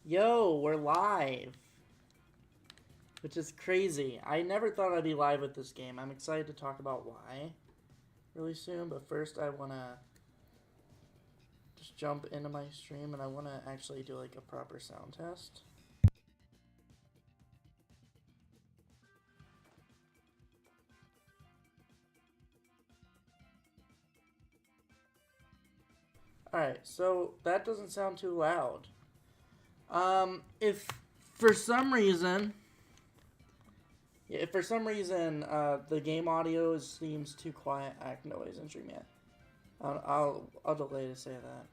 Yo, we're live. Which is crazy. I never thought I'd be live with this game. I'm excited to talk about why really soon, but first I want to just jump into my stream and I want to actually do like a proper sound test. Alright, so that doesn't sound too loud. If for some reason the game audio seems too quiet, I can always stream it. I'll delay to say that.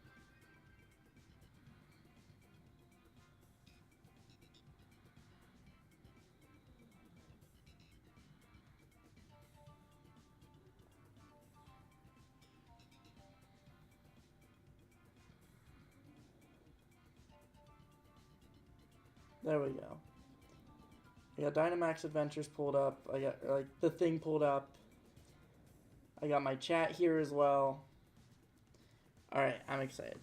There we go. I got Dynamax Adventures pulled up. I got like the thing pulled up. I got my chat here as well. All right, I'm excited.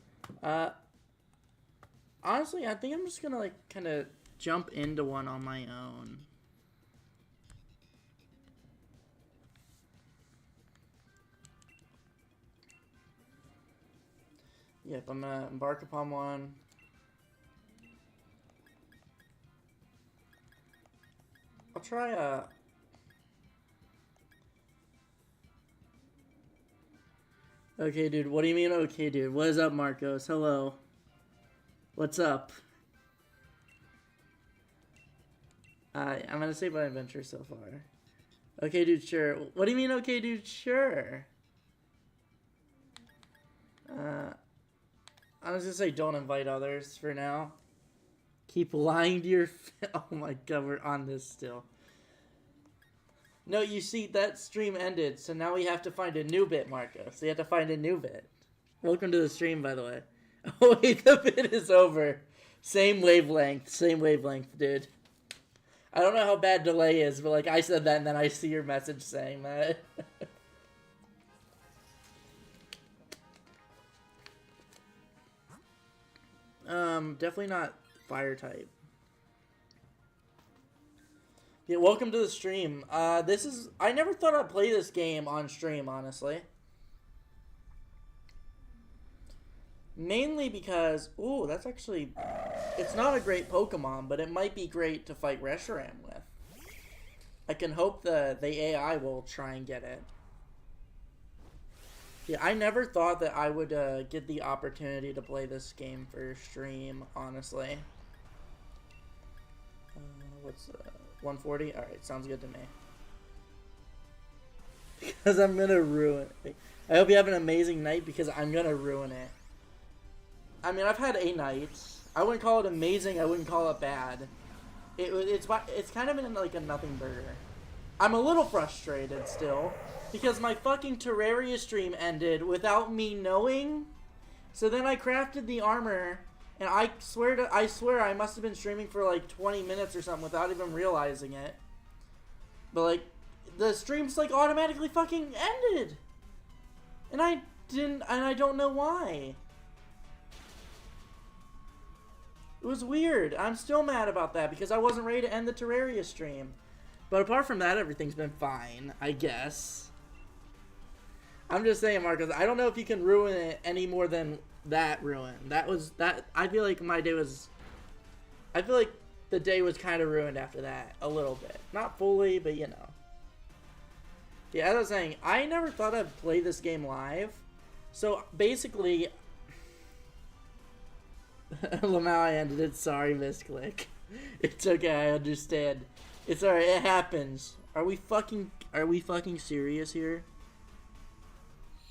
Honestly, I think I'm just gonna like kind of jump into one on my own. Yep, I'm gonna embark upon one. I'll try Okay, dude. What do you mean, okay, dude? What is up, Marcos? Hello. What's up? I'm gonna say my adventure so far. Okay, dude, sure. What do you mean, okay, dude, sure? I was gonna say don't invite others for now. Keep lying to your... Oh my god, we're on this still. No, you see, that stream ended, so now we have to find a new bit, Marco. So you have to find a new bit. Welcome to the stream, by the way. Oh wait, the bit is over. Same wavelength, dude. I don't know how bad delay is, but like I said that and then I see your message saying that. Definitely not fire type. Yeah, welcome to the stream. I never thought I'd play this game on stream, honestly. Mainly because, ooh, that's actually, it's not a great Pokemon, but it might be great to fight Reshiram with. I can hope the AI will try and get it. Yeah, I never thought that I would get the opportunity to play this game for stream, honestly. What's 140? Alright, sounds good to me. Because I'm gonna ruin it. I hope you have an amazing night because I'm gonna ruin it. I mean, I've had a night. I wouldn't call it amazing, I wouldn't call it bad. It's kind of in like a nothing burger. I'm a little frustrated still because my fucking Terraria stream ended without me knowing. So then I crafted the armor and I swear I must have been streaming for like 20 minutes or something without even realizing it. But like the stream's like automatically fucking ended. And I don't know why. It was weird. I'm still mad about that because I wasn't ready to end the Terraria stream. But apart from that, everything's been fine, I guess. I'm just saying, Marcus, I don't know if you can ruin it any more than that ruin. I feel like I feel like the day was kind of ruined after that, a little bit. Not fully, but you know. Yeah, as I was saying, I never thought I'd play this game live. So, basically... Lamau, I ended it. Sorry, misclick. It's okay, I understand. It's alright, it happens. Are we fucking serious here?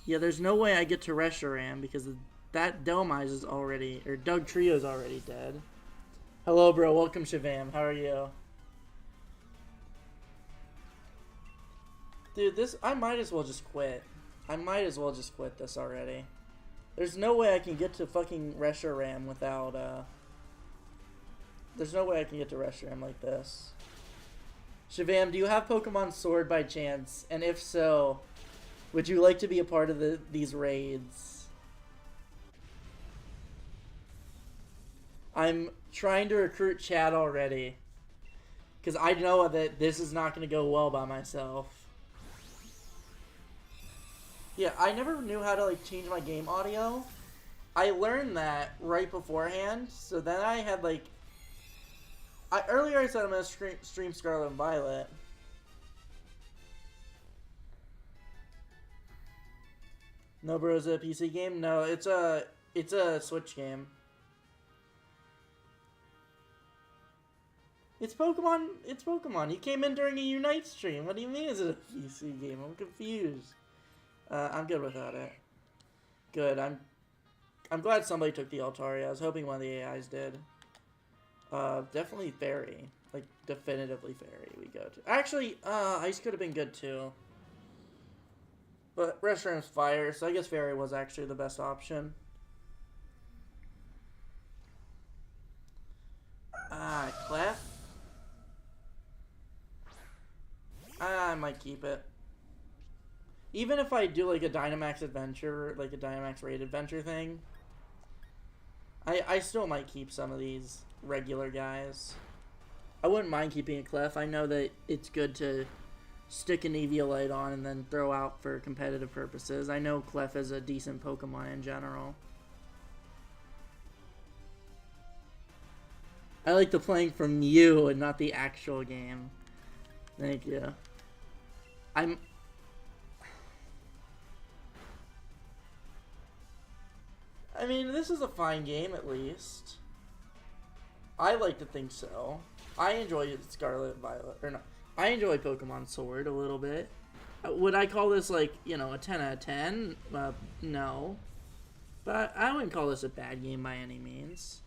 Yeah, there's no way I get to Reshiram because that Delmise is already, or Doug Trio's already dead. Hello, bro. Welcome, Shavam. How are you? Dude, I might as well just quit. I might as well just quit this already. There's no way I can get to fucking Reshiram without, There's no way I can get to Reshiram like this. Shavam, do you have Pokemon Sword by chance? And if so, would you like to be a part of these raids? I'm trying to recruit Chad already. Because I know that this is not going to go well by myself. Yeah, I never knew how to, like, change my game audio. I learned that right beforehand. So then I had, like... earlier I said I'm going to stream Scarlet and Violet. No, bro, is it a PC game? No, it's a Switch game. It's Pokemon. It's Pokemon. You came in during a Unite stream. What do you mean is it a PC game? I'm confused. I'm good without it. Good. I'm glad somebody took the Altaria. I was hoping one of the AIs did. Definitely Fairy. Like, definitively Fairy we go to. Actually, Ice could have been good too. But Restaurant's Fire, so I guess Fairy was actually the best option. Clef? I might keep it. Even if I do like a Dynamax adventure, like a Dynamax raid adventure thing, I still might keep some of these regular guys. I wouldn't mind keeping a Clef. I know that it's good to stick an Eviolite on and then throw out for competitive purposes. I know Clef is a decent Pokemon in general. I like the playing from you and not the actual game. Thank you. I mean, this is a fine game at least. I like to think so. I enjoy Scarlet and Violet, or no, I enjoy Pokemon Sword a little bit. Would I call this like, you know, a 10 out of 10? No. But I wouldn't call this a bad game by any means.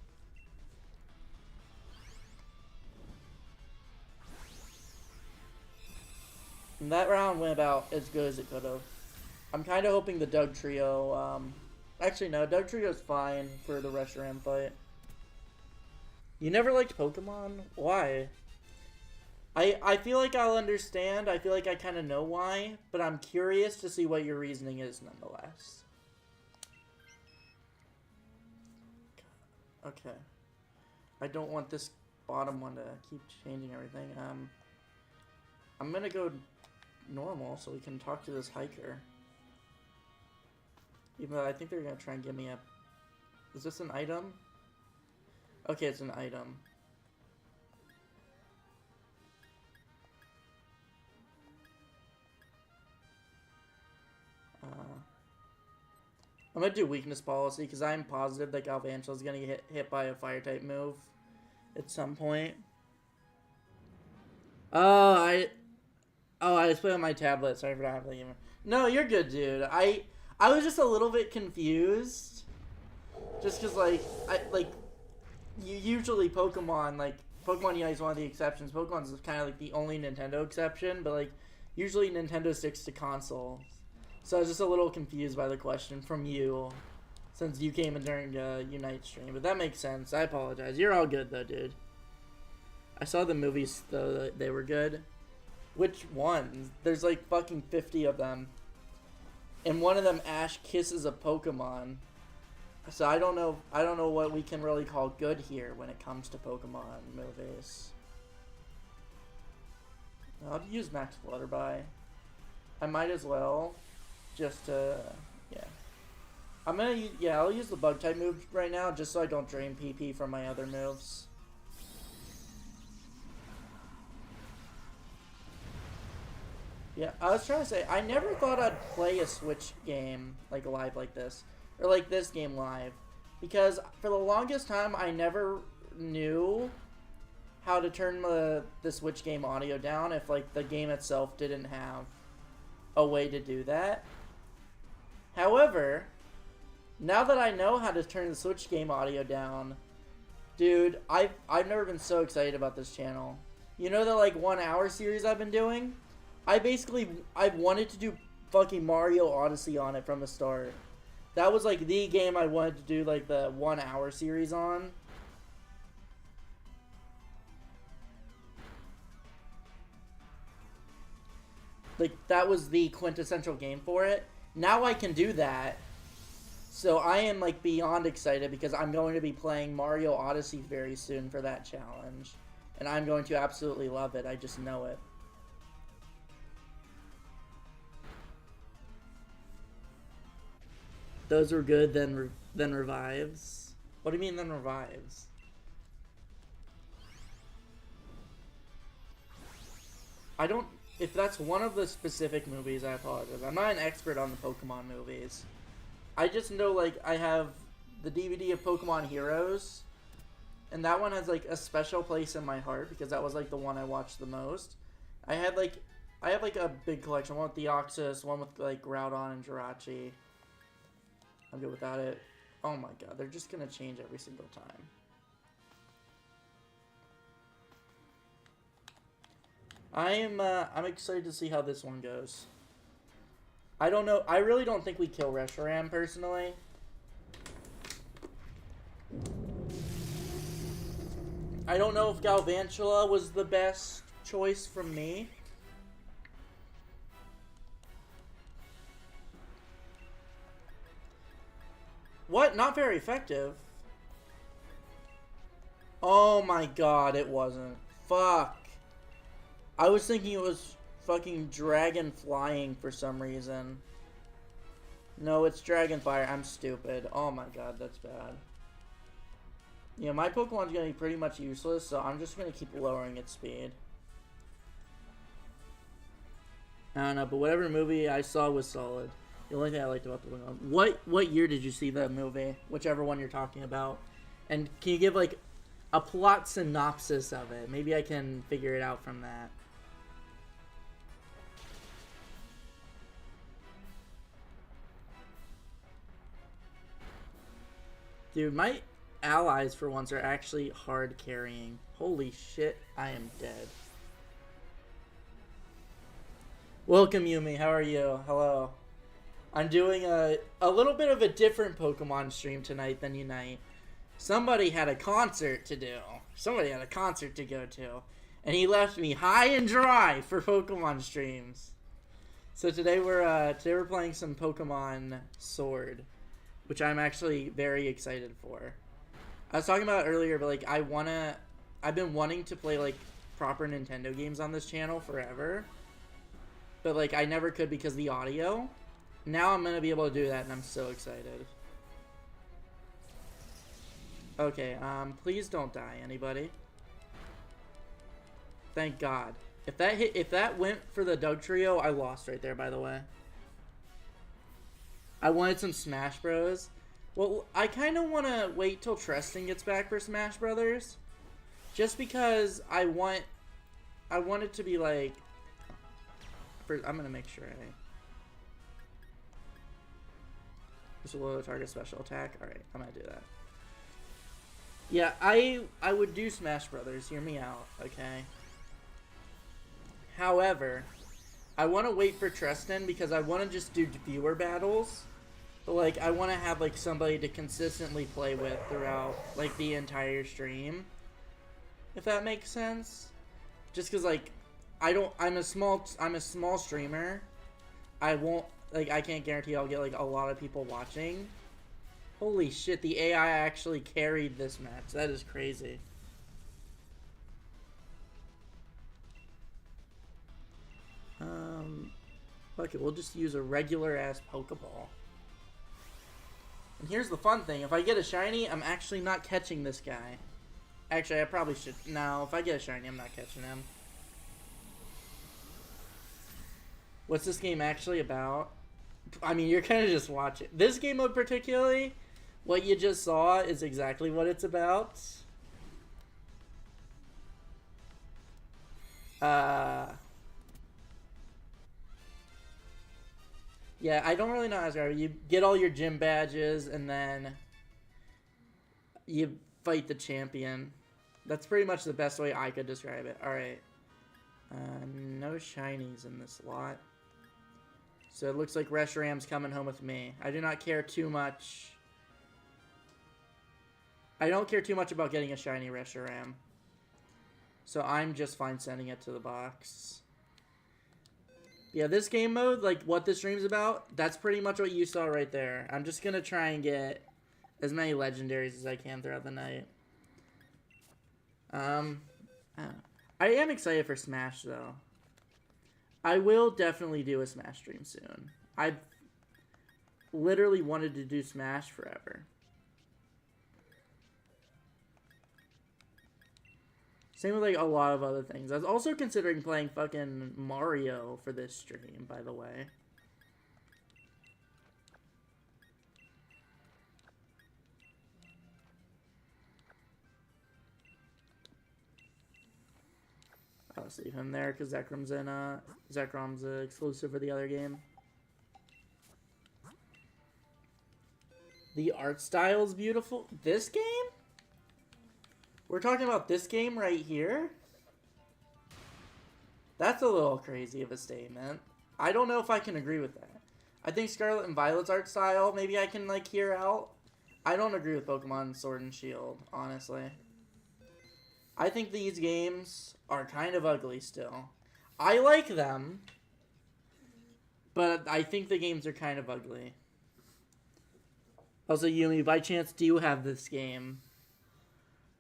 And that round went about as good as it could have. I'm kind of hoping the Doug Trio, actually no, Doug Trio's fine for the Reshiram fight. You never liked Pokemon? Why? I feel like I'll understand. I feel like I kind of know why, but I'm curious to see what your reasoning is nonetheless. Okay. I don't want this bottom one to keep changing everything. I'm gonna go normal so we can talk to this hiker. Even though I think they're gonna try and give me a... Is this an item? Okay, it's an item. I'm gonna do weakness policy because I'm positive that Galvantula's gonna get hit by a fire type move at some point. I just put it on my tablet. Sorry for not having the game. No, you're good, dude. I was just a little bit confused, just because usually Pokemon Unite is one of the exceptions. Pokemon's kind of like the only Nintendo exception, but like usually Nintendo sticks to console. So I was just a little confused by the question from you, since you came in during the Unite stream. But that makes sense. I apologize. You're all good though, dude. I saw the movies though; they were good. Which ones? There's like fucking 50 of them. And one of them, Ash kisses a Pokemon. So I don't know what we can really call good here when it comes to Pokemon movies. I'll use Max Flutterby. I might as well, just to, yeah. I'll use the Bug type move right now, just so I don't drain PP from my other moves. Yeah, I was trying to say, I never thought I'd play a Switch game, like, live like this. Or, like, this game live. Because, for the longest time, I never knew how to turn the Switch game audio down if, like, the game itself didn't have a way to do that. However, now that I know how to turn the Switch game audio down, dude, I've never been so excited about this channel. You know the, like, 1 hour series I've been doing? I've wanted to do fucking Mario Odyssey on it from the start. That was like the game I wanted to do like the 1 hour series on. Like that was the quintessential game for it. Now I can do that. So I am like beyond excited because I'm going to be playing Mario Odyssey very soon for that challenge. And I'm going to absolutely love it. I just know it. Those were good, then revives. What do you mean then revives? I don't... If that's one of the specific movies, I apologize. I'm not an expert on the Pokemon movies. I just know, like, I have the DVD of Pokemon Heroes, and that one has, like, a special place in my heart, because that was, like, the one I watched the most. I have, like, a big collection. One with Deoxys, one with, like, Groudon and Jirachi. I'm good without it. Oh my god, they're just gonna change every single time. I'm excited to see how this one goes. I don't know. I really don't think we kill Reshiram, personally. I don't know if Galvantula was the best choice from me. What? Not very effective. Oh my god, it wasn't. Fuck. I was thinking it was fucking dragon flying for some reason. No, it's dragon fire. I'm stupid. Oh my god, that's bad. Yeah, my Pokemon's gonna be pretty much useless, so I'm just gonna keep lowering its speed. I don't know, but whatever movie I saw was solid. The only thing I liked about the movie. What year did you see that movie? Whichever one you're talking about. And can you give like a plot synopsis of it? Maybe I can figure it out from that. Dude, my allies for once are actually hard carrying. Holy shit, I am dead. Welcome, Yumi. How are you? Hello. I'm doing a little bit of a different Pokemon stream tonight than Unite. Somebody had a concert to do. Somebody had a concert to go to. And he left me high and dry for Pokemon streams. So today we're playing some Pokemon Sword, which I'm actually very excited for. I was talking about it earlier, but like I've been wanting to play like proper Nintendo games on this channel forever. But like I never could because of the audio. Now I'm gonna be able to do that and I'm so excited. Okay, please don't die, anybody. Thank God. If that went for the Dugtrio, I lost right there, by the way. I wanted some Smash Bros. Well, I kind of want to wait till Tristan gets back for Smash Brothers. Just because I want it to be like... I'm going to make sure I... Just a little target special attack. Alright, I'm going to do that. Yeah, I would do Smash Brothers. Hear me out, okay? However, I want to wait for Tristan because I want to just do viewer battles. But, like, I want to have, like, somebody to consistently play with throughout, like, the entire stream. If that makes sense. Just because, like, I'm a small streamer. I can't guarantee I'll get, like, a lot of people watching. Holy shit, the AI actually carried this match. That is crazy. Fuck it, we'll just use a regular-ass Pokeball. And here's the fun thing. If I get a shiny, I'm actually not catching this guy. Actually, I probably should. No, if I get a shiny, I'm not catching him. What's this game actually about? I mean, you're kind of just watching. This game mode particularly, what you just saw is exactly what it's about. Yeah, I don't really know how to describe it. You get all your gym badges, and then you fight the champion. That's pretty much the best way I could describe it. Alright. No shinies in this lot. So it looks like Reshiram's coming home with me. I do not care too much. I don't care too much about getting a shiny Reshiram. So I'm just fine sending it to the box. Yeah, this game mode, like what this stream's about, that's pretty much what you saw right there. I'm just gonna try and get as many legendaries as I can throughout the night. I am excited for Smash though. I will definitely do a Smash stream soon. I've literally wanted to do Smash forever. Same with like a lot of other things. I was also considering playing fucking Mario for this stream, by the way. I'll just leave him there because Zekrom's exclusive for the other game. The art style is beautiful. This game? We're talking about this game right here? That's a little crazy of a statement. I don't know if I can agree with that. I think Scarlet and Violet's art style, maybe I can like hear out. I don't agree with Pokemon Sword and Shield, honestly. I think these games are kind of ugly still. I like them, but I think the games are kind of ugly. Also, Yumi, by chance, do you have this game?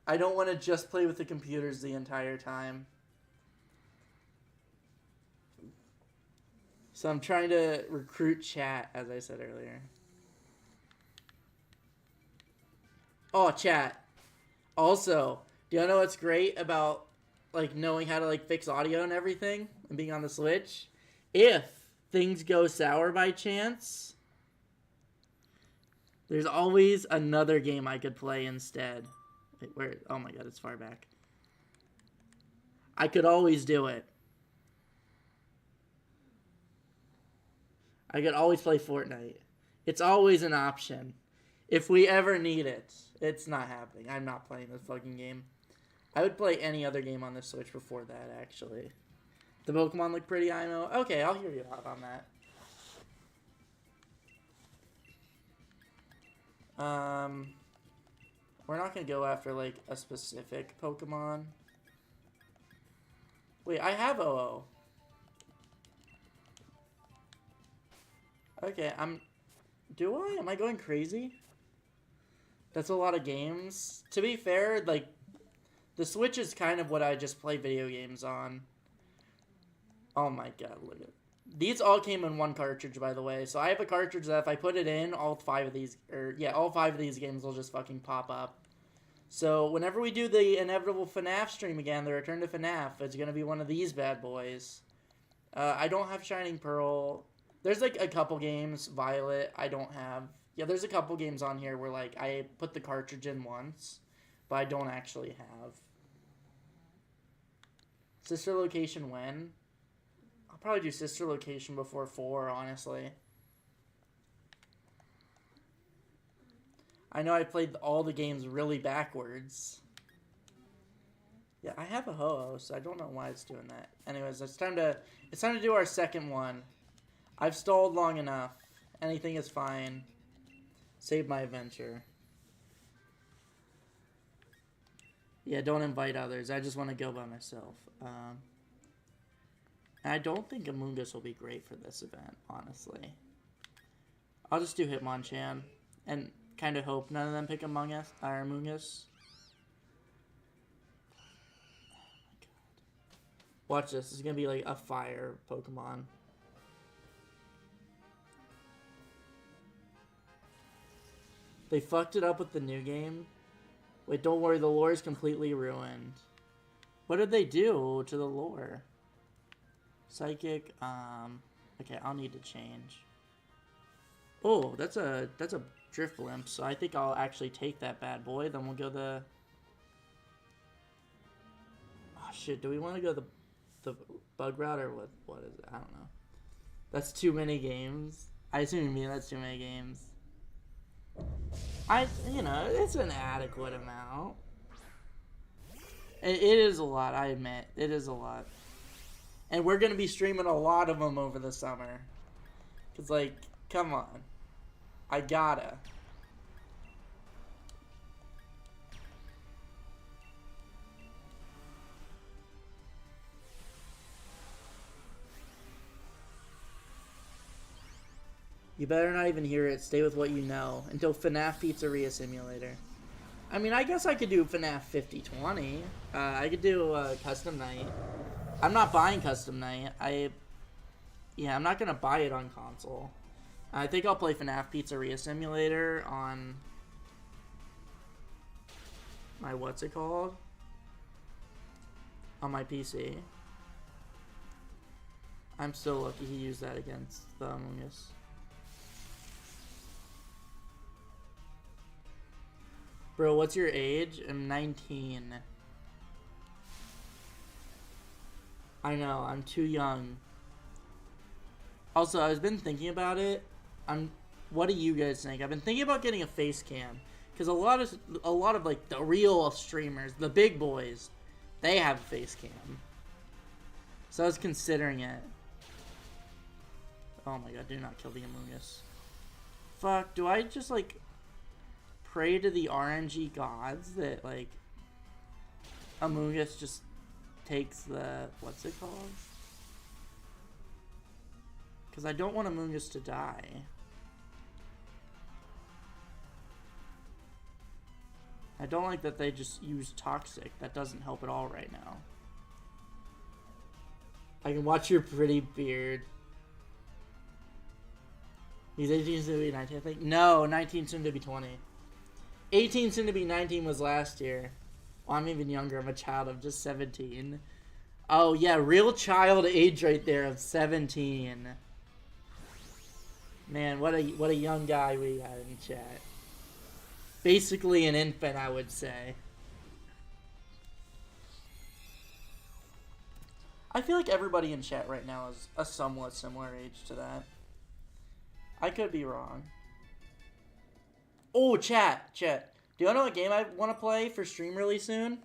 I don't want to just play with the computers the entire time. So I'm trying to recruit chat, as I said earlier. Oh, chat. Also, do you know what's great about like knowing how to like fix audio and everything and being on the Switch? If things go sour by chance, there's always another game I could play instead. Wait, where? Oh my god, it's far back. I could always do it. I could always play Fortnite. It's always an option. If we ever need it. It's not happening. I'm not playing this fucking game. I would play any other game on the Switch before that, actually. The Pokemon look pretty, Imo. Okay, I'll hear you out on that. We're not going to go after, like, a specific Pokemon. Wait, I have OO. Okay, do I? Am I going crazy? That's a lot of games. To be fair, like, the Switch is kind of what I just play video games on. Oh my god, look at it. These all came in one cartridge, by the way. So I have a cartridge that if I put it in, all five of these games will just fucking pop up. So whenever we do the inevitable FNAF stream again, the return to FNAF, it's going to be one of these bad boys. I don't have Shining Pearl. There's like a couple games, Violet, I don't have. Yeah, there's a couple games on here where like I put the cartridge in once, but I don't actually have. Sister Location when? I'll probably do Sister Location before 4, honestly. I know I played all the games really backwards. Yeah, I have a Ho-Oh, so I don't know why it's doing that. Anyways, it's time to do our second one. I've stalled long enough. Anything is fine. Save my adventure. Yeah, don't invite others. I just want to go by myself. I don't think Amoonguss will be great for this event, honestly. I'll just do Hitmonchan and kind of hope none of them pick Among Us or Amoonguss. Oh my god. Watch this. This is going to be like a fire Pokemon. They fucked it up with the new game. Wait, don't worry. The lore is completely ruined. What did they do to the lore? Psychic, okay, I'll need to change. Oh, that's a Drifblimp, so I think I'll actually take that bad boy. Then we'll go the... Oh, shit, do we want to go the bug route or what is it? I don't know. That's too many games. I assume you mean that's too many games. You know, it's an adequate amount. It is a lot, I admit. It is a lot. And we're going to be streaming a lot of them over the summer. Because, like, come on. I gotta. better not even hear it. Stay with what you know. Until FNAF Pizzeria Simulator. I mean, I guess I could do FNAF 5020. I could do Custom Night. I'm not buying Custom Night. Yeah, I'm not going to buy it on console. I think I'll play FNAF Pizzeria Simulator on my, what's it called? On my PC. I'm still lucky he used that against the Among Us. Bro, what's your age? I'm 19. I know, I'm too young. Also, I've been thinking about it. What do you guys think? I've been thinking about getting a face cam. Because a lot of like the real streamers, the big boys, they have a face cam. So I was considering it. Oh my god, do not kill the Among Us. Fuck, do I just like pray to the RNG gods that like Among Us just takes the, what's it called? Because I don't want Among Us to die. I don't like that they just use toxic. That doesn't help at all right now. I can watch your pretty beard. He's 18 soon to be 19, I think. No, 19 soon to be 20. 18 soon to be 19 was last year. Well, I'm even younger. I'm a child of just 17. Oh, yeah, real child age right there of 17. Man, what a young guy we had in chat. Basically an infant, I would say. I feel like everybody in chat right now is a somewhat similar age to that. I could be wrong. Oh, chat. Do you know what game I want to play for stream really soon?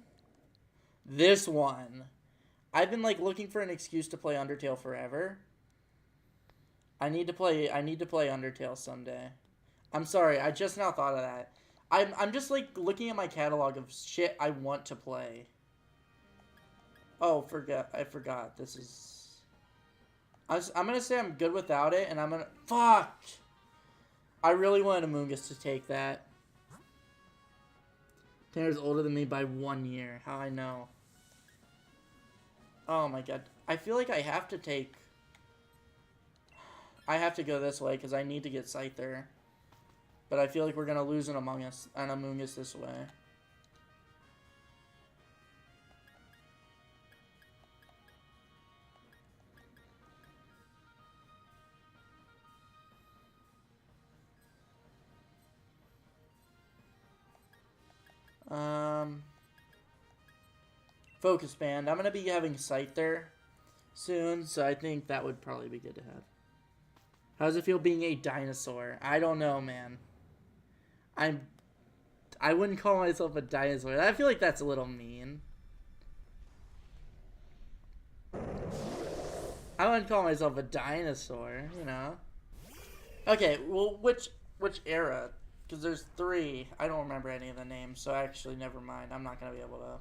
This one. I've been like looking for an excuse to play Undertale forever. I need to play Undertale someday. I'm sorry, I just now thought of that. I'm just like looking at my catalog of shit I want to play. Oh, I forgot. This is... I'm gonna say I'm good without it, and I'm gonna... Fuck! I really wanted Among Us to take that. Tanner's older than me by 1 year. How I know. Oh my god. I feel like I have to take... I have to go this way, because I need to get Scyther. But I feel like we're gonna lose an Among Us this way. Focus Band. I'm gonna be having Scyther soon, so I think that would probably be good to have. How does it feel being a dinosaur? I don't know, man. I wouldn't call myself a dinosaur. I feel like that's a little mean. I wouldn't call myself a dinosaur, you know. Okay, well, which era? Because there's 3. I don't remember any of the names, so actually, never mind. I'm not gonna be able to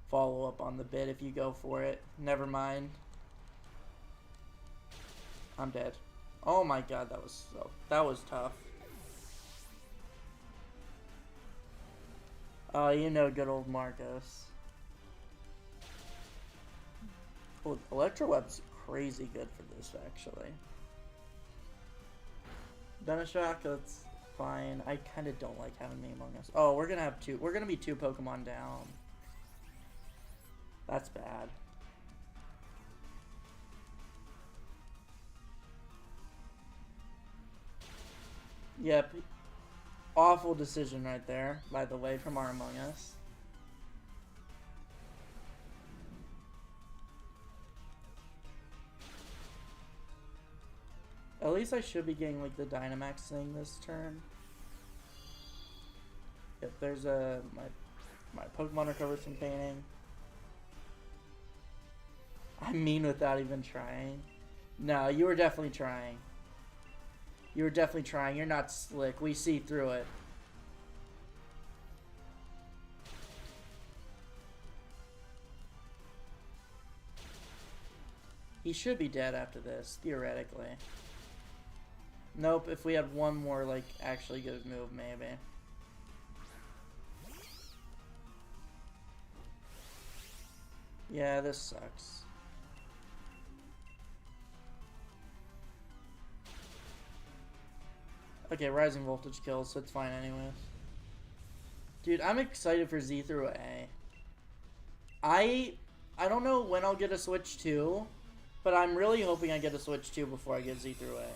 follow up on the bit if you go for it. Never mind. I'm dead. Oh my god, that was tough. Oh, you know, good old Marcos. Oh, Electroweb's crazy good for this, actually. Venoshock, that's fine. I kind of don't like having me Among Us. Oh, we're gonna have 2. We're gonna be 2 Pokemon down. That's bad. Yep. Awful decision right there, by the way, from our Among Us. At least I should be getting, like, the Dynamax thing this turn. Yep, there's my Pokemon recovers from painting. I'm mean without even trying. No, you were definitely trying. You were definitely trying. You're not slick. We see through it. He should be dead after this, theoretically. Nope, if we had one more, like, actually good move, maybe. Yeah, this sucks. Okay, rising voltage kills, so it's fine anyways. Dude, I'm excited for Z through A. I don't know when I'll get a Switch 2, but I'm really hoping I get a Switch 2 before I get Z through A.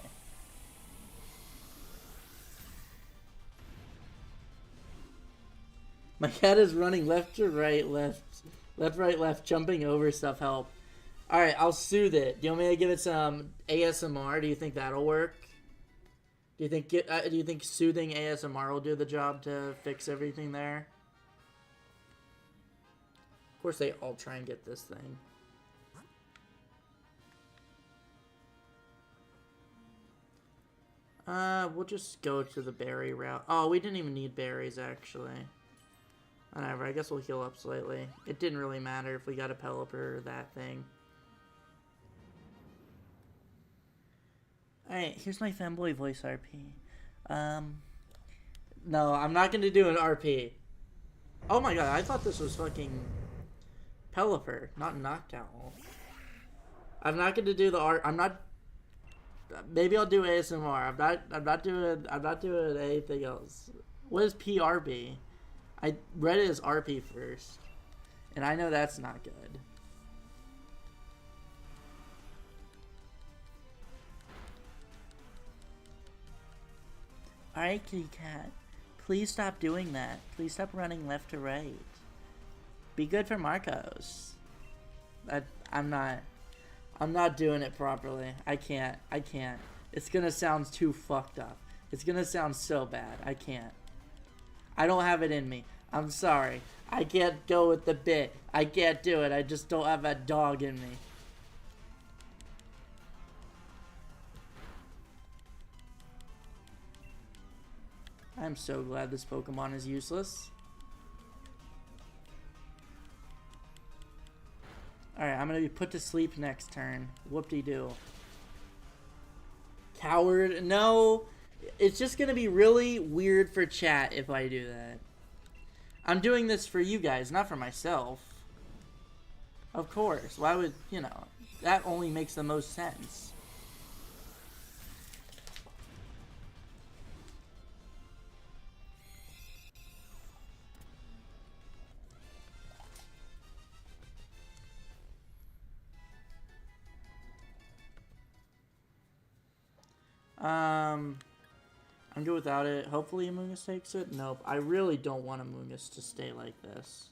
My cat is running left to right, left, right, left, jumping over stuff. Help. Alright, I'll soothe it. Do you want me to give it some ASMR? Do you think that'll work? Do you think soothing ASMR will do the job to fix everything there? Of course they all try and get this thing. We'll just go to the berry route. Oh, we didn't even need berries, actually. Whatever, I guess we'll heal up slightly. It didn't really matter if we got a Pelipper or that thing. Alright, here's my fanboy voice RP. No, I'm not gonna do an RP. Oh my god, I thought this was fucking Pelipper, not Noctowl. I'm not gonna do the I'm not... Maybe I'll do ASMR. I'm not doing anything else. What is PRB? I read it as RP first. And I know that's not good. Alright, kitty cat. Please stop doing that. Please stop running left to right. Be good for Marcos. I'm not doing it properly. I can't. It's gonna sound too fucked up. It's gonna sound so bad. I can't. I don't have it in me. I'm sorry. I can't go with the bit. I can't do it. I just don't have that dog in me. I'm so glad this Pokemon is useless. Alright, I'm gonna be put to sleep next turn. Whoop-de-doo. Coward. No. It's just gonna be really weird for chat if I do that. I'm doing this for you guys, not for myself. Of course. Why would, you know, that only makes the most sense. I'm good without it. Hopefully Amoonguss takes it. Nope. I really don't want Amoonguss to stay like this.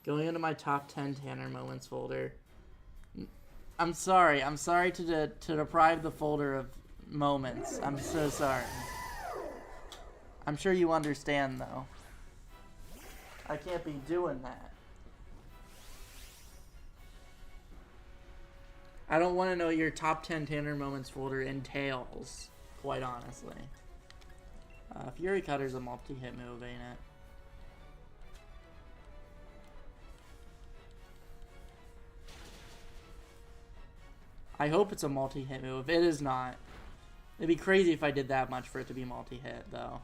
Going into my top 10 Tanner moments folder. I'm sorry. I'm sorry to deprive the folder of moments. I'm so sorry. I'm sure you understand, though. I can't be doing that. I don't want to know what your top 10 Tanner moments folder entails, quite honestly. Fury Cutter's a multi-hit move, ain't it? I hope it's a multi-hit move. It is not. It'd be crazy if I did that much for it to be multi-hit, though.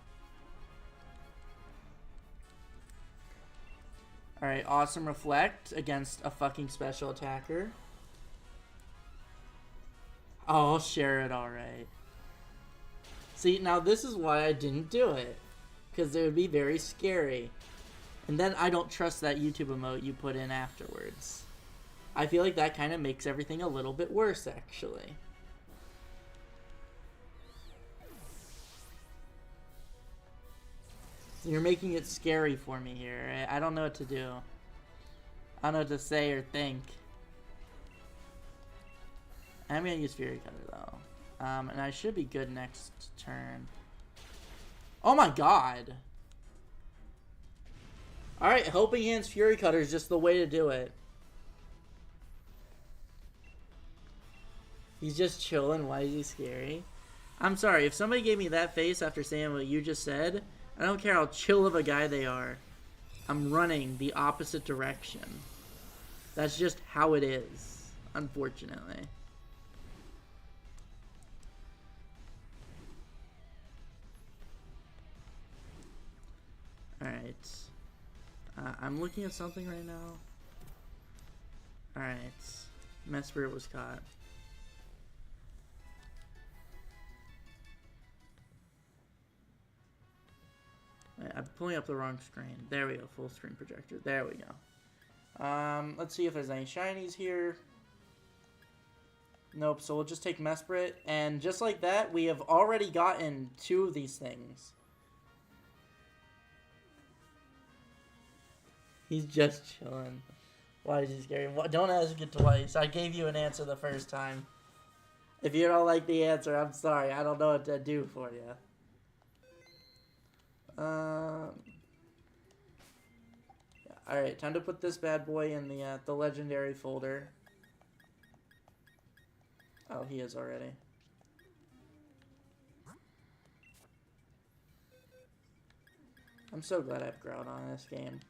Alright, Awesome Reflect against a fucking special attacker. Oh, I'll share it, alright. See, now this is why I didn't do it. Because it would be very scary. And then I don't trust that YouTube emote you put in afterwards. I feel like that kind of makes everything a little bit worse, actually. You're making it scary for me here. I don't know what to do. I don't know what to say or think. I'm gonna use Fury Cutter though. And I should be good next turn. Oh my god! Alright, Helping Hands Fury Cutter is just the way to do it. He's just chilling. Why is he scary? I'm sorry, if somebody gave me that face after saying what you just said, I don't care how chill of a guy they are. I'm running the opposite direction. That's just how it is. unfortunately. Alright. I'm looking at something right now. Alright. Mesper was caught. I'm pulling up the wrong screen. There we go. Full screen projector. There we go. Let's see if there's any shinies here. Nope, so we'll just take Mesprit. And just like that, we have already gotten 2 of these things. He's just chilling. Why is he scary? Don't ask it twice. I gave you an answer the first time. If you don't like the answer, I'm sorry. I don't know what to do for you. Alright, time to put this bad boy in the legendary folder. Oh, he is already. I'm so glad I have Groudon in this game.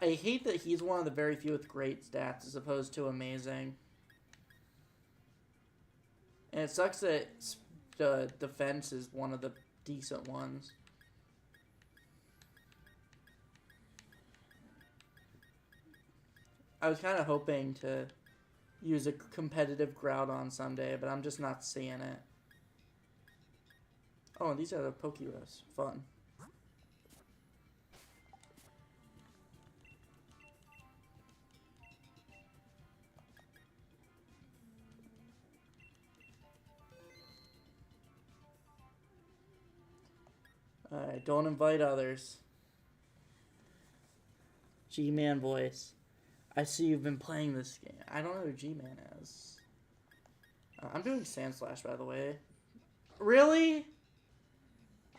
I hate that he's one of the very few with great stats as opposed to amazing. And it sucks that defense is one of the decent ones. I was kind of hoping to use a competitive Groudon someday, but I'm just not seeing it. Oh, these are the Pokéros. Fun. Alright, don't invite others. G-Man voice. I see you've been playing this game. I don't know who G-Man is. I'm doing Sand Slash, by the way. Really?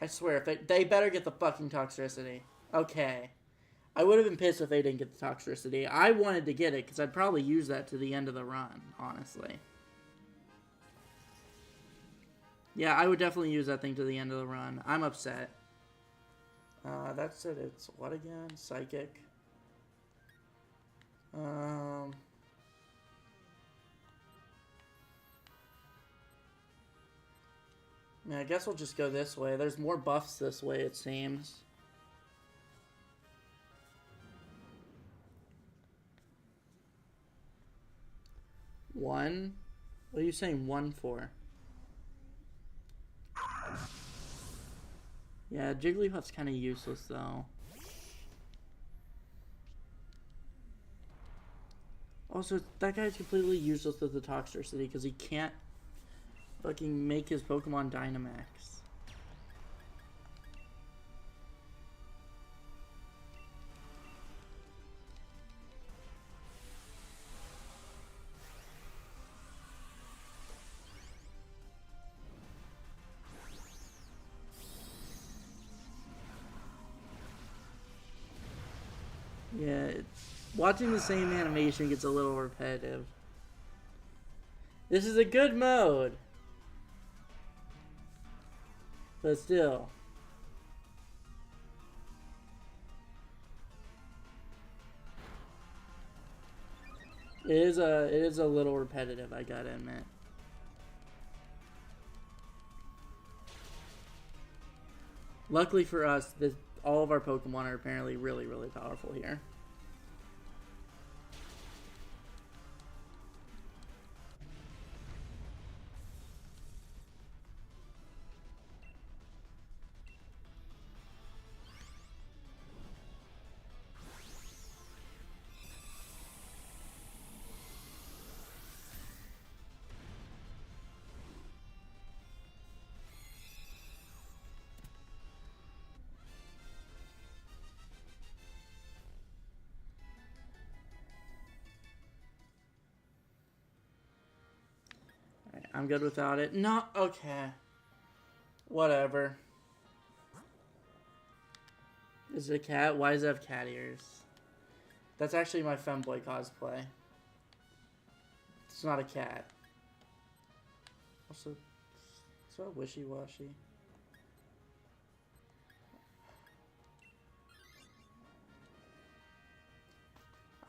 I swear, if they better get the fucking Toxtricity. Okay. I would have been pissed if they didn't get the Toxtricity. I wanted to get it, because I'd probably use that to the end of the run, honestly. Yeah, I would definitely use that thing to the end of the run. I'm upset. That's it. It's what again? Psychic. Yeah, I guess we'll just go this way. There's more buffs this way, it seems. One? What are you saying 1 for? Yeah, Jigglypuff's kind of useless, though. Also, that guy's completely useless with the Toxtricity because he can't fucking make his Pokemon Dynamax. Yeah, watching the same animation gets a little repetitive. This is a good mode. But still. It is a little repetitive, I gotta admit. Luckily for us, all of our Pokemon are apparently really, really powerful here. I'm good without it. No, okay. Whatever. Is it a cat? Why does it have cat ears? That's actually my femboy cosplay. It's not a cat. Also, it's so wishy-washy.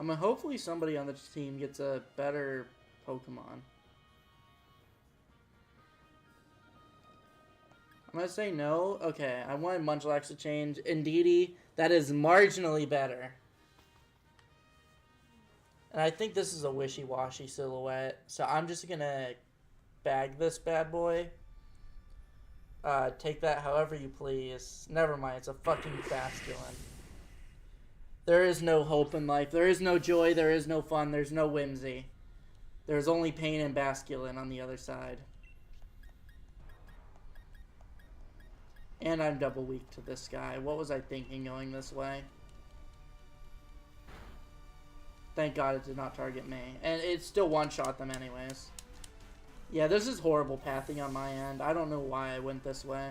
I mean, hopefully somebody on the team gets a better Pokemon. I'm gonna say no. Okay, I wanted Munchlax to change. Indeedee, that is marginally better. And I think this is a wishy-washy silhouette, so I'm just gonna bag this bad boy. Take that however you please. Never mind, it's a fucking Basculin. There is no hope in life. There is no joy. There is no fun. There's no whimsy. There's only pain and Basculin on the other side. And I'm double weak to this guy. What was I thinking going this way? Thank God it did not target me. And it still one-shot them anyways. Yeah, this is horrible pathing on my end. I don't know why I went this way.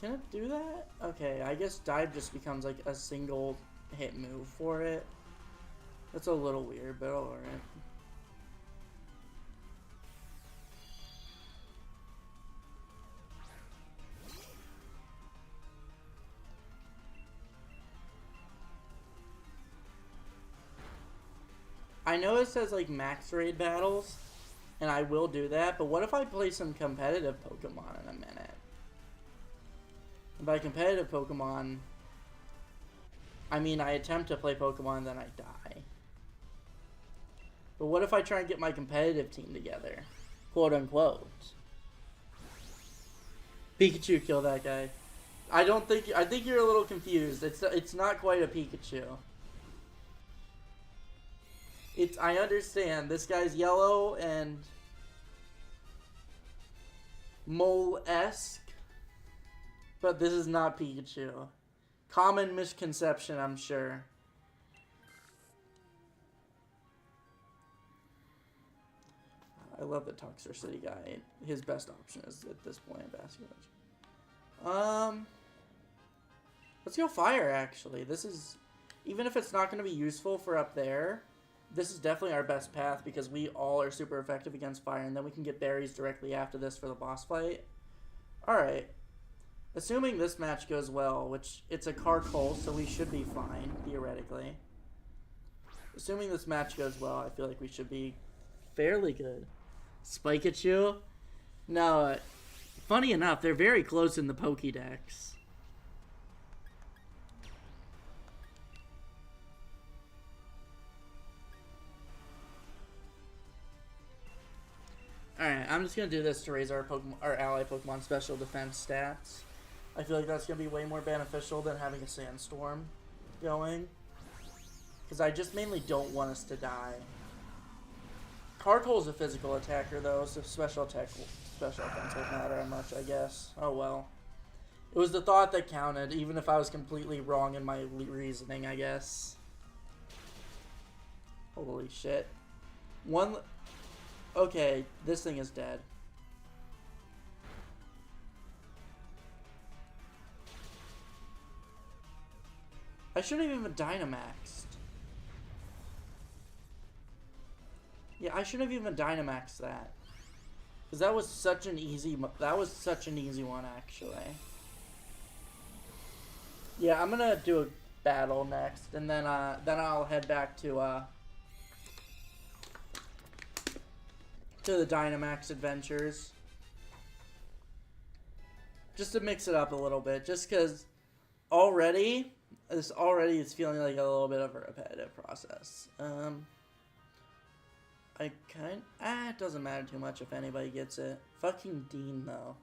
Can it do that? Okay, I guess dive just becomes like a single hit move for it. That's a little weird, but alright. I know it says like max raid battles, and I will do that, but what if I play some competitive Pokemon in a minute? And by competitive Pokemon, I mean I attempt to play Pokemon and then I die. But what if I try and get my competitive team together? Quote unquote. Pikachu killed that guy. I think you're a little confused. It's not quite a Pikachu. I understand. This guy's yellow and mole-esque. But this is not Pikachu. Common misconception, I'm sure. I love the Toxtricity guy. His best option is at this point Basculin. Let's go Fire, actually. This is, even if it's not going to be useful for up there, this is definitely our best path because we all are super effective against Fire, and then we can get berries directly after this for the boss fight. Alright. Assuming this match goes well, which it's a Carkol, so we should be fine, theoretically. Assuming this match goes well, I feel like we should be fairly good. Spikachu? No, funny enough, they're very close in the Pokédex. Alright, I'm just going to do this to raise our ally Pokemon special defense stats. I feel like that's going to be way more beneficial than having a Sandstorm going. Because I just mainly don't want us to die. Carkol's a physical attacker though, so special defense won't matter much, I guess. Oh well. It was the thought that counted, even if I was completely wrong in my reasoning, I guess. Holy shit. Okay, this thing is dead. I shouldn't have even Dynamaxed. Yeah, I shouldn't have even Dynamaxed that. Because that was such an easy one, actually. Yeah, I'm gonna do a battle next, and then I'll head back to the Dynamax adventures. Just to mix it up a little bit, just because already it's feeling like a little bit of a repetitive process. It doesn't matter too much if anybody gets it. Fucking Dean, though.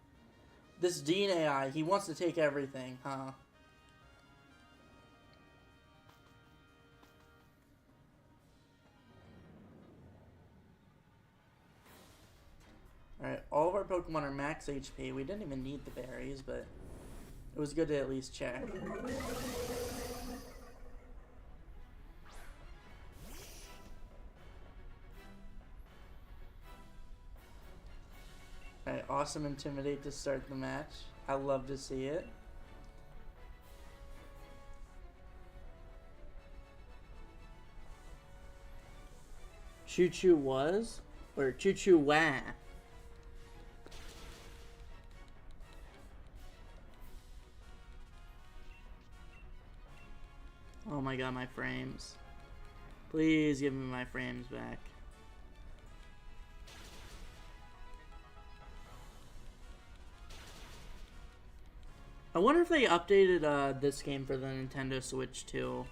This Dean AI, he wants to take everything, huh? Alright, all of our Pokemon are max HP. We didn't even need the berries, but it was good to at least check. Alright, awesome Intimidate to start the match. I love to see it. Choo Choo was? Or Choo Choo Wah? Oh my god, my frames. Please give me my frames back. I wonder if they updated this game for the Nintendo Switch too.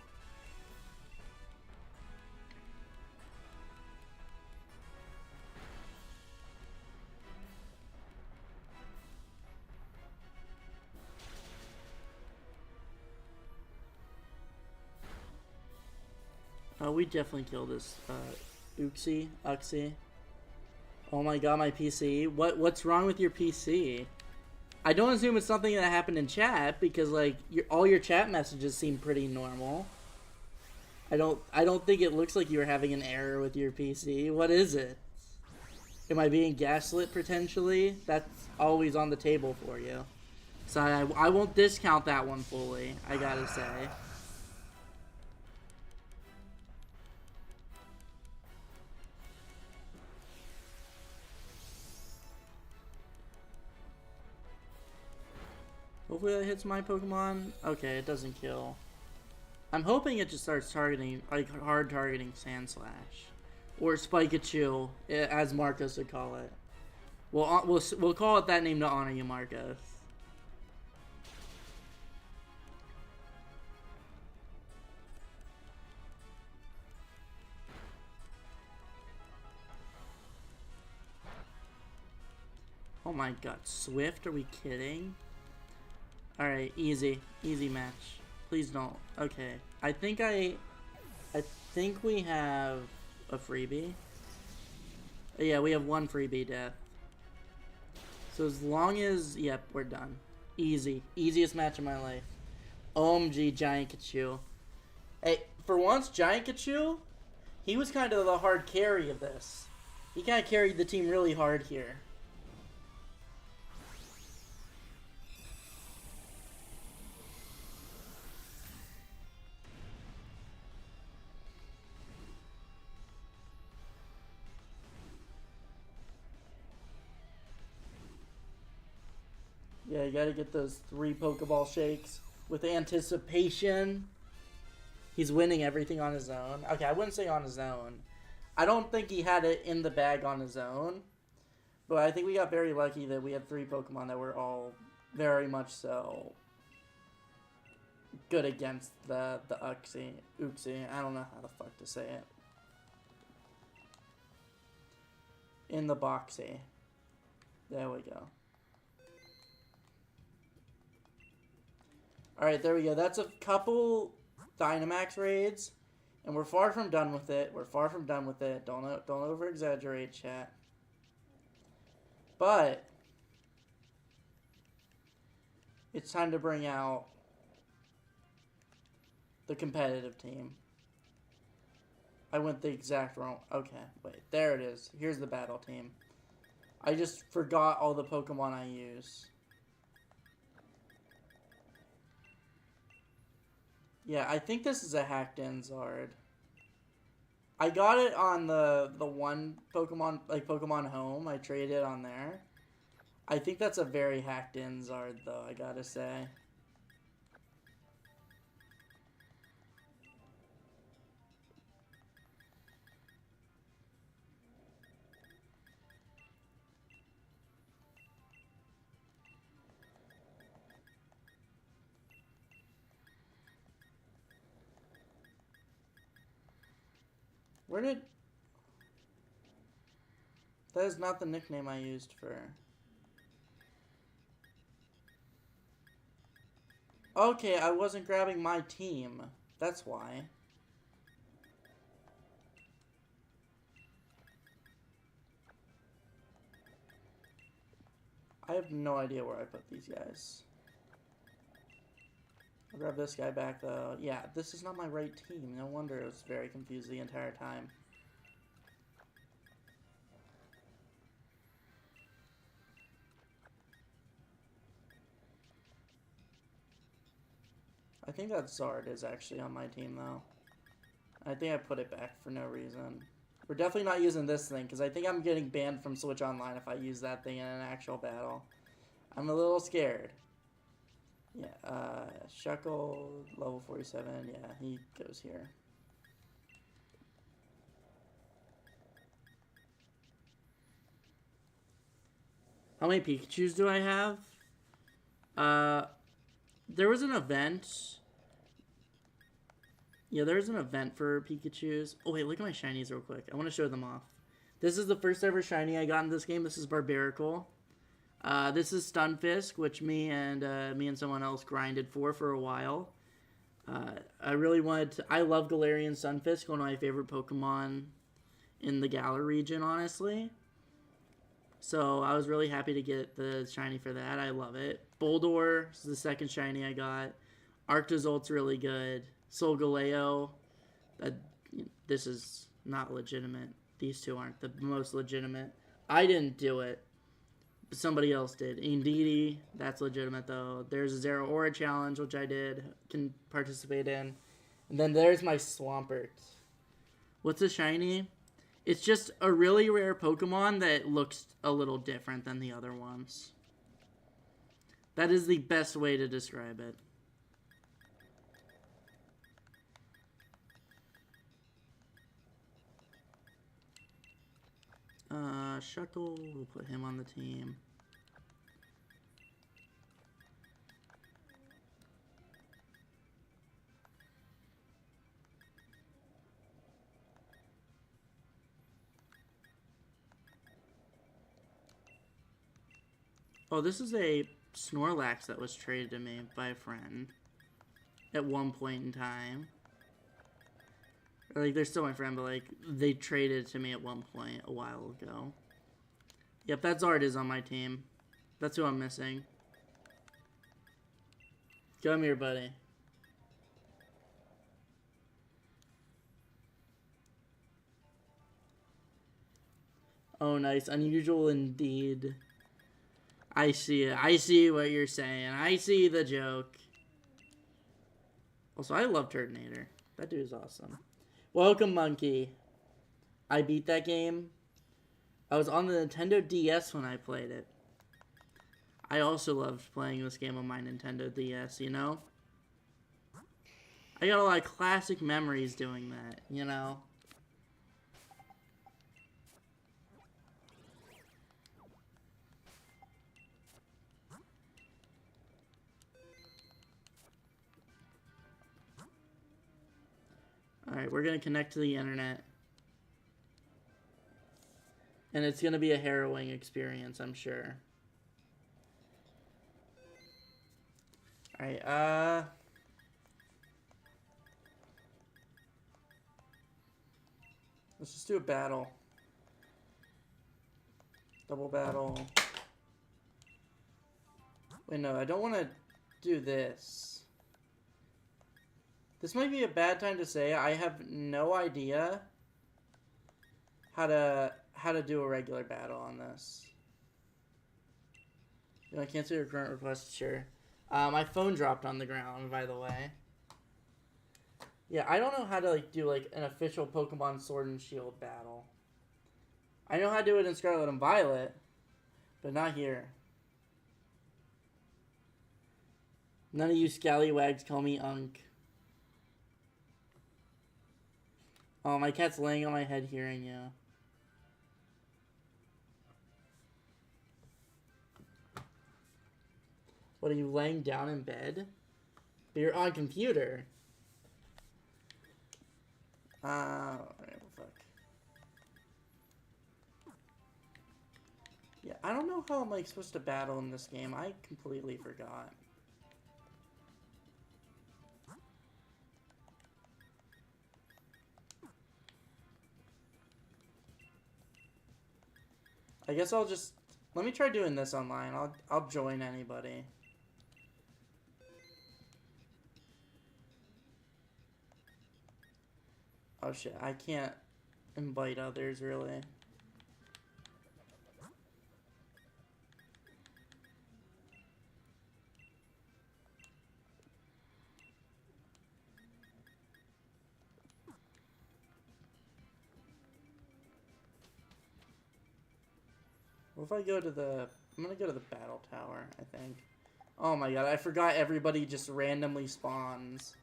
We definitely killed this Uxie. Oh my god, my PC. What's wrong with your PC? I don't assume it's something that happened in chat because like all your chat messages seem pretty normal. I don't think it looks like you're having an error with your PC. What is it? Am I being gaslit potentially? That's always on the table for you. So I won't discount that one fully, I gotta say. Hopefully that hits my Pokemon. Okay, it doesn't kill. I'm hoping it just starts targeting, like hard targeting Sandslash. Or Spikachu, as Marcos would call it. We'll call it that name to honor you, Marcos. Oh my god, Swift? Are we kidding? Alright, easy match. Please don't. Okay, I think we have a freebie. Yeah, we have one freebie death. So as long as, yep, we're done. Easy. Easiest match of my life. OMG, Giant Kachu. Hey, for once, Giant Kachu, he was kind of the hard carry of this. He kind of carried the team really hard here. Yeah, you gotta get those 3 Pokeball shakes with anticipation. He's winning everything on his own. Okay, I wouldn't say on his own. I don't think he had it in the bag on his own. But I think we got very lucky that we had 3 Pokemon that were all very much so good against the Uxie. I don't know how the fuck to say it. In the Boxy. There we go. Alright, there we go. That's a couple Dynamax raids. And we're far from done with it. Don't over-exaggerate, chat. But it's time to bring out the competitive team. I went the exact wrong... Okay, wait. There it is. Here's the battle team. I just forgot all the Pokemon I use. Yeah, I think this is a hacked in Zard. I got it on the one Pokemon, like Pokemon Home. I traded it on there. I think that's a very hacked in Zard, though, I gotta say. Where did... That is not the nickname I used for... Okay, I wasn't grabbing my team. That's why. I have no idea where I put these guys. I'll grab this guy back, though. Yeah, this is not my right team. No wonder it was very confused the entire time. I think that Zard is actually on my team, though. I think I put it back for no reason. We're definitely not using this thing, because I think I'm getting banned from Switch Online if I use that thing in an actual battle. I'm a little scared. Yeah, Shuckle, level 47, yeah, he goes here. How many Pikachus do I have? There was an event. Yeah, there's an event for Pikachus. Oh, wait, look at my shinies real quick. I want to show them off. This is the first ever shiny I got in this game. This is Barbarical. This is Stunfisk, which me and someone else grinded for a while. I really wanted to... I love Galarian Stunfisk, one of my favorite Pokemon in the Galar region, honestly. So I was really happy to get the shiny for that. I love it. Boldor is the second shiny I got. Arctozolt's really good. Solgaleo. This is not legitimate. These two aren't the most legitimate. I didn't do it. But somebody else did. Indeedee, that's legitimate though. There's a Zero Aura challenge, which I can participate in. And then there's my Swampert. What's a shiny? It's just a really rare Pokemon that looks a little different than the other ones. That is the best way to describe it. Shuckle, we'll put him on the team. Oh, this is a Snorlax that was traded to me by a friend at one point in time. Like, they're still my friend, but, like, they traded it to me at one point a while ago. Yep, that Zard is on my team. That's who I'm missing. Come here, buddy. Oh, nice. Unusual indeed. I see it. I see what you're saying. I see the joke. Also, I love Turtonator. That dude is awesome. Welcome, Monkey. I beat that game. I was on the Nintendo DS when I played it. I also loved playing this game on my Nintendo DS, you know? I got a lot of classic memories doing that, you know? Alright, we're going to connect to the internet. And it's going to be a harrowing experience, I'm sure. Alright, let's just do a battle. Double battle. Wait, no, I don't want to do this. This might be a bad time to say I have no idea how to do a regular battle on this. You know, I cancel your current request, sure. My phone dropped on the ground, by the way. Yeah, I don't know how to do like an official Pokemon Sword and Shield battle. I know how to do it in Scarlet and Violet, but not here. None of you scallywags call me Unk. Oh, my cat's laying on my head hearing you. What, are you laying down in bed? But you're on computer. Alright, well, fuck. Yeah, I don't know how I'm like supposed to battle in this game. I completely forgot. I guess I'll just... Let me try doing this online. I'll join anybody. Oh shit, I can't invite others, really. What if I go to the... I'm gonna go to the battle tower, I think. Oh my god, I forgot everybody just randomly spawns.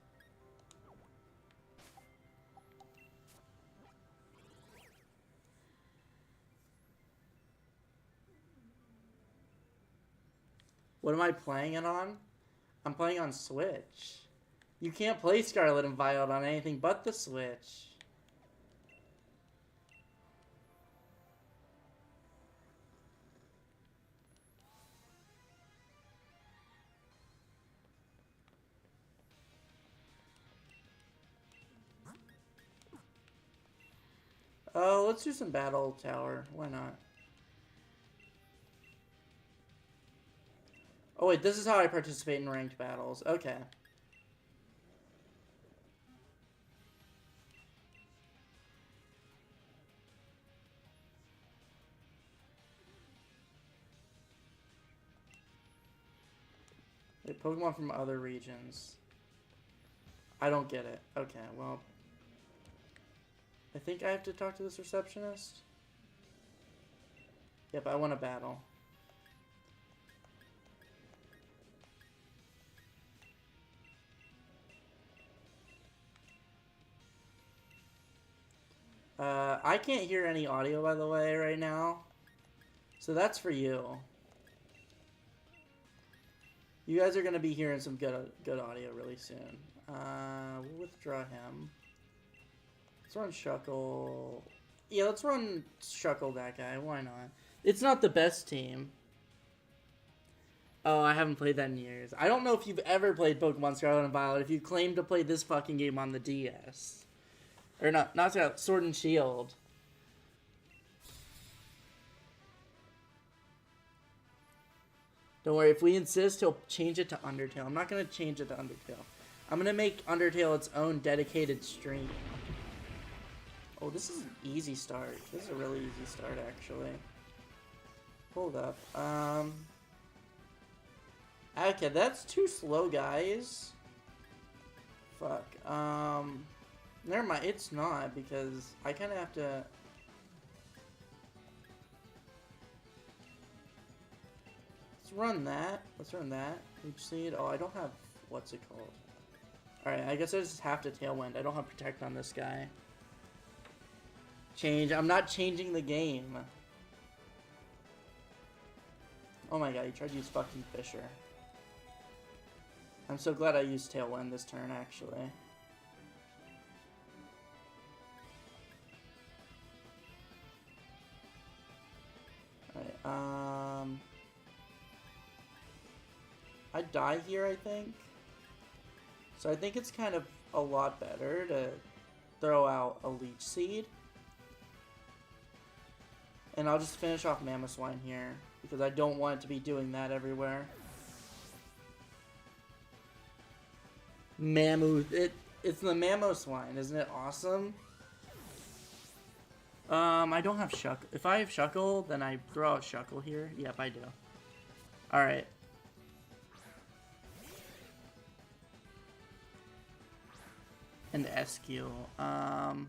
What am I playing it on? I'm playing on Switch. You can't play Scarlet and Violet on anything but the Switch. Oh, let's do some battle tower. Why not? Oh wait, this is how I participate in ranked battles. Okay. Wait, Pokemon from other regions. I don't get it. Okay, well... I think I have to talk to this receptionist. Yep, I want to battle. I can't hear any audio, by the way, right now. So that's for you. You guys are going to be hearing some good audio really soon. We'll withdraw him. Let's run Shuckle. Yeah, let's run Shuckle that guy. Why not? It's not the best team. Oh, I haven't played that in years. I don't know if you've ever played Pokemon Scarlet and Violet if you claim to play this fucking game on the DS. Or not Scarlet, Sword and Shield. Don't worry, if we insist, he'll change it to Undertale. I'm not going to change it to Undertale. I'm going to make Undertale its own dedicated stream. Oh, this is an easy start. This is a really easy start, actually. Hold up. Okay, that's too slow, guys. Fuck. Never mind. It's not, because I kind of have to... Let's run that. Let's run that. Leech Seed. Oh, I don't have... What's it called? Alright, I guess I just have to Tailwind. I don't have Protect on this guy. Change. I'm not changing the game. Oh my god, he tried to use fucking Fisher. I'm so glad I used Tailwind this turn, actually. Alright, I die here, I think. So I think it's kind of a lot better to throw out a Leech Seed. And I'll just finish off Mamoswine here, because I don't want it to be doing that everywhere. It's the Mamoswine, isn't it awesome? I don't have Shuckle. If I have Shuckle, then I throw out Shuckle here. Yep, I do. Alright. And SQ. I'm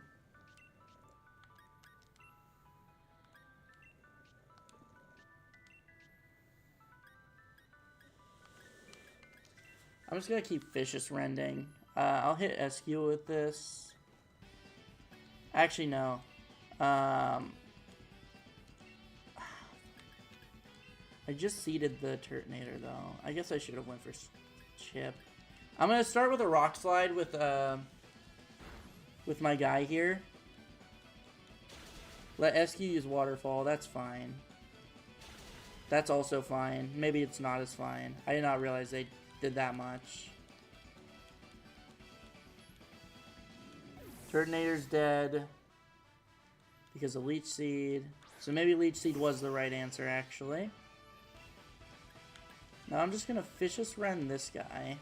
just gonna keep Vicious Rending. I'll hit SQ with this. Actually, no. I just seeded the Turtonator, though. I guess I should have went for Chip. I'm gonna start with a Rock Slide with my guy here. Let SQ use Waterfall. That's fine. That's also fine. Maybe it's not as fine. I did not realize they did that much. Turtonator's dead because of Leech Seed. So maybe Leech Seed was the right answer, actually. Now I'm just gonna Vicious Rend this guy.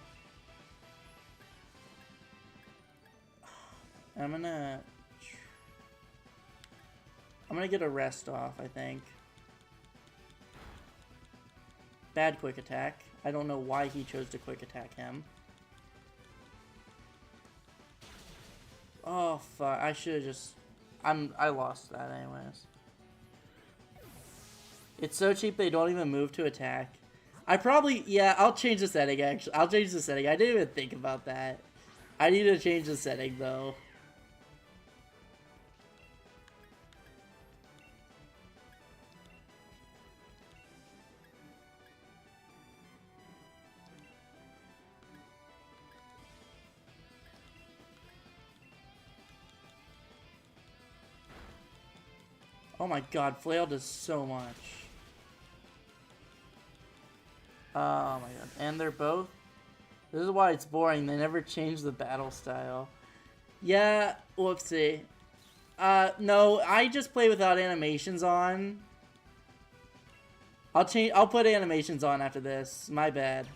I'm gonna get a rest off, I think. Bad Quick Attack. I don't know why he chose to Quick Attack him. Oh, fuck. I should have just... I lost that anyways. It's so cheap they don't even move to attack. I probably, yeah, I'll change the setting actually. I'll change the setting. I didn't even think about that. I need to change the setting though. Oh my god, Flail does so much. Oh my god. And they're both... This is why it's boring. They never change the battle style. Yeah, whoopsie. No, I just play without animations on. I'll put animations on after this. My bad.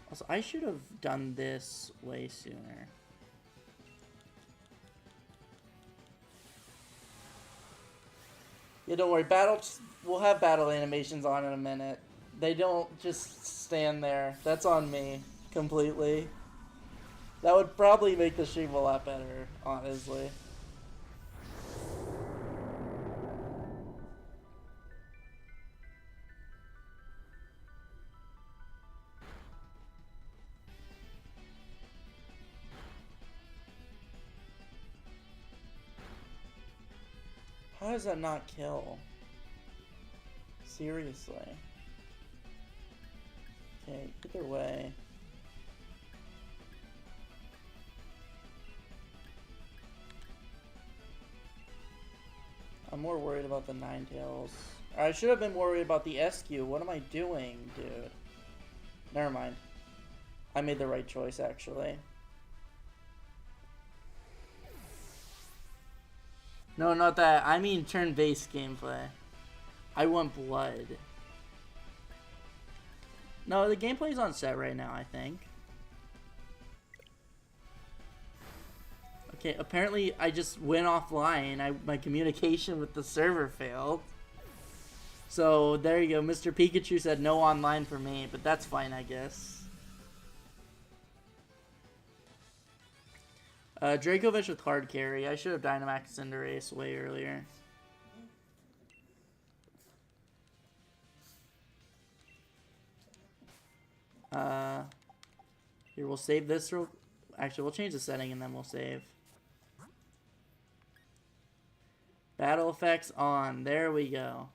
Also, I should have done this way sooner. Yeah, don't worry. We'll have battle animations on in a minute. They don't just stand there. That's on me completely. That would probably make the stream a lot better, honestly. How does that not kill? Seriously. Okay, either way. I'm more worried about the Ninetales. I should have been worried about the SQ. What am I doing, dude? Never mind. I made the right choice, actually. No, not that. I mean turn-based gameplay. I want blood. No, the gameplay's on set right now, I think. Okay, apparently I just went offline. My communication with the server failed. So, there you go. Mr. Pikachu said no online for me, but that's fine, I guess. Dracovish with hard carry. I should have Dynamax Cinderace way earlier. Here, we'll save this real... Actually, we'll change the setting and then we'll save. Battle effects on. There we go.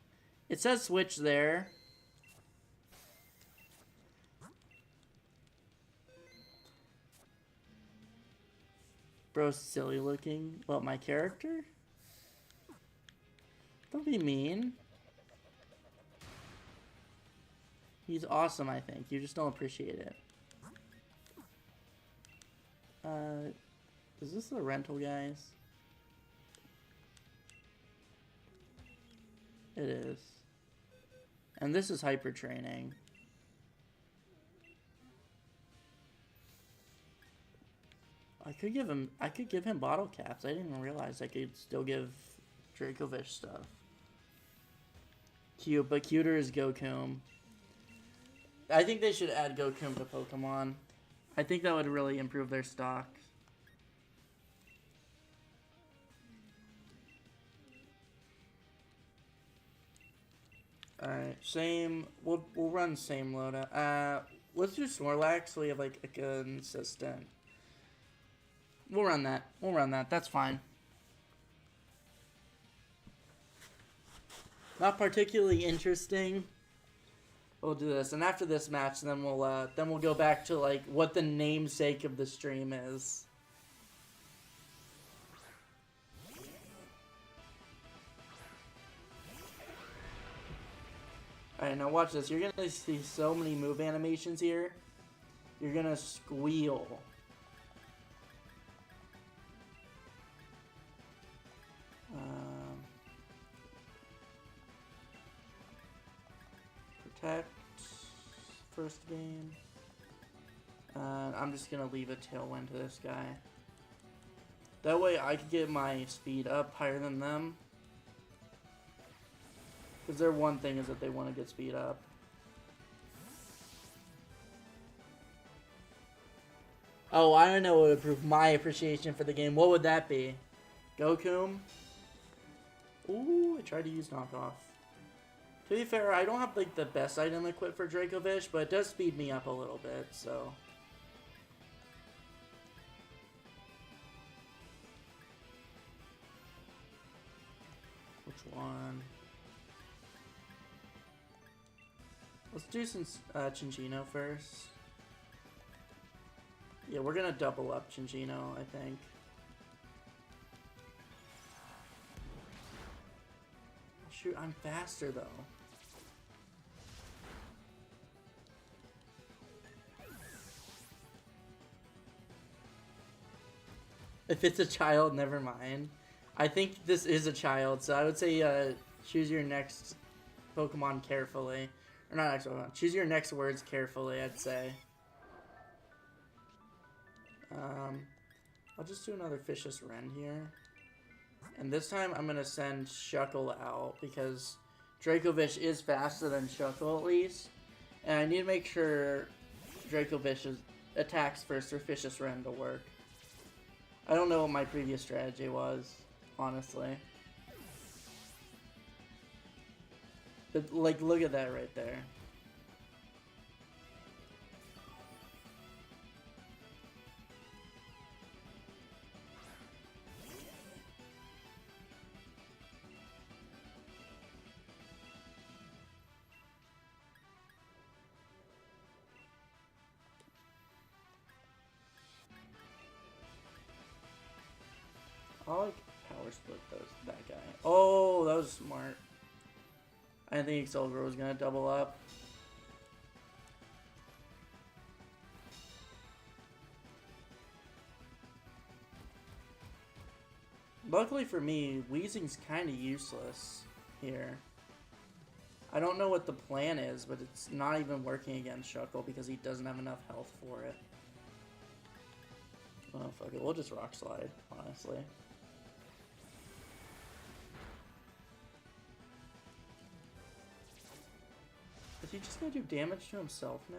It says switch there. Bro's silly looking. What, my character? Don't be mean. He's awesome, I think. You just don't appreciate it. Is this the rental, guys? It is. And this is hyper training. I could give him bottle caps. I didn't even realize I could still give Dracovish stuff. Cute, but cuter is Gokum. I think they should add Gokum to Pokemon. I think that would really improve their stock. Alright, same. We'll run same loadout. Let's do Snorlax so we have like a consistent. We'll run that. We'll run that. That's fine. Not particularly interesting. We'll do this, and after this match, then we'll go back to like what the namesake of the stream is. Alright, now watch this. You're gonna see so many move animations here. You're gonna squeal. Protect. First game. I'm just gonna leave a Tailwind to this guy. That way I can get my speed up higher than them. Because their one thing is that they want to get speed up. Oh, I don't know what would improve my appreciation for the game. What would that be? Gokum? Ooh, I tried to use knockoff. To be fair, I don't have like the best item equipped for Dracovish, but it does speed me up a little bit, so. Which one? Let's do some Chinchino first. Yeah, we're gonna double up Chinchino, I think. Shoot, I'm faster though. If it's a child, never mind. I think this is a child, so I would say choose your next Pokemon carefully. Or not next Pokemon. Choose your next words carefully, I'd say. I'll just do another Vicious Rend here. And this time I'm going to send Shuckle out because Dracovish is faster than Shuckle at least. And I need to make sure Dracovish's attacks first for Vicious Rend to work. I don't know what my previous strategy was, honestly. But, like, look at that right there. I'll, like, power split that guy. Oh, that was smart. I didn't think Excelgor was going to double up. Luckily for me, Weezing's kind of useless here. I don't know what the plan is, but it's not even working against Shuckle because he doesn't have enough health for it. Oh, fuck it. We'll just Rock Slide, honestly. Is he just gonna do damage to himself now?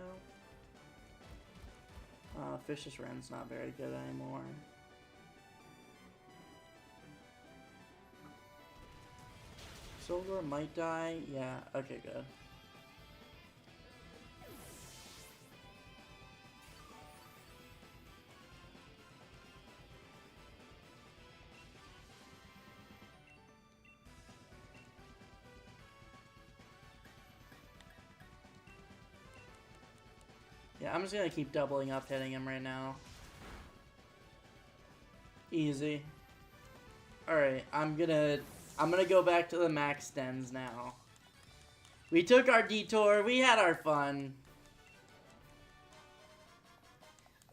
Vicious Rend's not very good anymore. Solgar might die. Yeah, okay, good. Yeah, I'm just gonna keep doubling up, hitting him right now. Easy. Alright, I'm gonna go back to the max dens now. We took our detour, we had our fun.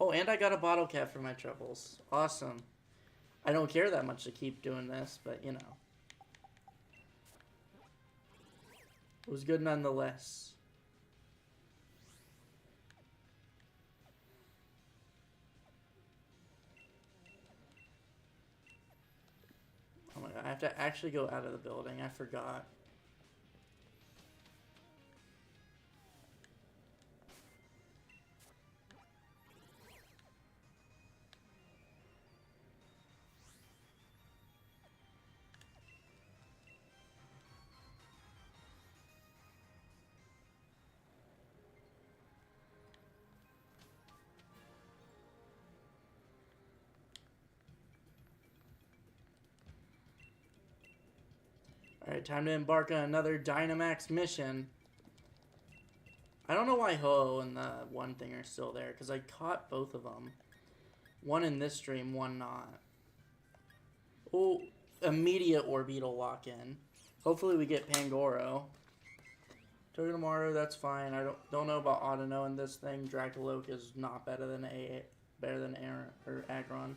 Oh, and I got a bottle cap for my troubles. Awesome. I don't care that much to keep doing this, but you know. It was good nonetheless. Oh my god, I have to actually go out of the building. I forgot. Alright, time to embark on another Dynamax mission. I don't know why Ho and the one thing are still there, because I caught both of them. One in this stream, one not. Oh, immediate Orbeetle lock-in. Hopefully we get Pangoro. Togedemaru, that's fine. I don't know about Audino in this thing. Dracoloak is not better than Aaron or Aggron.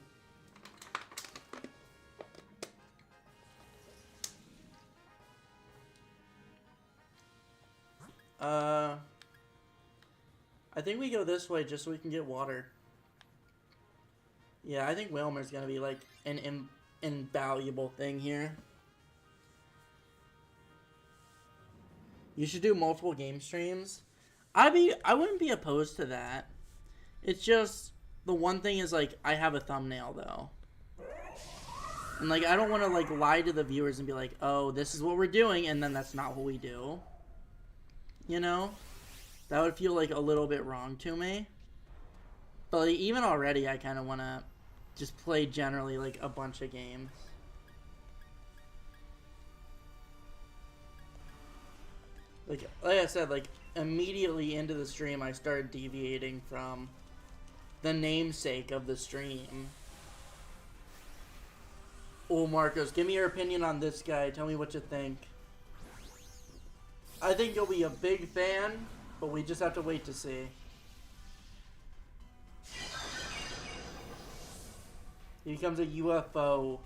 I think we go this way just so we can get water. Yeah, I think Wilmer's gonna be like an invaluable thing here. You should do multiple game streams. I wouldn't be opposed to that. It's just the one thing is like I have a thumbnail though. And like I don't want to like lie to the viewers and be like, "Oh, this is what we're doing," and then that's not what we do. you know? That would feel like a little bit wrong to me. But like, even already, I kind of want to just play generally like a bunch of games. Like I said, like immediately into the stream, I started deviating from the namesake of the stream. Oh, Marcos, give me your opinion on this guy. Tell me what you think. I think you'll be a big fan, but we just have to wait to see. He becomes a UFO.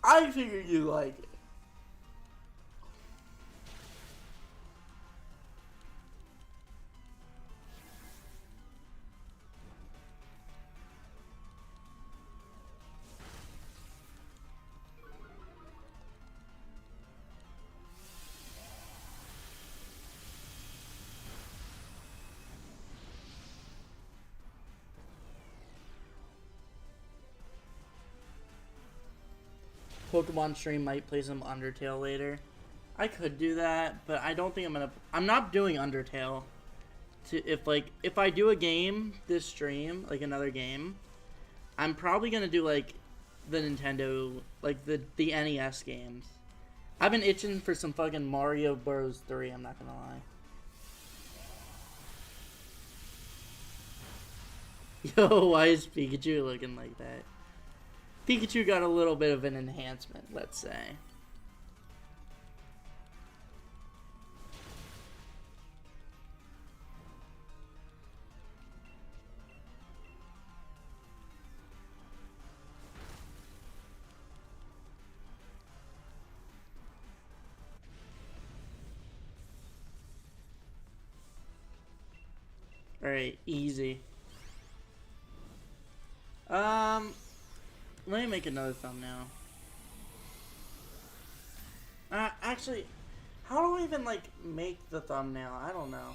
I figured you like it. Pokemon stream might play some Undertale later. I could do that, but I don't think I'm not doing Undertale. If I do a game this stream, like another game, I'm probably gonna do like the Nintendo, like the NES games. I've been itching for some fucking Mario Bros. 3, I'm not gonna lie. Yo, why is Pikachu looking like that? Pikachu got a little bit of an enhancement, let's say. Alright, easy. Let me make another thumbnail. Actually, how do I even, like, make the thumbnail? I don't know.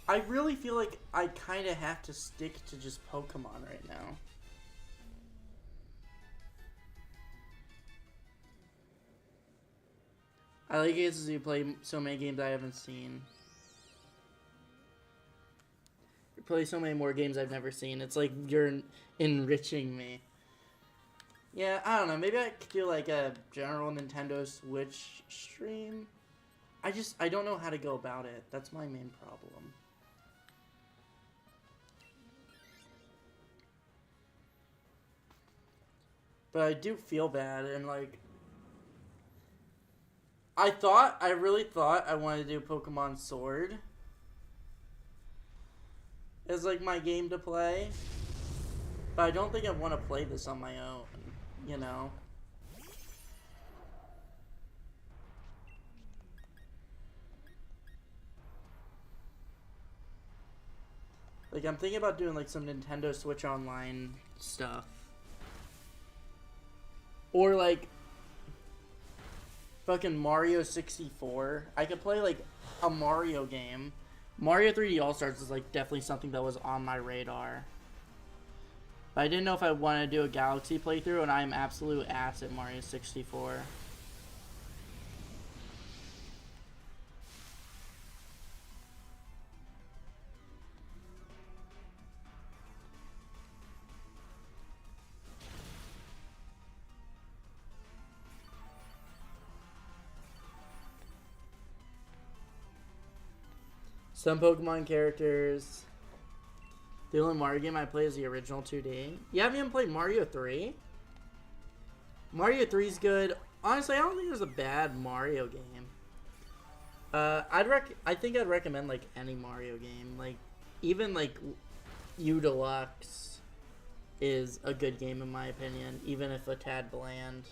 I really feel like I kind of have to stick to just Pokemon right now. I like it as you play so many games I haven't seen. You play so many more games I've never seen. It's like you're enriching me. Yeah, I don't know. Maybe I could do like a general Nintendo Switch stream. I don't know how to go about it. That's my main problem. But I do feel bad, and like, I really thought I wanted to do Pokemon Sword as like my game to play. But I don't think I want to play this on my own, you know? Like, I'm thinking about doing like some Nintendo Switch Online stuff. Or like fucking Mario 64. I could play like a Mario game. Mario 3D All-Stars is like definitely something that was on my radar. But I didn't know if I wanted to do a Galaxy playthrough, and I'm absolute ass at Mario 64. Some Pokemon characters. The only Mario game I play is the original 2D. You haven't even played Mario 3? Mario 3's good. Honestly, I don't think there's a bad Mario game. I think I'd recommend like any Mario game. Like even like U Deluxe is a good game in my opinion, even if a tad bland.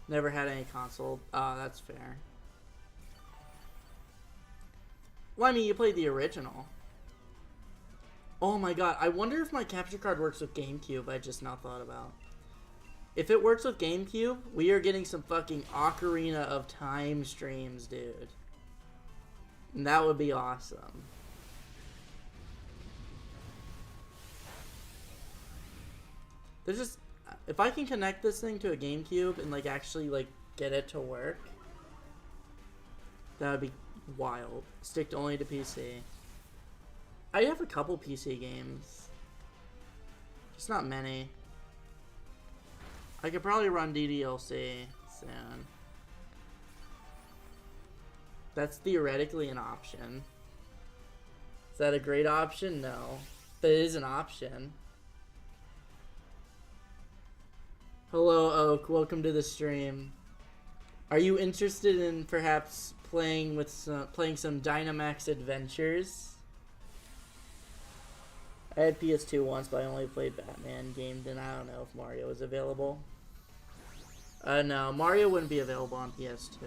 Never had any console. That's fair. Well, I mean, you played the original. Oh my god, I wonder if my capture card works with GameCube. I just not thought about. If it works with GameCube, we are getting some fucking Ocarina of Time streams, dude. And that would be awesome. There's just... If I can connect this thing to a GameCube and like actually like get it to work, that would be wild. Stick only to PC. I have a couple PC games. Just not many. I could probably run DDLC soon. That's theoretically an option. Is that a great option? No. But it is an option. Hello, Oak. Welcome to the stream. Are you interested in perhaps playing some Dynamax Adventures? I had PS2 once, but I only played Batman games, and I don't know if Mario is available. No, Mario wouldn't be available on PS2.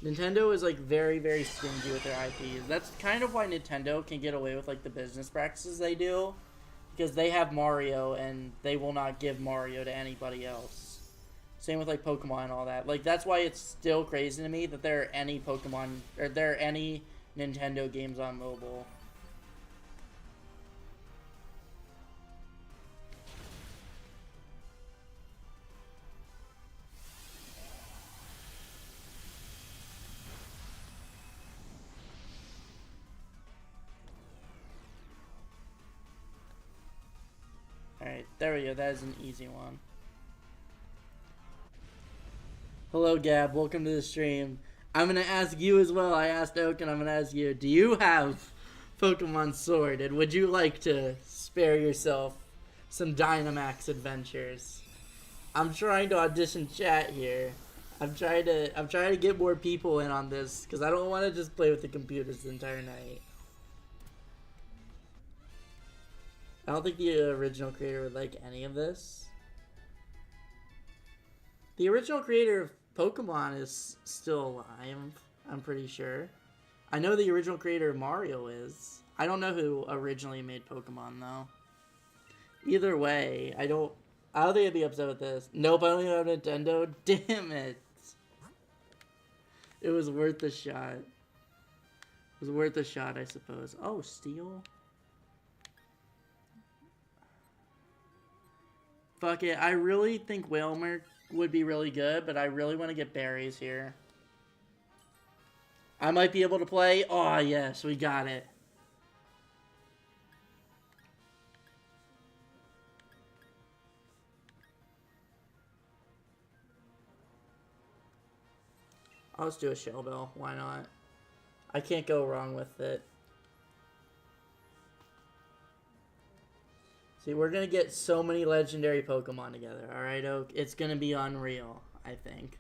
Nintendo is like very, very stingy with their IPs. That's kind of why Nintendo can get away with like the business practices they do, because they have Mario and they will not give Mario to anybody else. Same with like Pokemon and all that. Like that's why it's still crazy to me that there are any Pokemon or there are any Nintendo games on mobile. Alright, there we go. That is an easy one. Hello, Gab. Welcome to the stream. I'm going to ask you as well. I asked Oak, and I'm going to ask you. Do you have Pokemon Sword? And would you like to spare yourself some Dynamax adventures? I'm trying to audition chat here. I'm trying to get more people in on this, because I don't want to just play with the computers the entire night. I don't think the original creator would like any of this. The original creator of Pokemon is still alive, I'm pretty sure. I know the original creator of Mario is. I don't know who originally made Pokemon, though. Either way, I don't think I'd be upset with this. Nope, I don't even have Nintendo. Damn it. It was worth the shot. It was worth the shot, I suppose. Oh, Steel? Fuck it. I really think Whalmer would be really good, but I really want to get berries here. I might be able to play. Oh, yes, we got it. I'll just do a Shell Bell. Why not? I can't go wrong with it. See, we're going to get so many legendary Pokemon together. Alright, Oak? It's going to be unreal, I think.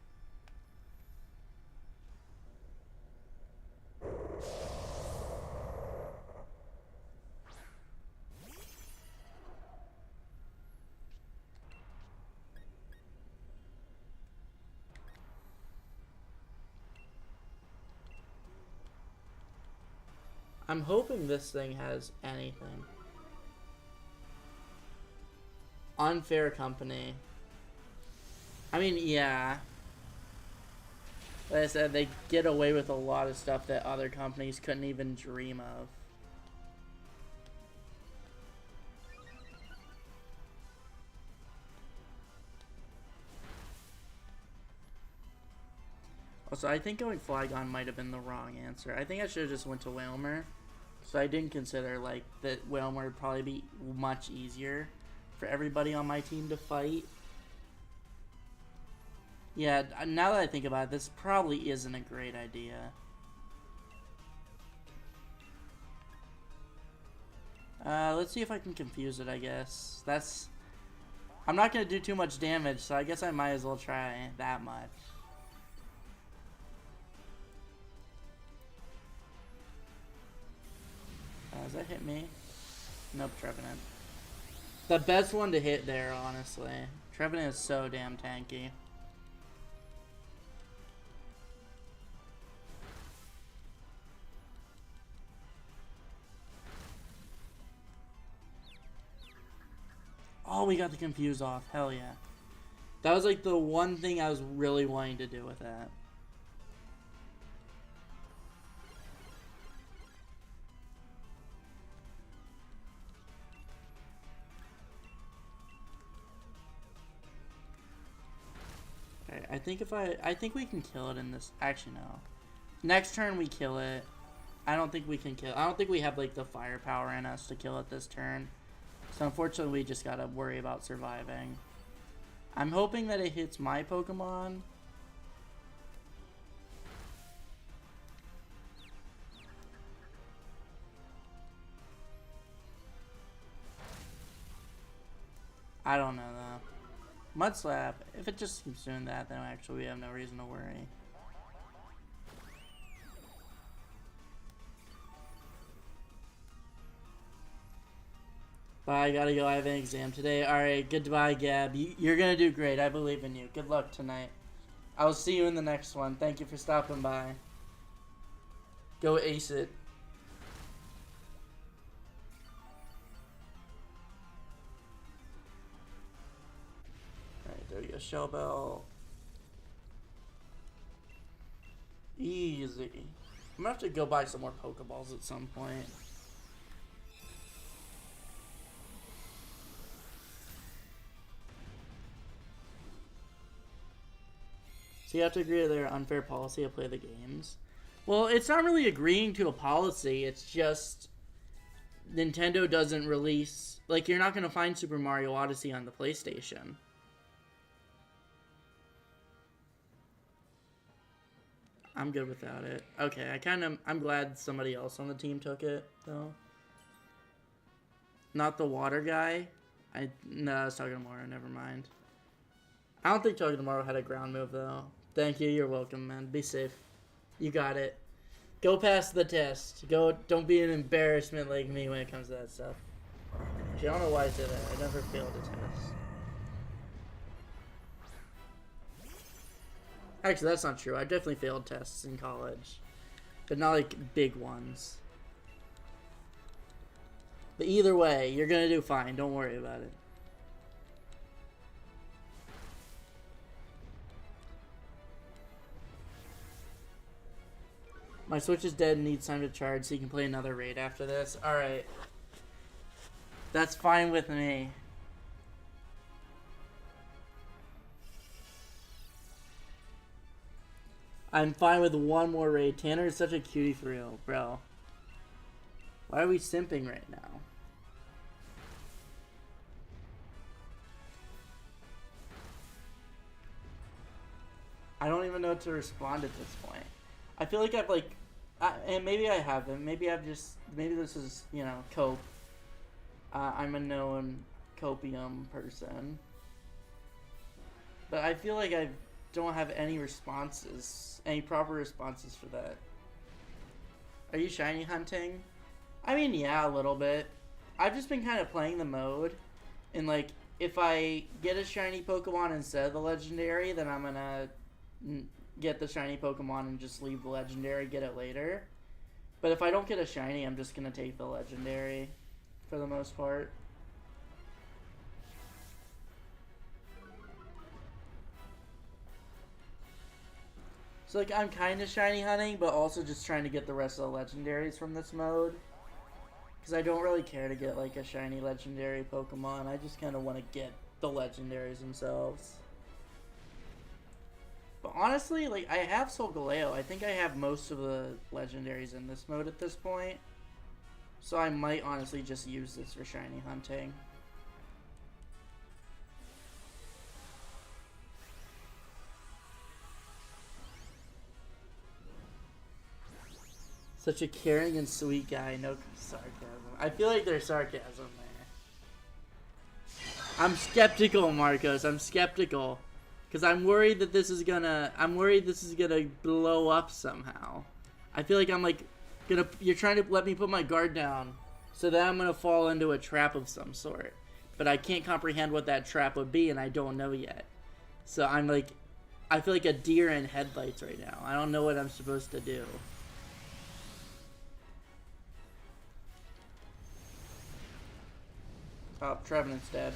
I'm hoping this thing has anything. Unfair company. I mean, yeah. Like I said, they get away with a lot of stuff that other companies couldn't even dream of. Also, I think going Flygon might have been the wrong answer. I think I should have just went to Whalmer. So I didn't consider, like, that Whalmer would probably be much easier for everybody on my team to fight. Yeah, now that I think about it, this probably isn't a great idea. Let's see if I can confuse it, I guess. I'm not going to do too much damage, so I guess I might as well try that much. Does that hit me? Nope, Trevenant. The best one to hit there, honestly. Trevenant is so damn tanky. Oh, we got the confuse off. Hell yeah. That was like the one thing I was really wanting to do with that. I think we can kill it in this. Actually, no. Next turn we kill it. I don't think we can kill. I don't think we have like the firepower in us to kill it this turn. So unfortunately, we just gotta worry about surviving. I'm hoping that it hits my Pokemon. I don't know though. Mud Slap, if it just keeps doing that, then actually we have no reason to worry. Bye, I gotta go. I have an exam today. Alright, goodbye, Gab. You're gonna do great. I believe in you. Good luck tonight. I will see you in the next one. Thank you for stopping by. Go ace it. Alright, there you go. Shell Bell. Easy. I'm gonna have to go buy some more Pokeballs at some point. So you have to agree to their unfair policy of play the games. Well, it's not really agreeing to a policy. It's just Nintendo doesn't release... Like, you're not going to find Super Mario Odyssey on the PlayStation. I'm good without it. Okay, I'm glad somebody else on the team took it, though. Not the water guy. No, I was talking to Mario. Never mind. I don't think Talking Tomorrow had a ground move, though. Thank you. You're welcome, man. Be safe. You got it. Go past the test. Don't be an embarrassment like me when it comes to that stuff. Actually, I don't know why I said that. I never failed a test. Actually, that's not true. I definitely failed tests in college. But not, like, big ones. But either way, you're gonna do fine. Don't worry about it. My Switch is dead and needs time to charge, so you can play another raid after this. Alright. That's fine with me. I'm fine with one more raid. Tanner is such a cutie for real, bro. Why are we simping right now? I don't even know what to respond at this point. I feel like I've like, and maybe I haven't. Maybe I've just, maybe this is, you know, cope. I'm a known copium person. But I feel like I don't have any responses, any proper responses for that. Are you shiny hunting? I mean, yeah, a little bit. I've just been kind of playing the mode. And like, if I get a shiny Pokemon instead of the legendary, then I'm gonna get the shiny Pokemon and just leave the legendary, get it later. But if I don't get a shiny, I'm just gonna take the legendary for the most part. So like, I'm kind of shiny hunting, but also just trying to get the rest of the legendaries from this mode. Because I don't really care to get like a shiny legendary Pokemon. I just kind of want to get the legendaries themselves. But honestly, like, I have Solgaleo. I think I have most of the legendaries in this mode at this point. So I might honestly just use this for shiny hunting. Such a caring and sweet guy. No sarcasm. I feel like there's sarcasm there. I'm skeptical, Marcos. I'm skeptical. Because I'm worried that this is gonna blow up somehow. I feel like I'm like you're trying to let me put my guard down so that I'm gonna fall into a trap of some sort. But I can't comprehend what that trap would be, and I don't know yet. So I'm like, I feel like a deer in headlights right now. I don't know what I'm supposed to do. Oh, Trevenant's dead.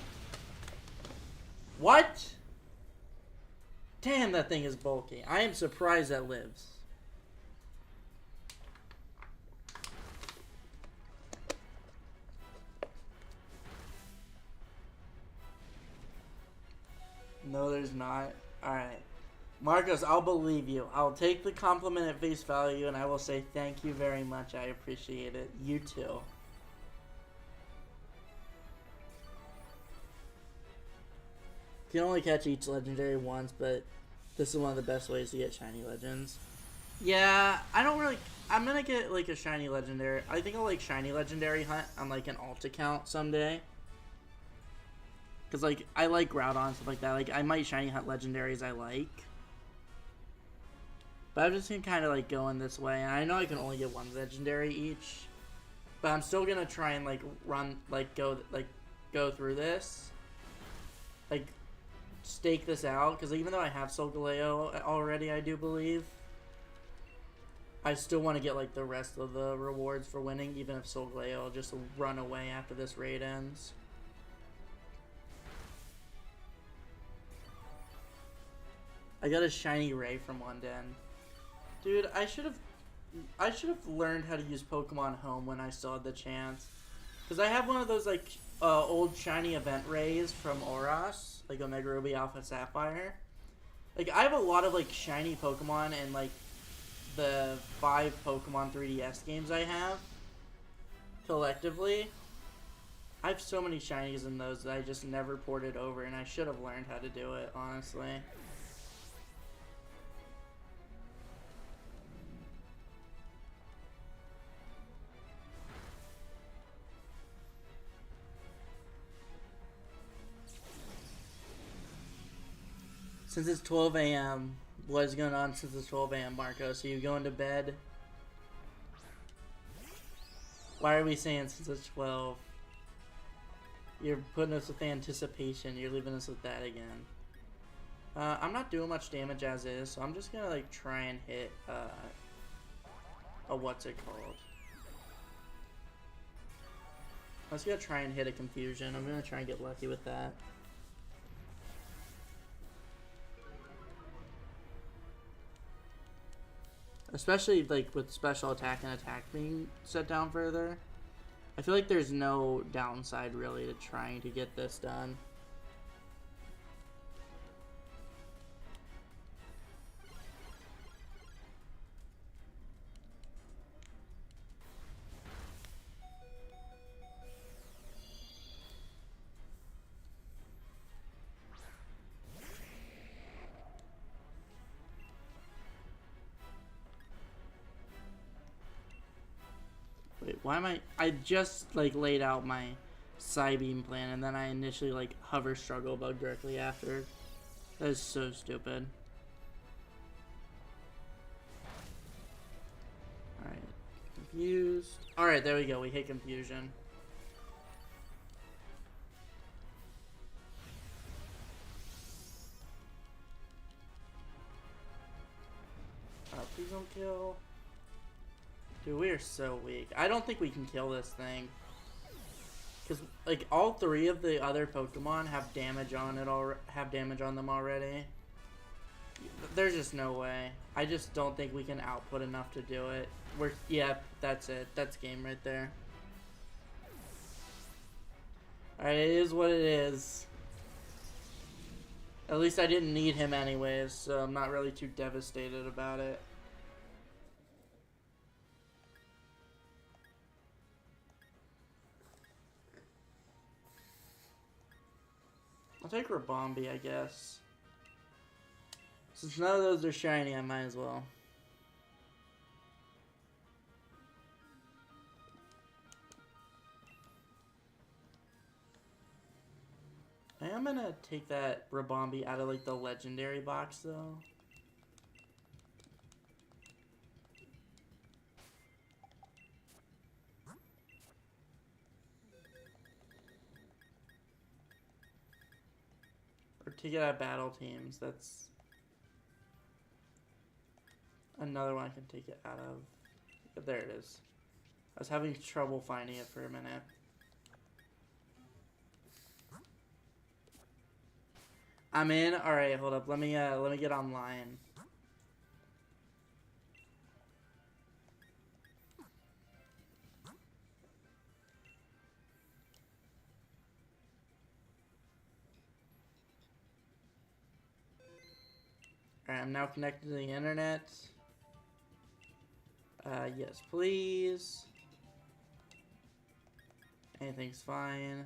What? Damn, that thing is bulky. I am surprised that lives. No, there's not. Alright. Marcos, I'll believe you. I'll take the compliment at face value, and I will say thank you very much. I appreciate it. You too. You can only catch each legendary once, but this is one of the best ways to get shiny legends. Yeah, I don't really... I'm gonna get, like, a shiny legendary. I think I'll, like, shiny legendary hunt on, like, an alt account someday. Because, like, I like Groudon and stuff like that. Like, I might shiny hunt legendaries I like. But I've just been kind of, like, going this way. And I know I can only get one legendary each. But I'm still gonna try and, like, go through this. Like, stake this out. Because even though I have Solgaleo already, I do believe, I still want to get, like, the rest of the rewards for winning, even if Solgaleo will just run away after this raid ends. I got a shiny Ray from London. Dude, I should have learned how to use Pokemon Home when I still had the chance. Because I have one of those, like, old shiny event Rays from Oros, like Omega Ruby, Alpha Sapphire. Like, I have a lot of, like, shiny Pokemon and, like, the 5 Pokemon 3DS games I have collectively. I have so many shinies in those that I just never ported over, and I should have learned how to do it, honestly. Since it's 12 a.m., what is going on since it's 12 a.m., Marco? So you going to bed? Why are we saying since it's 12? You're putting us with anticipation. You're leaving us with that again. I'm not doing much damage as is, so I'm just gonna, like, try and hit, a what's it called? I was gonna try and hit a confusion. I'm gonna try and get lucky with that. Especially, like, with special attack and attack being set down further. I feel like there's no downside, really, to trying to get this done. Wait, why am I just, like, laid out my Psybeam plan, and then I initially, like, hover Struggle Bug directly after. That is so stupid. Alright. Confused. Alright, there we go. We hit Confusion. Please don't kill. Dude, we are so weak. I don't think we can kill this thing. Because, like, all 3 of the other Pokemon have damage on it have damage on them already. There's just no way. I just don't think we can output enough to do it. Yeah, that's it. That's game right there. Alright, it is what it is. At least I didn't need him anyways, so I'm not really too devastated about it. I'll take Rabombi, I guess. Since none of those are shiny, I might as well. I am gonna take that Rabombi out of, like, the legendary box, though. Or take it out of battle teams. That's another one I can take it out of. But there it is. I was having trouble finding it for a minute. I'm in. All right, hold up. Let me get online. Alright, I'm now connected to the internet. Yes, please. Anything's fine.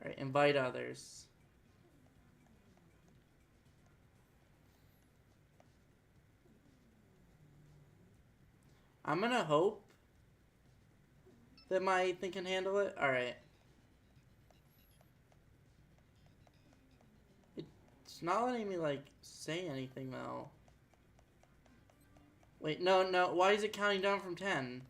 Alright, invite others. I'm gonna hope that my thing can handle it. Alright. It's not letting me, like, say anything, though. Wait, no. Why is it counting down from 10?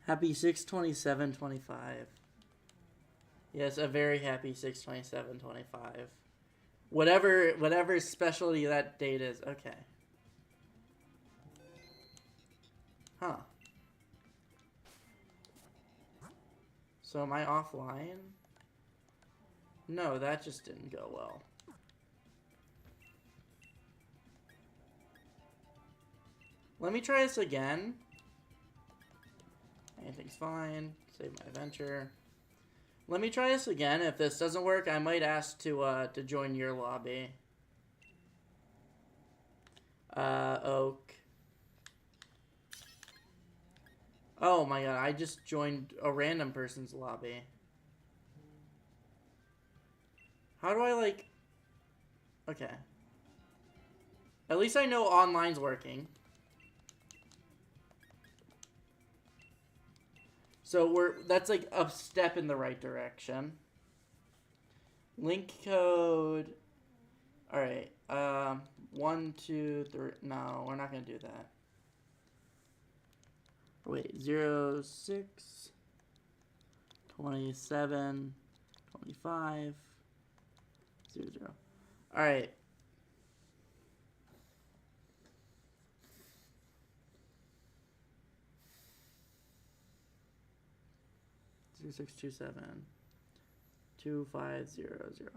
Happy 6/27/25. Yes, a very happy 6/27/25. Whatever specialty that date is. Okay. Huh. So am I offline? No, that just didn't go well. Let me try this again. Anything's fine. Save my adventure. Let me try this again. If this doesn't work, I might ask to join your lobby. Oak. Oh my god, I just joined a random person's lobby. How do I, like... Okay. At least I know online's working. So that's like a step in the right direction. Link code. Alright. 1, 2, 3. No, we're not gonna do that. Wait, 0, 6, 27, 25, 0, 0. Alright. Zero, 6, 2, 7, 2, 5, 0, 0.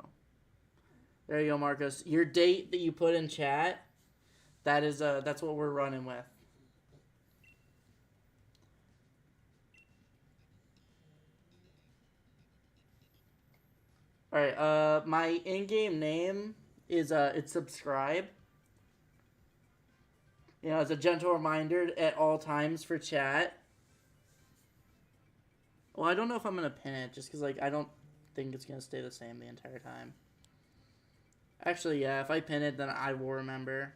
There you go, Marcos. Your date that you put in chat, that's what we're running with. Alright, my in-game name is, it's subscribe. You know, as a gentle reminder at all times for chat. Well, I don't know if I'm going to pin it, just because, like, I don't think it's going to stay the same the entire time. Actually, yeah, if I pin it, then I will remember.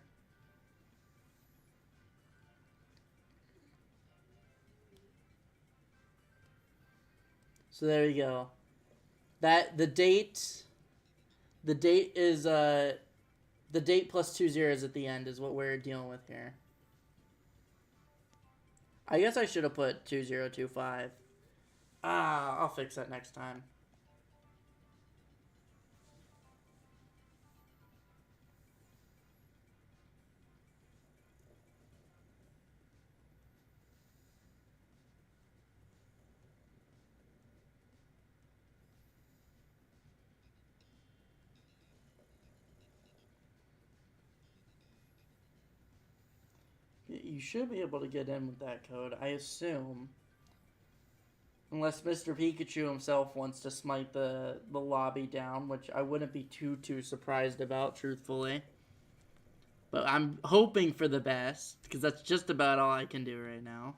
So there you go. The date is, the date plus 2 zeros at the end is what we're dealing with here. I guess I should have put 2025. I'll fix that next time. You should be able to get in with that code, I assume. Unless Mr. Pikachu himself wants to smite the lobby down, which I wouldn't be too surprised about, truthfully. But I'm hoping for the best, because that's just about all I can do right now.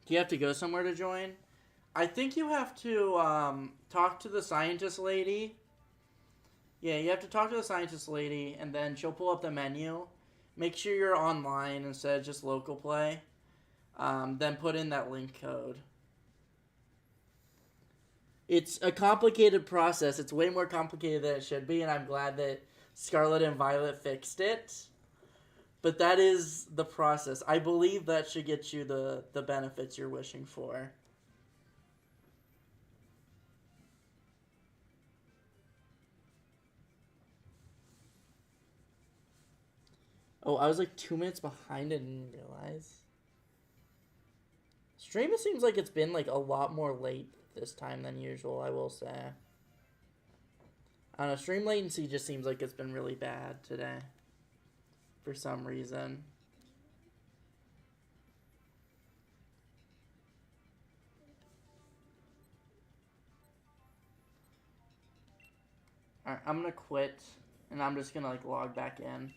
Do you have to go somewhere to join? I think you have to talk to the scientist lady. Yeah, you have to talk to the scientist lady, and then she'll pull up the menu. Make sure you're online instead of just local play. Then put in that link code. It's a complicated process. It's way more complicated than it should be, and I'm glad that Scarlet and Violet fixed it. But that is the process. I believe that should get you the benefits you're wishing for. Oh, I was like 2 minutes behind and didn't realize. Stream, it seems like it's been like a lot more late this time than usual, I will say. I don't know, stream latency just seems like it's been really bad today. For some reason. Alright, I'm gonna quit, and I'm just gonna like log back in.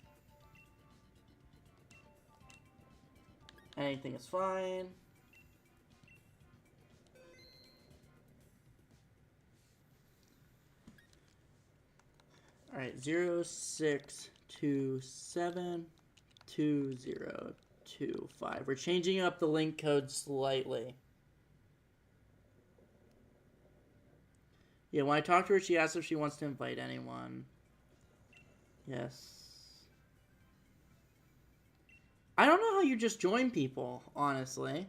Anything is fine. Alright, 06272025. We're changing up the link code slightly. Yeah, when I talked to her, she asked if she wants to invite anyone. Yes. I don't know how you just join people, honestly.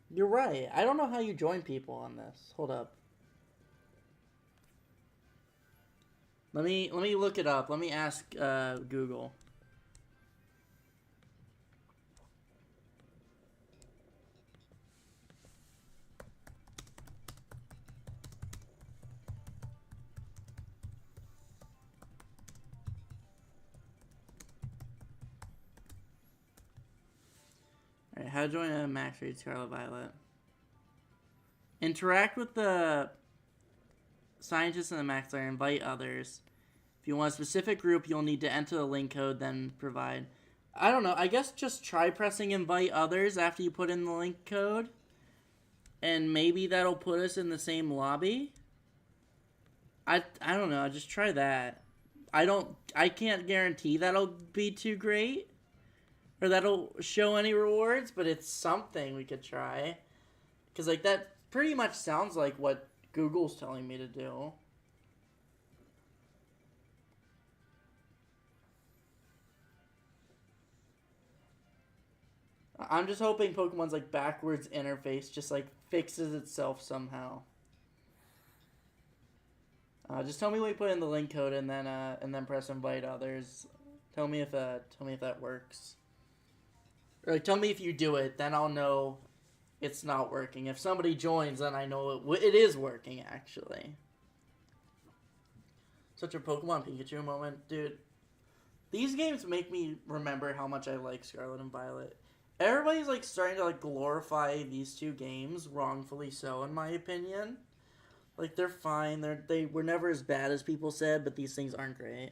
You're right. I don't know how you join people on this. Hold up. Let me look it up. Let me ask Google. Alright, how to join a max raid Scarlet Violet. Interact with the scientists in the max layer. Invite others. If you want a specific group, you'll need to enter the link code, then provide. I don't know. I guess just try pressing invite others after you put in the link code. And maybe that'll put us in the same lobby. I don't know. Just try that. I can't guarantee that'll be too great. Or that'll show any rewards, but it's something we could try. Because, like, that pretty much sounds like what Google's telling me to do. I'm just hoping Pokemon's, like, backwards interface just, like, fixes itself somehow. Just tell me when you put in the link code and then press invite others. Tell me if that works. Or like, tell me if you do it, then I'll know it's not working. If somebody joins, then I know it is working, actually. Such a Pokemon Pikachu moment. Dude, these games make me remember how much I like Scarlet and Violet. Everybody's, like, starting to, like, glorify these two games, wrongfully so, in my opinion. Like, they're fine. They were never as bad as people said, but these things aren't great.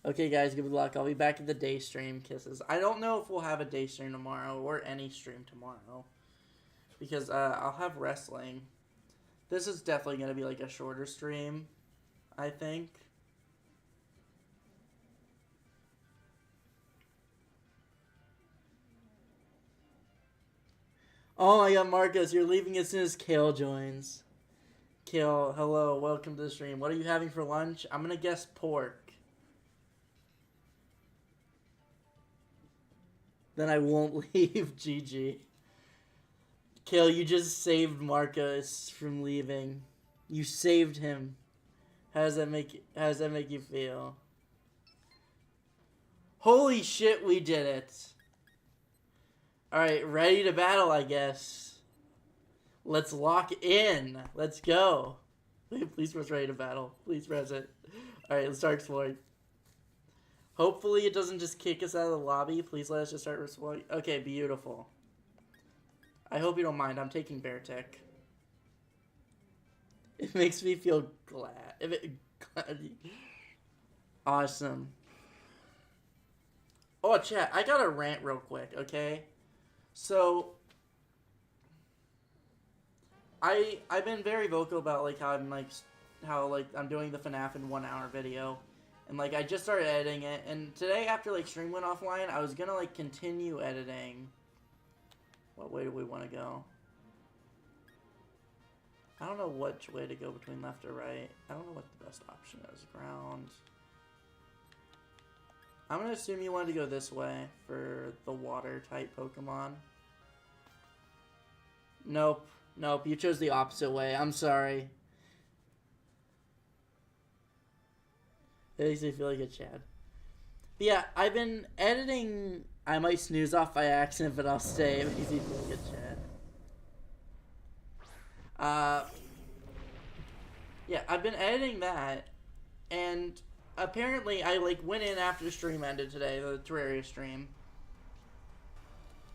Okay, guys, good luck. I'll be back at the day stream. Kisses. I don't know if we'll have a day stream tomorrow or any stream tomorrow. Because I'll have wrestling. This is definitely going to be like a shorter stream, I think. Oh my god, Marcus, you're leaving as soon as Kale joins. Kale, hello, welcome to the stream. What are you having for lunch? I'm going to guess pork. Then I won't leave. GG. Kale, you just saved Marcus from leaving. You saved him. How does that make you feel? Holy shit, we did it. Alright, ready to battle, I guess. Let's lock in. Let's go. Please press ready to battle. Please press it. Alright, let's start exploring. Hopefully it doesn't just kick us out of the lobby. Please let us just start exploring. Okay, beautiful. I hope you don't mind. I'm taking Beartick. It makes me feel glad. Awesome. Oh, chat, I got a rant real quick, okay? So, I've been very vocal about, like, how I'm doing the FNAF in 1 hour video. And, like, I just started editing it. And today, after, like, stream went offline, I was gonna, like, continue editing. What way do we want to go? I don't know which way to go between left or right. I don't know what the best option is. Ground. I'm gonna assume you wanted to go this way for the water-type Pokemon. Nope. Nope, you chose the opposite way. I'm sorry. It makes me feel like a Chad. But yeah, I've been editing. I might snooze off by accident, but I'll stay. It makes me feel like a Chad. Yeah, I've been editing that, and apparently I like went in after the stream ended today, the Terraria stream,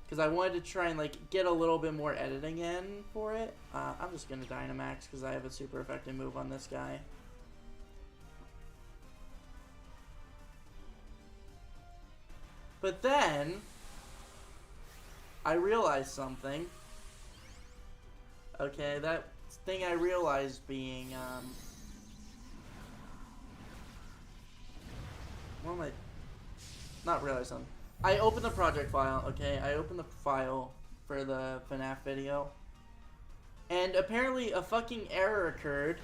because I wanted to try and like get a little bit more editing in for it. I'm just gonna Dynamax because I have a super effective move on this guy. But then I realized something. Okay, that thing I realized being what am I not realized something. I opened the project file, okay? I opened the file for the FNAF video. And apparently a fucking error occurred.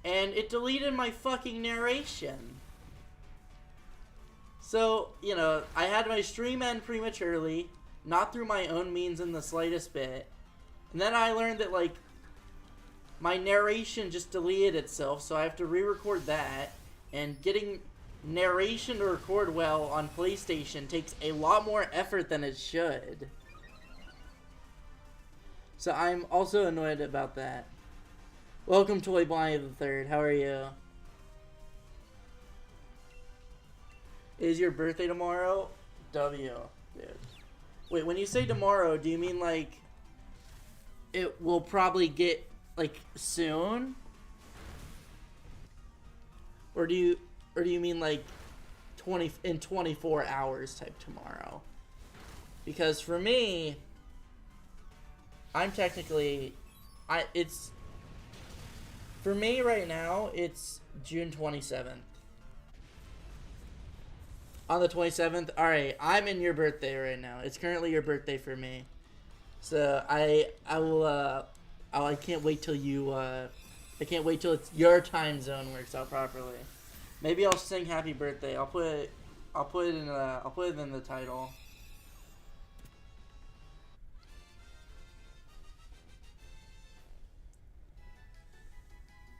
And it deleted my fucking narration. So, you know, I had my stream end prematurely, not through my own means in the slightest bit. And then I learned that, like, my narration just deleted itself, so I have to re-record that. And getting narration to record well on PlayStation takes a lot more effort than it should. So I'm also annoyed about that. Welcome, Toy Blind the Third. How are you? Is your birthday tomorrow? W, dude. Wait, when you say tomorrow, do you mean like it will probably get like soon? Or do you mean like 24 hours type tomorrow? Because for me, I'm technically for me right now, it's June 27th. On the 27th, alright, I'm in your birthday right now. It's currently your birthday for me. So I can't wait till it's your time zone works out properly. Maybe I'll sing happy birthday. I'll put it in the title.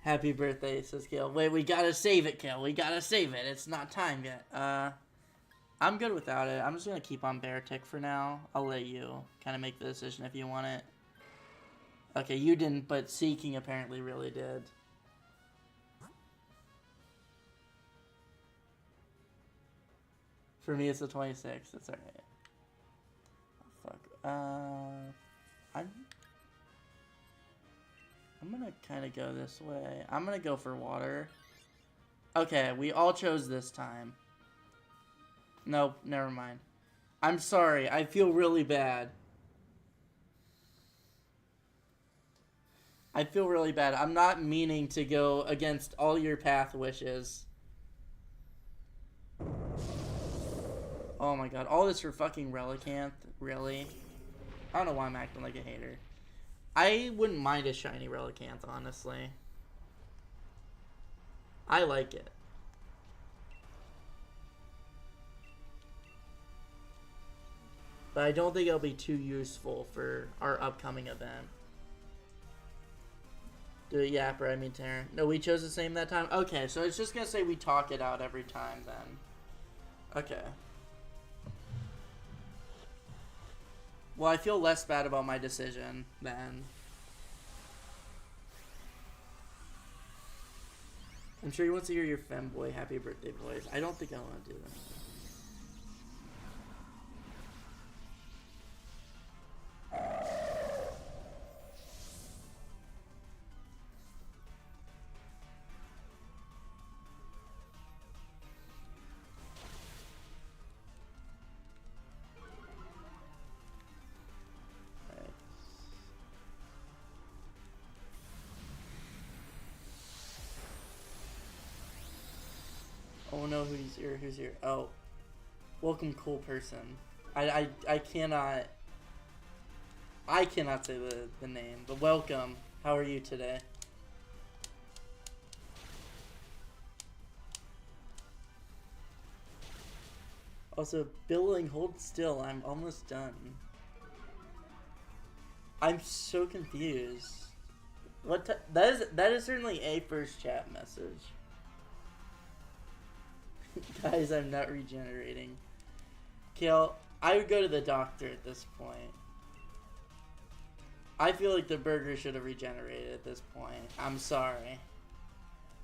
Happy birthday, says Kale. Wait, we gotta save it, Kale. We gotta save it. It's not time yet. I'm good without it. I'm just gonna keep on Bear Tick for now. I'll let you kind of make the decision if you want it. Okay, you didn't, but Seeking apparently really did. For me, it's the 26th. That's alright. Oh, fuck. I'm gonna kind of go this way. I'm gonna go for water. Okay, we all chose this time. Nope, never mind. I'm sorry. I feel really bad. I feel really bad. I'm not meaning to go against all your path wishes. Oh my god. All this for fucking Relicanth? Really? I don't know why I'm acting like a hater. I wouldn't mind a shiny Relicanth, honestly. I like it. But I don't think it'll be too useful for our upcoming event. Do it, Yapper, I mean Taryn. No, we chose the same that time? Okay, so it's just gonna say we talk it out every time then. Okay. Well, I feel less bad about my decision then. I'm sure he wants to hear your femboy happy birthday voice. I don't think I want to do that. Oh no, who's here? Oh. Welcome, cool person. I cannot say the name, but welcome. How are you today? Also, billing, hold still. I'm almost done. I'm so confused. That is certainly a first chat message. Guys, I'm not regenerating. Kale, I would go to the doctor at this point. I feel like the burger should have regenerated at this point. I'm sorry.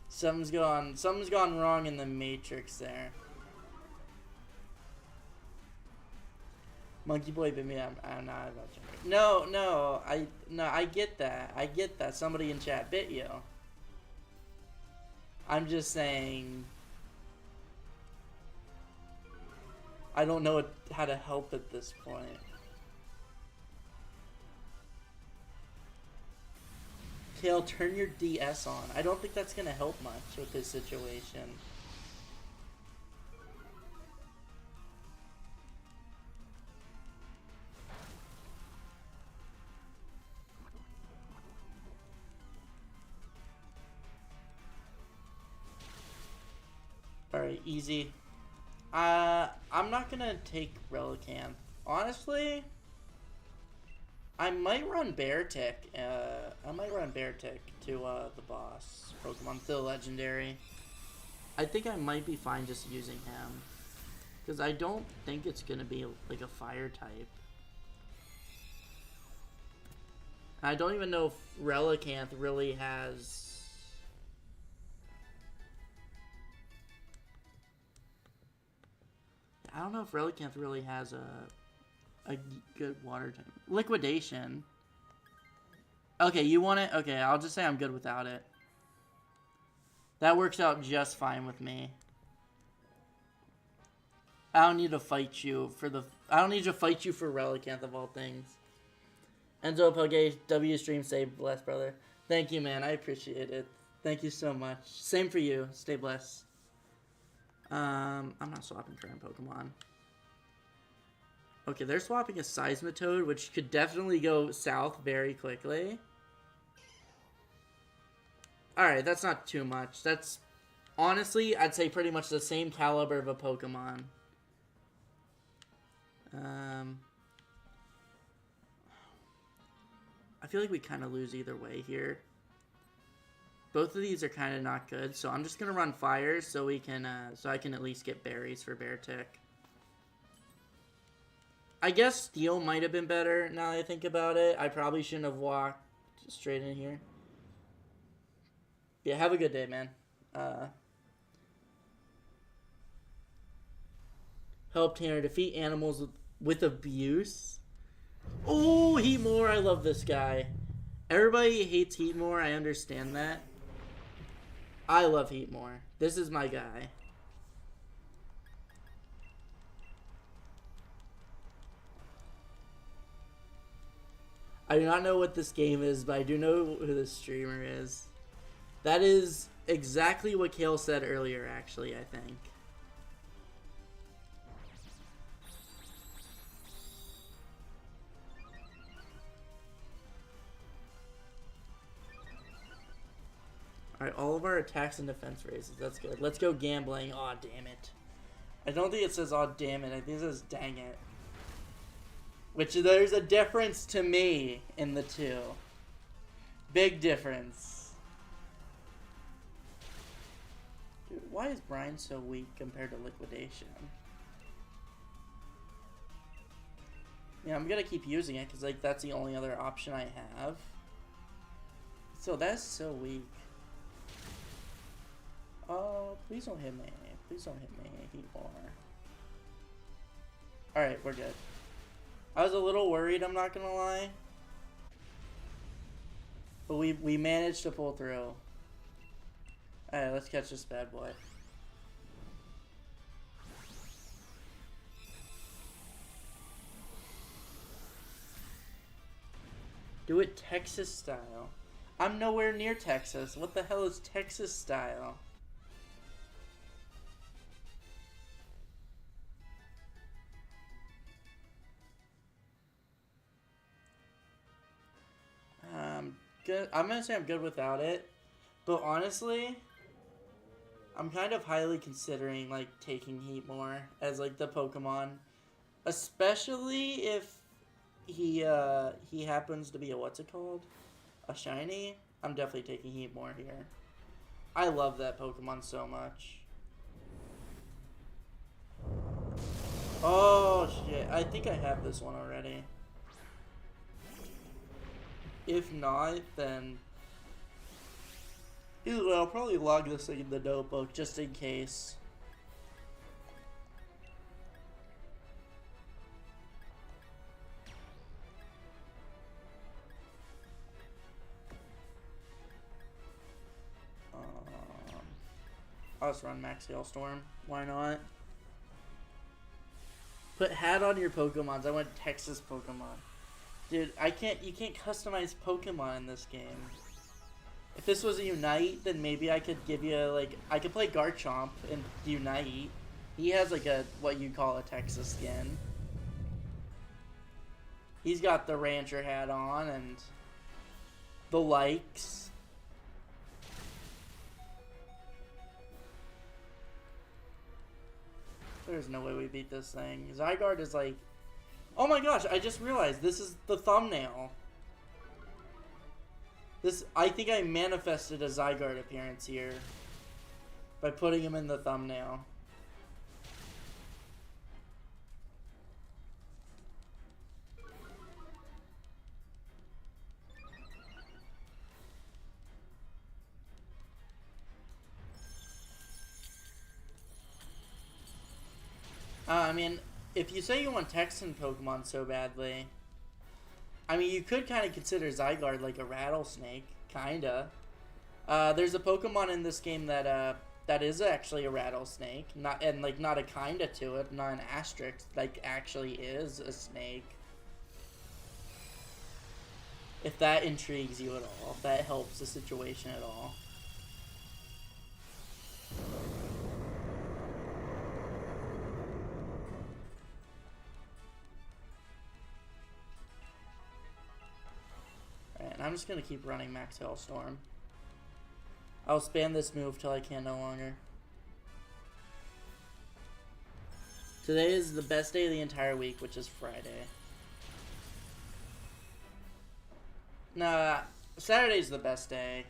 Something's gone wrong in the matrix there. Monkey boy bit me. I'm not about to. No, I get that. I get that. Somebody in chat bit you. I'm just saying. I don't know how to help at this point. Kale, turn your DS on. I don't think that's gonna help much with this situation. Alright, easy. I'm not gonna take Relicanth. Honestly, I might run Beartick. I might run Beartick to the boss Pokemon, to the legendary. I think I might be fine just using him. Because I don't think it's gonna be like a fire type. I don't even know if Relicanth really has... I don't know if Relicanth really has a good water type. Liquidation. Okay, you want it? Okay, I'll just say I'm good without it. That works out just fine with me. I don't need to fight you for the... I don't need to fight you for Relicanth of all things. Enzo Poge, W stream, stay blessed, brother. Thank you, man. I appreciate it. Thank you so much. Same for you. Stay blessed. I'm not swapping current Pokemon. Okay, they're swapping a Seismitoad, which could definitely go south very quickly. Alright, that's not too much. That's, honestly, I'd say pretty much the same caliber of a Pokemon. I feel like we kind of lose either way here. Both of these are kind of not good, so I'm just gonna run fires so we can, so I can at least get berries for Beartick. I guess Steel might have been better now that I think about it. I probably shouldn't have walked straight in here. Yeah, have a good day, man. Help Tanner defeat animals with abuse. Oh, Heatmore, I love this guy. Everybody hates Heatmore, I understand that. I love Heatmore. This is my guy. I do not know what this game is, but I do know who the streamer is. That is exactly what Kale said earlier, actually, I think. Alright, all of our attacks and defense raises. That's good. Let's go gambling. Aw, damn it. I don't think it says aw, damn it. I think it says dang it. Which, there's a difference to me in the two. Big difference. Dude, why is Brian so weak compared to Liquidation? Yeah, I'm gonna keep using it because, like, that's the only other option I have. So, that's so weak. Oh, please don't hit me. Please don't hit me. Heatmore. Alright, we're good. I was a little worried, I'm not gonna lie. But we managed to pull through. Alright, let's catch this bad boy. Do it Texas style. I'm nowhere near Texas. What the hell is Texas style? Good. I'm gonna say I'm good without it, but honestly, I'm kind of highly considering like taking Heatmore as like the Pokemon, especially if he happens to be a what's it called, a shiny. I'm definitely taking Heatmore here. I love that Pokemon so much. Oh shit, I think I have this one already. If not, then I'll probably log this thing in the notebook just in case. I'll just run Max Hailstorm. Why not? Put hat on your Pokemons. I want Texas Pokemon. Dude, you can't customize Pokemon in this game. If this was a Unite, then maybe I could give you, like, I could play Garchomp and Unite. He has, like, what you call a Texas skin. He's got the Rancher hat on and the likes. There's no way we beat this thing. Zygarde is like... Oh my gosh, I just realized this is the thumbnail. I think I manifested a Zygarde appearance here by putting him in the thumbnail. I mean, if you say you want Texan Pokemon so badly, I mean, you could kind of consider Zygarde like a rattlesnake, kinda. There's a Pokemon in this game that that is actually a rattlesnake, not a kinda to it, not an asterisk, like actually is a snake. If that intrigues you at all, if that helps the situation at all. And I'm just going to keep running Max Hailstorm. I'll spam this move till I can no longer. Today is the best day of the entire week, which is Friday. Nah, Saturday's the best day.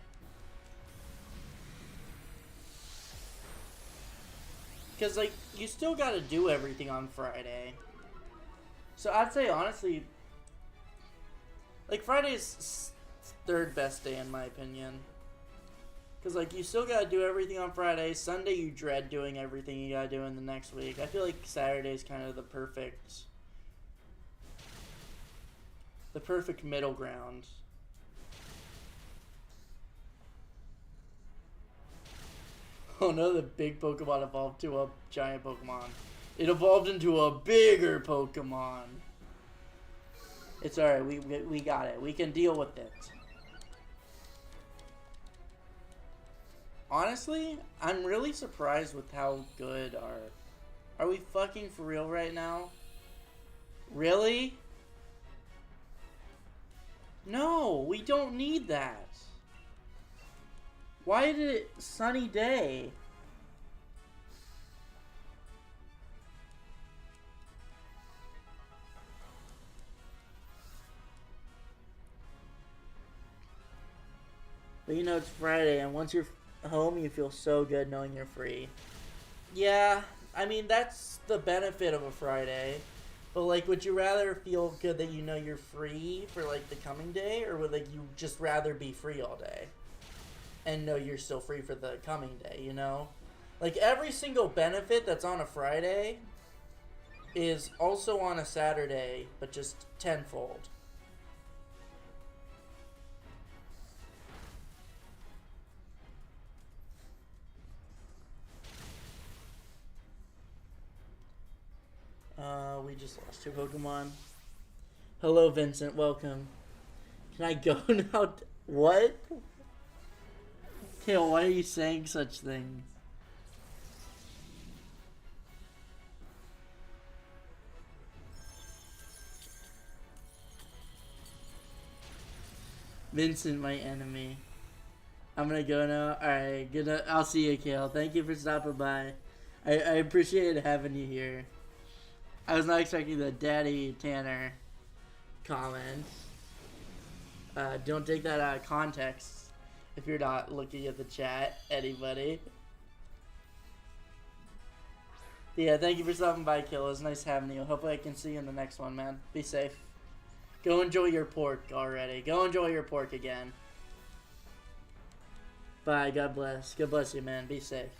Because, like, you still gotta do everything on Friday. So I'd say, honestly, like, Friday's third best day in my opinion. Because, like, you still gotta do everything on Friday. Sunday, you dread doing everything you gotta do in the next week. I feel like Saturday's kind of the perfect middle ground. Oh no, the big Pokemon evolved to a giant Pokemon. It evolved into a bigger Pokemon. It's alright, we got it. We can deal with it. Honestly, I'm really surprised with how good Are we fucking for real right now? Really? No, we don't need that. Why did it sunny day? But you know it's Friday, and once you're home, you feel so good knowing you're free. Yeah, I mean, that's the benefit of a Friday. But, like, would you rather feel good that you know you're free for, like, the coming day? Or would, like, you just rather be free all day? And know you're still free for the coming day, you know? Like, every single benefit that's on a Friday is also on a Saturday, but just tenfold. We just lost 2 Pokemon. Hello, Vincent. Welcome. Can I go now? What? Kale, why are you saying such things? Vincent, my enemy. I'm gonna go now. Alright, I'll see you, Kale. Thank you for stopping by. I appreciate having you here. I was not expecting the Daddy Tanner comment. Don't take that out of context if you're not looking at the chat, anybody. Yeah, thank you for stopping by, Kill. It was nice having you. Hopefully I can see you in the next one, man. Be safe. Go enjoy your pork already. Go enjoy your pork again. Bye. God bless. God bless you, man. Be safe.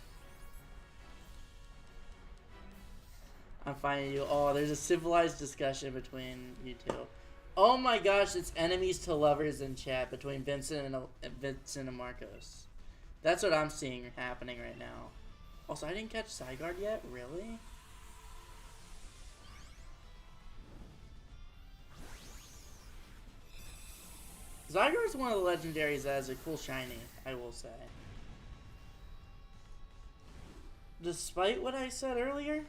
I'm finding you. Oh, there's a civilized discussion between you two. Oh my gosh, it's enemies to lovers in chat between Vincent and Marcos. That's what I'm seeing happening right now. Also, I didn't catch Zygarde yet? Really? Zygarde is one of the legendaries that has a cool shiny, I will say. Despite what I said earlier,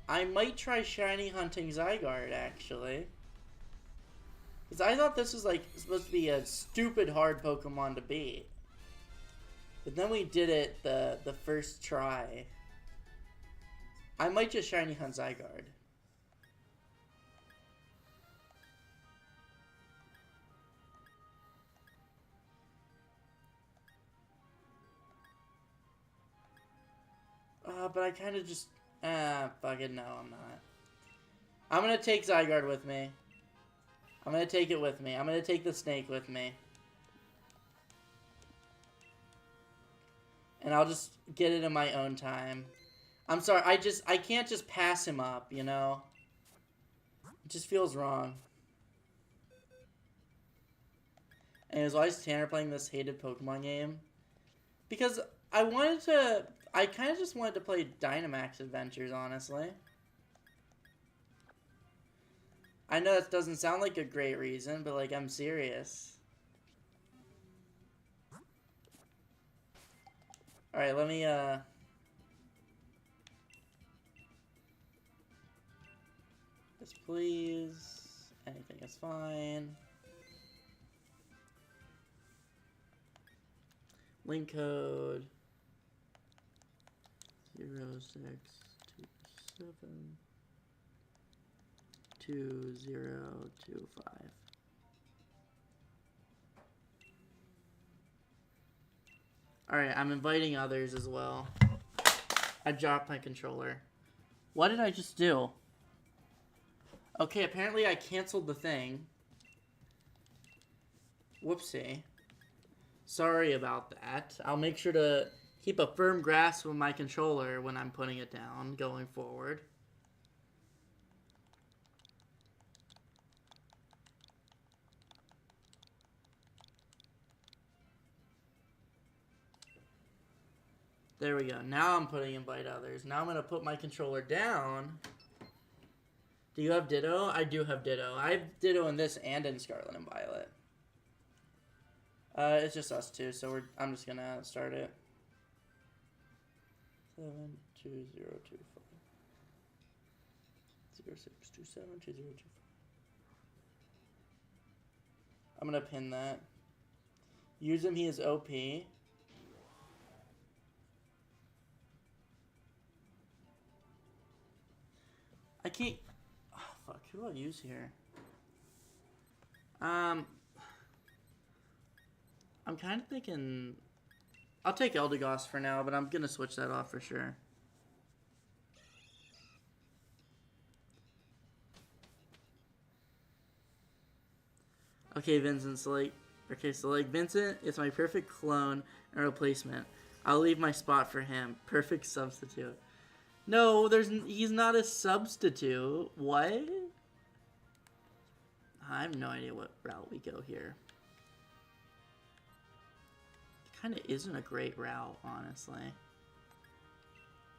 I might try shiny hunting Zygarde, actually. Because I thought this was, like, supposed to be a stupid hard Pokemon to beat. But then we did it the first try. I might just shiny hunt Zygarde. But I kind of just... fuck it, no, I'm not. I'm gonna take Zygarde with me. I'm gonna take it with me. I'm gonna take the snake with me. And I'll just get it in my own time. I'm sorry, I can't just pass him up, you know? It just feels wrong. Anyways, why is Tanner playing this hated Pokemon game? Because I kind of just wanted to play Dynamax Adventures, honestly. I know that doesn't sound like a great reason, but, like, I'm serious. Alright, let me, Yes, please. Anything is fine. Link code 06272025. Alright, I'm inviting others as well. I dropped my controller. What did I just do? Okay, apparently I canceled the thing. Whoopsie. Sorry about that. I'll make sure to keep a firm grasp of my controller when I'm putting it down going forward. There we go. Now I'm putting invite others. Now I'm going to put my controller down. Do you have Ditto? I do have Ditto. I have Ditto in this and in Scarlet and Violet. It's just us two, so I'm just going to start it. 72025 06272025. I'm going to pin that. Use him, he is OP. I can't... Oh, fuck, who do I use here? I'm kind of thinking... I'll take Eldegoss for now, but I'm going to switch that off for sure. Okay, Vincent, so like... Okay, so like, Vincent is my perfect clone and replacement. I'll leave my spot for him. Perfect substitute. No, he's not a substitute. What? I have no idea what route we go here. It kind of isn't a great route, honestly.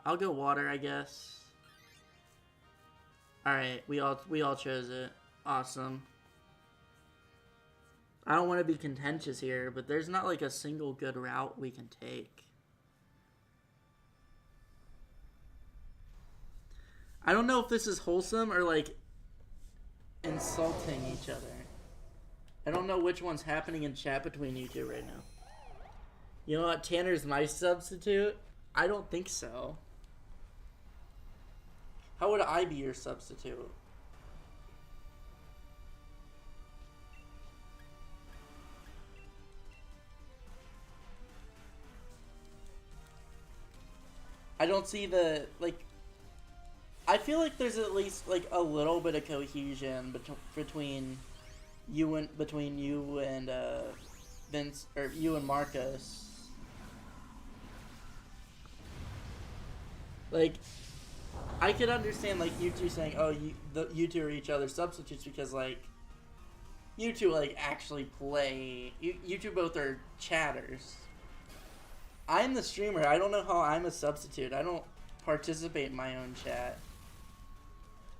I'll go water, I guess. Alright, we all chose it. Awesome. I don't want to be contentious here, but there's not like a single good route we can take. I don't know if this is wholesome or like insulting each other. I don't know which one's happening in chat between you two right now. You know what? Tanner's my substitute? I don't think so. How would I be your substitute? I don't see the, like, I feel like there's at least like a little bit of cohesion between you and Vince, or you and Marcus. Like, I could understand like you two saying, "Oh, you two are each other's substitutes," because like you two like actually play. You two both are chatters. I'm the streamer. I don't know how I'm a substitute. I don't participate in my own chat.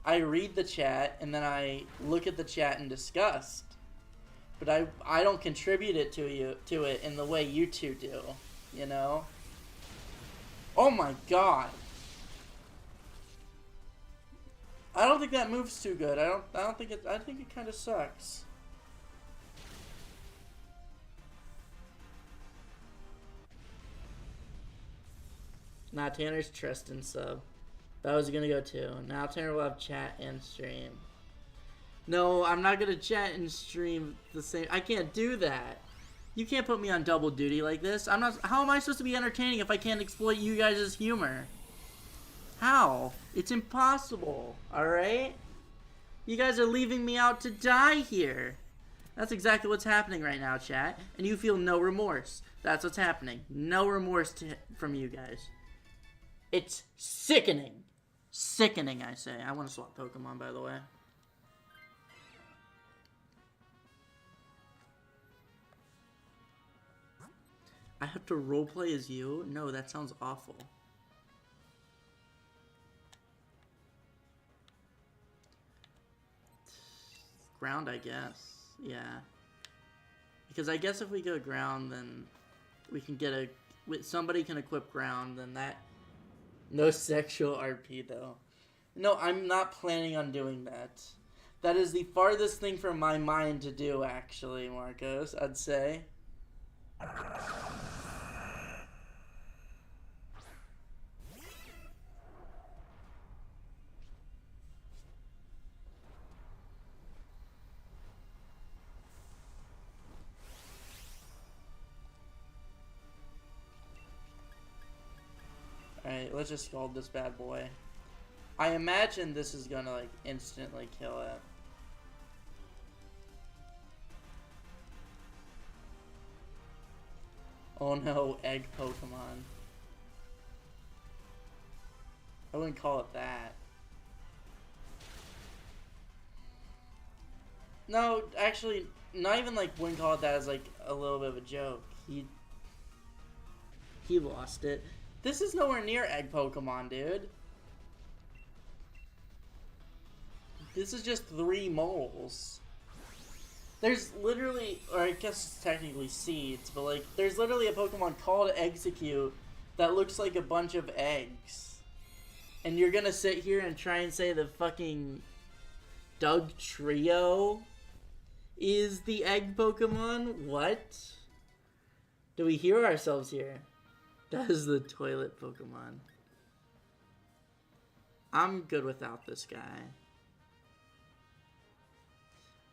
I read the chat and then I look at the chat and discuss. But I don't contribute it to it in the way you two do, you know? Oh my god. I don't think that move's too good. I think it kind of sucks. Nah, Tanner's Tristan sub. That was gonna go too. Now Tanner will have chat and stream. No, I'm not gonna chat and stream the same. I can't do that. You can't put me on double duty like this. I'm not. How am I supposed to be entertaining if I can't exploit you guys' humor? How? It's impossible. All right. You guys are leaving me out to die here. That's exactly what's happening right now, chat. And you feel no remorse. That's what's happening. No remorse from you guys. It's sickening. Sickening, I say. I want to swap Pokemon, by the way. I have to roleplay as you? No, that sounds awful. Ground, I guess. Yeah. Because I guess if we go ground, then we can get a... Somebody can equip ground, then that... No sexual RP, though. No, I'm not planning on doing that. That is the farthest thing from my mind to do, actually, Marcos, I'd say. Alright, let's just scald this bad boy. I imagine this is gonna, like, instantly kill it. Oh no, egg Pokemon. I wouldn't call it that. No, actually, not even, like, wouldn't call it that as, like, a little bit of a joke. He lost it. This is nowhere near egg Pokemon, dude. This is just 3 moles. There's literally, or I guess it's technically seeds, but like, there's literally a Pokemon called Execute that looks like a bunch of eggs. And you're gonna sit here and try and say the fucking Doug Trio is the egg Pokemon? What? Do we hear ourselves here? That is the toilet Pokemon. I'm good without this guy.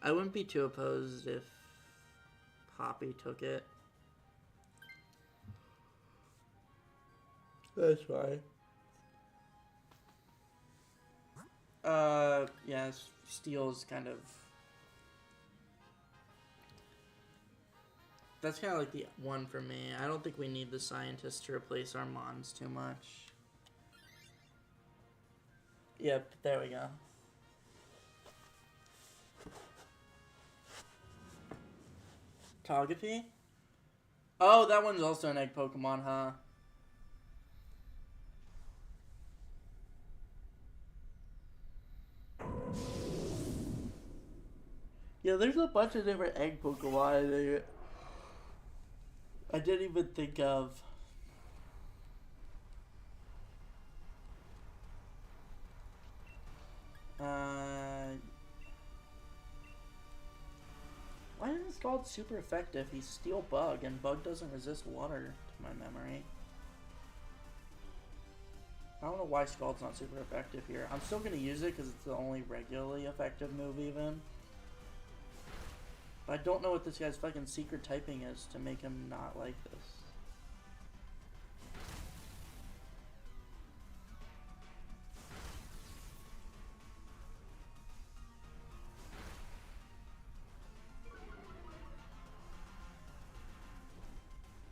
I wouldn't be too opposed if Poppy took it. That's fine. Yeah, Steel's kind of... That's kind of like the one for me. I don't think we need the scientist to replace our Mons too much. Yep, there we go. Togepi? Oh, that one's also an egg Pokemon, huh? Yeah, there's a bunch of different egg Pokemon there. I didn't even think of. Why isn't Scald super effective? He's Steel Bug, and Bug doesn't resist water, to my memory. I don't know why Scald's not super effective here. I'm still going to use it because it's the only regularly effective move, even. But I don't know what this guy's fucking secret typing is to make him not like this.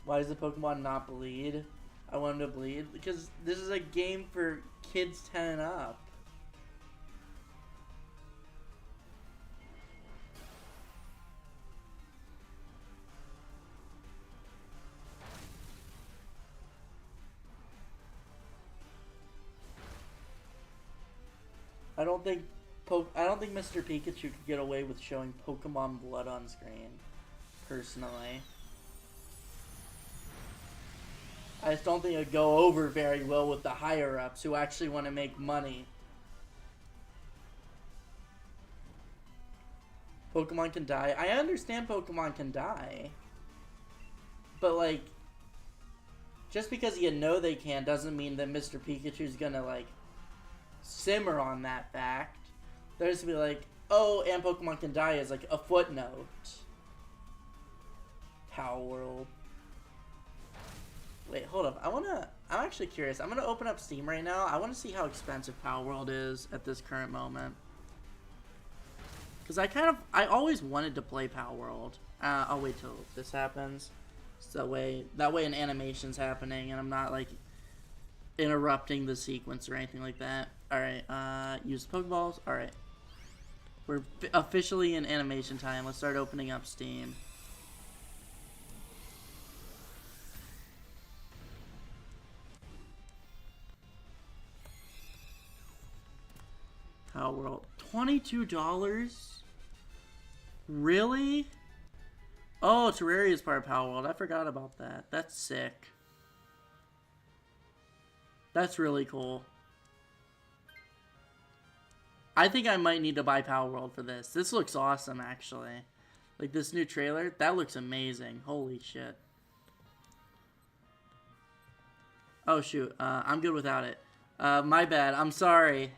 Why does the Pokemon not bleed? I want him to bleed because this is a game for kids 10 and up. I don't think Mr. Pikachu could get away with showing Pokemon blood on screen, personally. I just don't think it would go over very well with the higher-ups who actually want to make money. Pokemon can die. I understand Pokemon can die. But, like, just because you know they can doesn't mean that Mr. Pikachu's gonna, like, simmer on that fact. There's to be like, oh, and Pokemon can die is like a footnote. Power World. Wait, hold up. I'm actually curious. I'm gonna open up Steam right now. I want to see how expensive Power World is at this current moment. Because I always wanted to play Power World. I'll wait till this happens. So that way an animation's happening and I'm not like interrupting the sequence or anything like that. Alright, use Pokeballs. Alright. We're officially in animation time. Let's start opening up Steam. Power World. $22? Really? Oh, Terraria is part of Power World. I forgot about that. That's sick. That's really cool. I think I might need to buy Power World for this. This looks awesome, actually. Like, this new trailer, that looks amazing. Holy shit. Oh, shoot. I'm good without it. My bad. I'm sorry.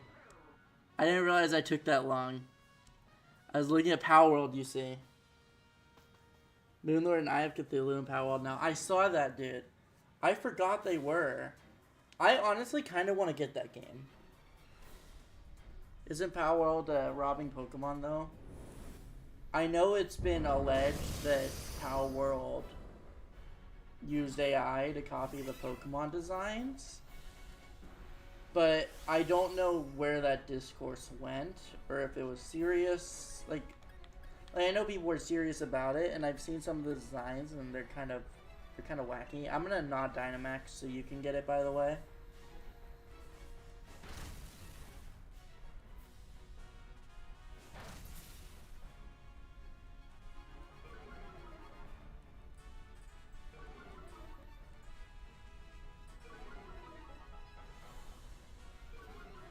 I didn't realize I took that long. I was looking at Power World, you see. Moonlord and Eye of Cthulhu and Power World now. I saw that, dude. I forgot they were. I honestly kind of want to get that game. Isn't Power World robbing Pokemon, though? I know it's been alleged that Power World used AI to copy the Pokemon designs. But I don't know where that discourse went, or if it was serious. Like I know people were serious about it, and I've seen some of the designs, and they're kind of wacky. I'm gonna nod Dynamax so you can get it, by the way.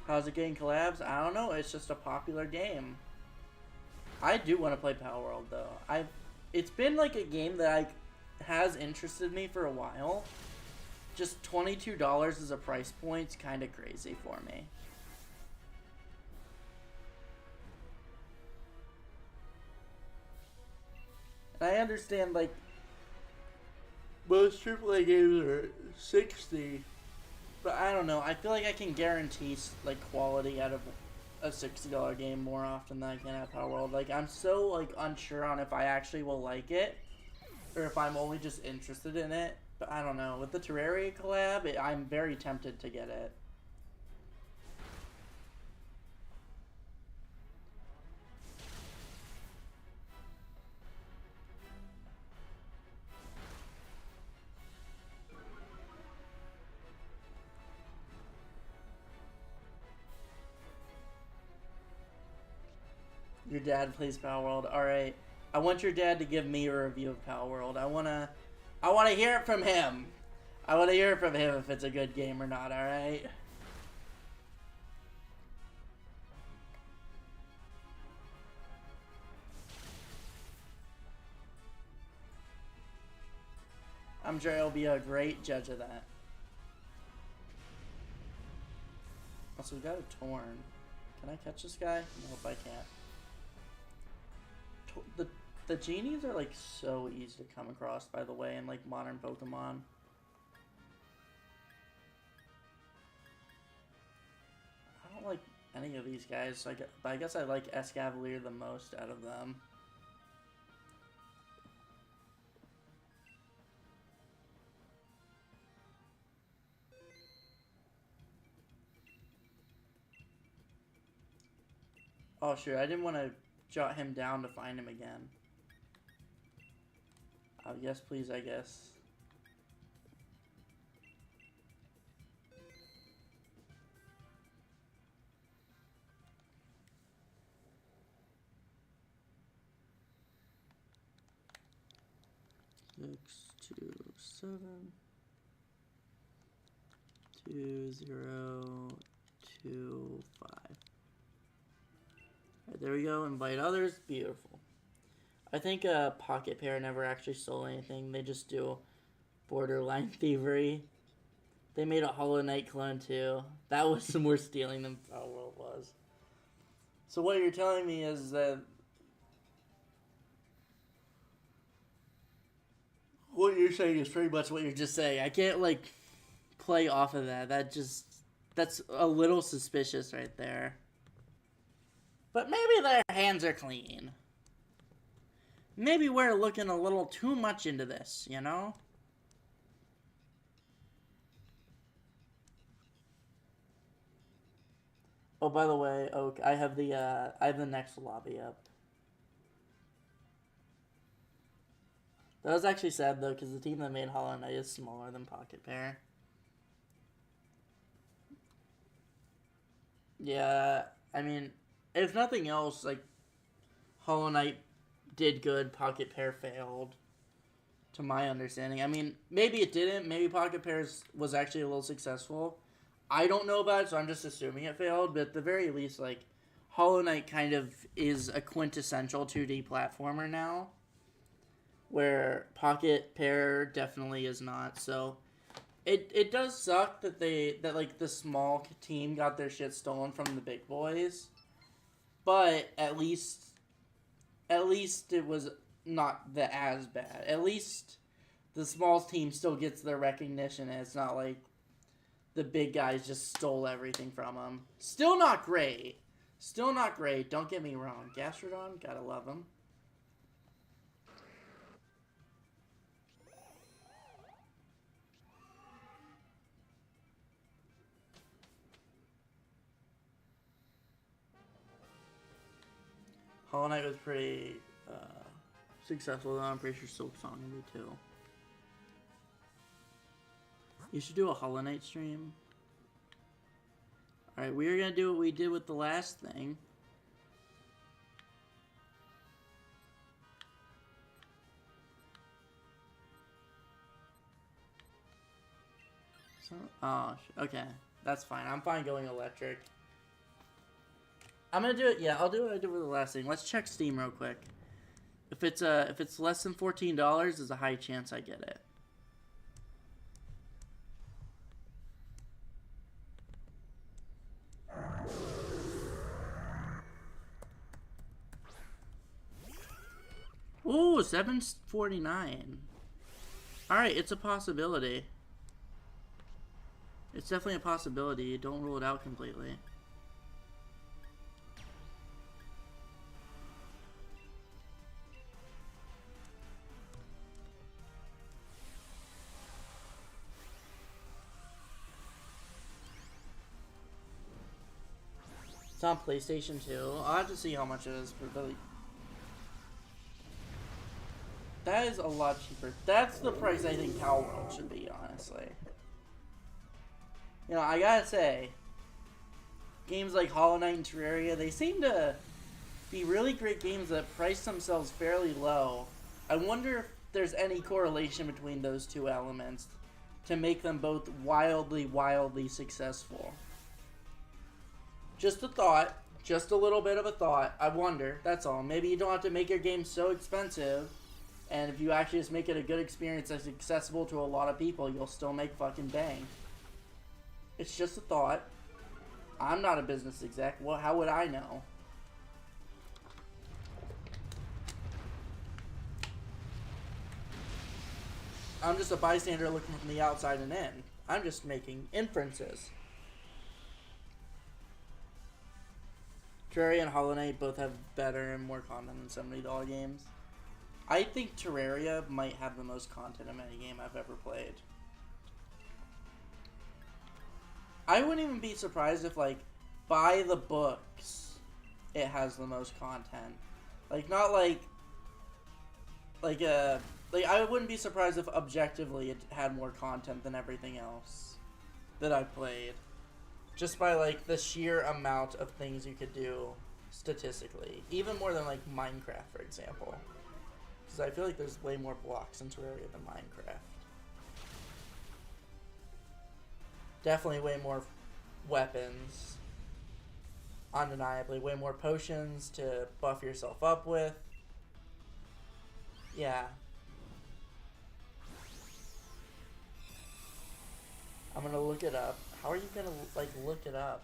How's it getting collabs? I don't know. It's just a popular game. I do want to play Power World though. It's been like a game that has interested me for a while. Just $22 as a price point's kind of crazy for me. And I understand like most AAA games are 60. But I don't know. I feel like I can guarantee like quality out of a $60 game more often than I can at Power World. Like I'm so like unsure on if I actually will like it, or if I'm only just interested in it. But I don't know. With the Terraria collab, I'm very tempted to get it. Your dad plays Power World. Alright. I want your dad to give me a review of Power World. I wanna hear it from him. I wanna hear it from him if it's a good game or not, alright? I'm sure he'll be a great judge of that. Also, we got a Torn. Can I catch this guy? Nope, I can't. The genies are like so easy to come across, by the way, in like modern Pokemon. I don't like any of these guys, so but I guess I like Escavalier the most out of them. Oh, sure. I didn't want to jot him down to find him again. Oh, yes, please, I guess. Six, 2, 7, 2, 0, 2, 5. Alright, there we go. Invite others. Beautiful. I think Pocket Pair never actually stole anything. They just do borderline thievery. They made a Hollow Knight clone too. That was some more stealing than Power World was. So what you're telling me is that what you're saying is pretty much what you're just saying. I can't like play off of that. That's a little suspicious right there. But maybe their hands are clean. Maybe we're looking a little too much into this, you know? Oh, by the way, Oak, I have the next lobby up. That was actually sad though, because the team that made Hollow Knight is smaller than Pocket Pair. Yeah, I mean, if nothing else, like Hollow Knight did good, Pocket Pair failed. To my understanding, I mean, maybe it didn't. Maybe Pocket Pairs was actually a little successful. I don't know about it, so I'm just assuming it failed. But at the very least, like, Hollow Knight kind of is a quintessential 2D platformer now, where Pocket Pair definitely is not. So it does suck that like the small team got their shit stolen from the big boys, but at least it was not as bad. At least the small team still gets their recognition, and it's not like the big guys just stole everything from them. Still not great. Still not great. Don't get me wrong. Gastrodon, gotta love him. Hollow Knight was pretty successful, though. I'm pretty sure Silk Song will be too. You should do a Hollow Knight stream. Alright, we are going to do what we did with the last thing. So, oh, okay. That's fine. I'm fine going electric. I'm going to do it. Yeah, I'll do what I did with the last thing. Let's check Steam real quick. If it's less than $14, there's a high chance I get it. Ooh, $7.49. Alright, it's a possibility. It's definitely a possibility. Don't rule it out completely. It's on PlayStation 2. I'll have to see how much it is, but that is a lot cheaper. That's the price I think Power World should be, honestly. You know, I gotta say, games like Hollow Knight and Terraria, they seem to be really great games that price themselves fairly low. I wonder if there's any correlation between those two elements to make them both wildly, wildly successful. Just a thought. Just a little bit of a thought. I wonder. That's all. Maybe you don't have to make your game so expensive, and if you actually just make it a good experience that's accessible to a lot of people, you'll still make fucking bang. It's just a thought. I'm not a business exec. Well, how would I know? I'm just a bystander looking from the outside and in. I'm just making inferences. Terraria and Hollow Knight both have better and more content than $70 games. I think Terraria might have the most content of any game I've ever played. I wouldn't even be surprised if, like, by the books, it has the most content. Like, not like I wouldn't be surprised if objectively it had more content than everything else that I played. Just by like the sheer amount of things you could do statistically. Even more than like Minecraft, for example. Because I feel like there's way more blocks in Terraria than Minecraft. Definitely way more weapons. Undeniably, way more potions to buff yourself up with. Yeah. I'm gonna look it up. How are you gonna, like, look it up?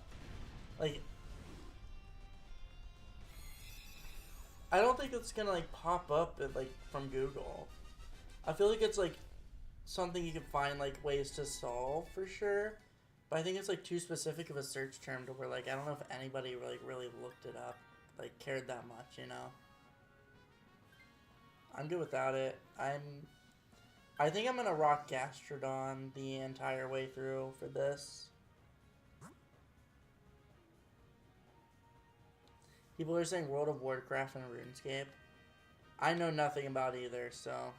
Like, I don't think it's gonna, like, pop up, like, from Google. I feel like it's, like, something you can find, like, ways to solve, for sure. But I think it's, like, too specific of a search term to where, like, I don't know if anybody, like, really looked it up, like, cared that much, you know? I'm good without it. I think I'm gonna rock Gastrodon the entire way through for this. People are saying World of Warcraft and RuneScape. I know nothing about either, so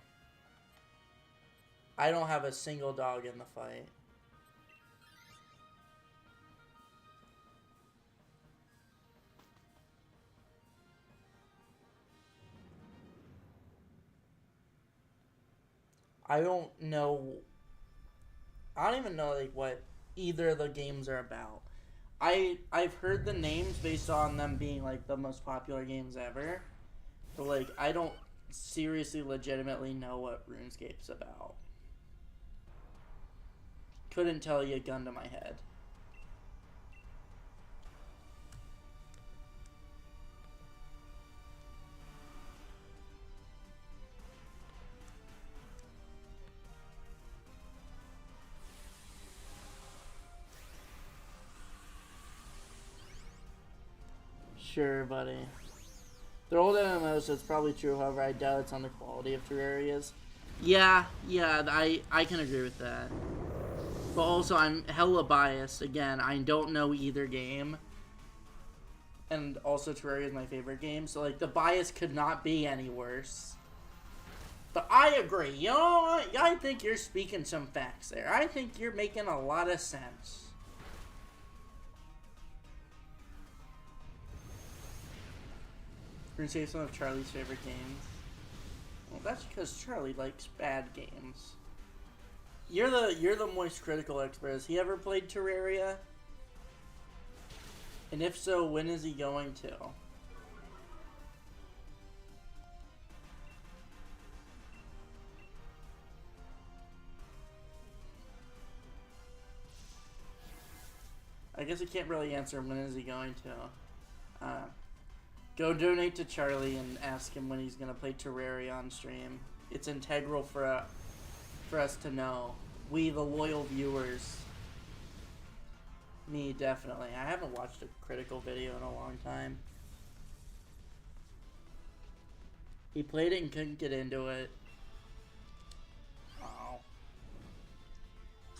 I don't have a single dog in the fight. I don't know. I don't even know like what either of the games are about. I've heard the names based on them being like the most popular games ever, but like I don't seriously legitimately know what RuneScape's about. Couldn't tell you, gun to my head. Sure, buddy. They're old MMOs, so it's probably true. However, I doubt it's on the quality of Terraria's. Yeah, I can agree with that. But also, I'm hella biased. Again, I don't know either game. And also, Terraria is my favorite game, so, like, the bias could not be any worse. But I agree. You know, I think you're speaking some facts there. I think you're making a lot of sense. We're gonna save some of Charlie's favorite games. Well, that's because Charlie likes bad games. You're the moist critical expert. Has he ever played Terraria? And if so, when is he going to? I guess I can't really answer when is he going to. Go donate to Charlie and ask him when he's gonna play Terraria on stream. It's integral for us to know. We, the loyal viewers. Me, definitely. I haven't watched a critical video in a long time. He played it and couldn't get into it. Oh.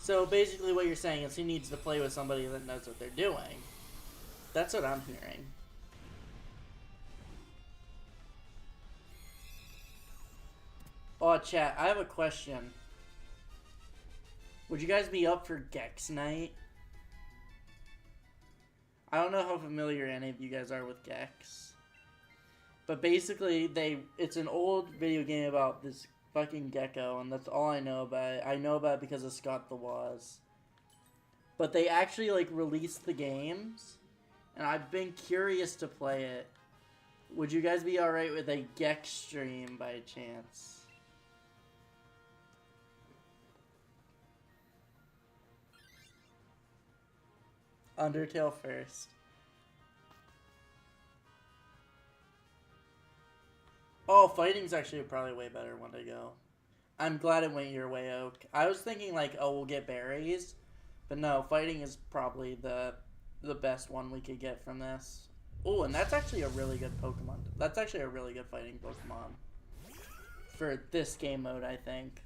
So basically what you're saying is he needs to play with somebody that knows what they're doing. That's what I'm hearing. Oh, chat, I have a question. Would you guys be up for Gex Night? I don't know how familiar any of you guys are with Gex. But basically, it's an old video game about this fucking gecko, and that's all I know about it. I know about it because of Scott the Woz. But they actually, like, released the games, and I've been curious to play it. Would you guys be alright with a Gex stream by chance? Undertale first. Oh, fighting's actually probably way better one to go. I'm glad it went your way, Oak. I was thinking like, oh, we'll get berries, but no, fighting is probably the best one we could get from this. Oh, and that's actually a really good Pokemon. That's actually a really good fighting Pokemon for this game mode, I think.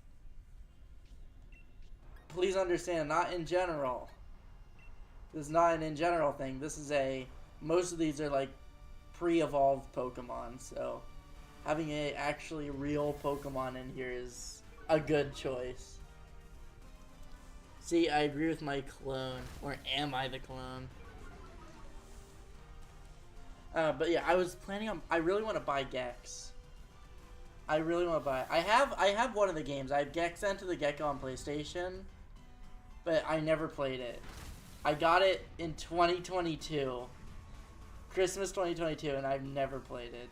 Please understand, not in general. This is not an in general thing. This is most of these are like pre-evolved Pokemon, so having a actually real Pokemon in here is a good choice. See, I agree with my clone. Or am I the clone? But yeah, I was planning on... I really want to buy Gex. I really want to buy... I have one of the games. I have Gex Enter the Gecko on PlayStation. But I never played it. I got it in 2022. Christmas 2022, and I've never played it.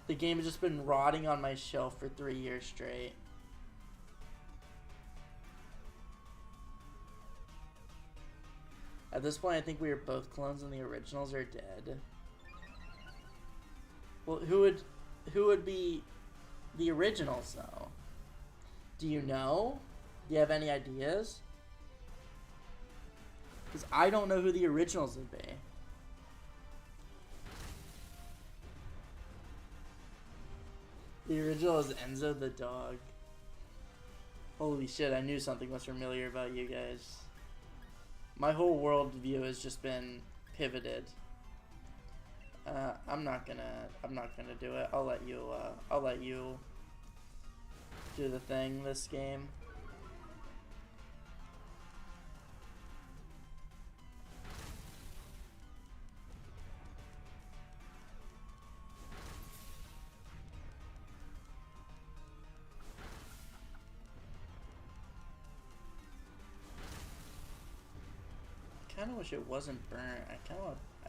The game has just been rotting on my shelf for 3 years straight. At this point, I think we are both clones and the originals are dead. Well, who would be the originals, though? Do you know? Do you have any ideas? Because I don't know who the originals would be. The original is Enzo the dog. Holy shit, I knew something was familiar about you guys. My whole worldview has just been pivoted. I'm not gonna do it. I'll let you do the thing this game. I kind of wish it wasn't burnt.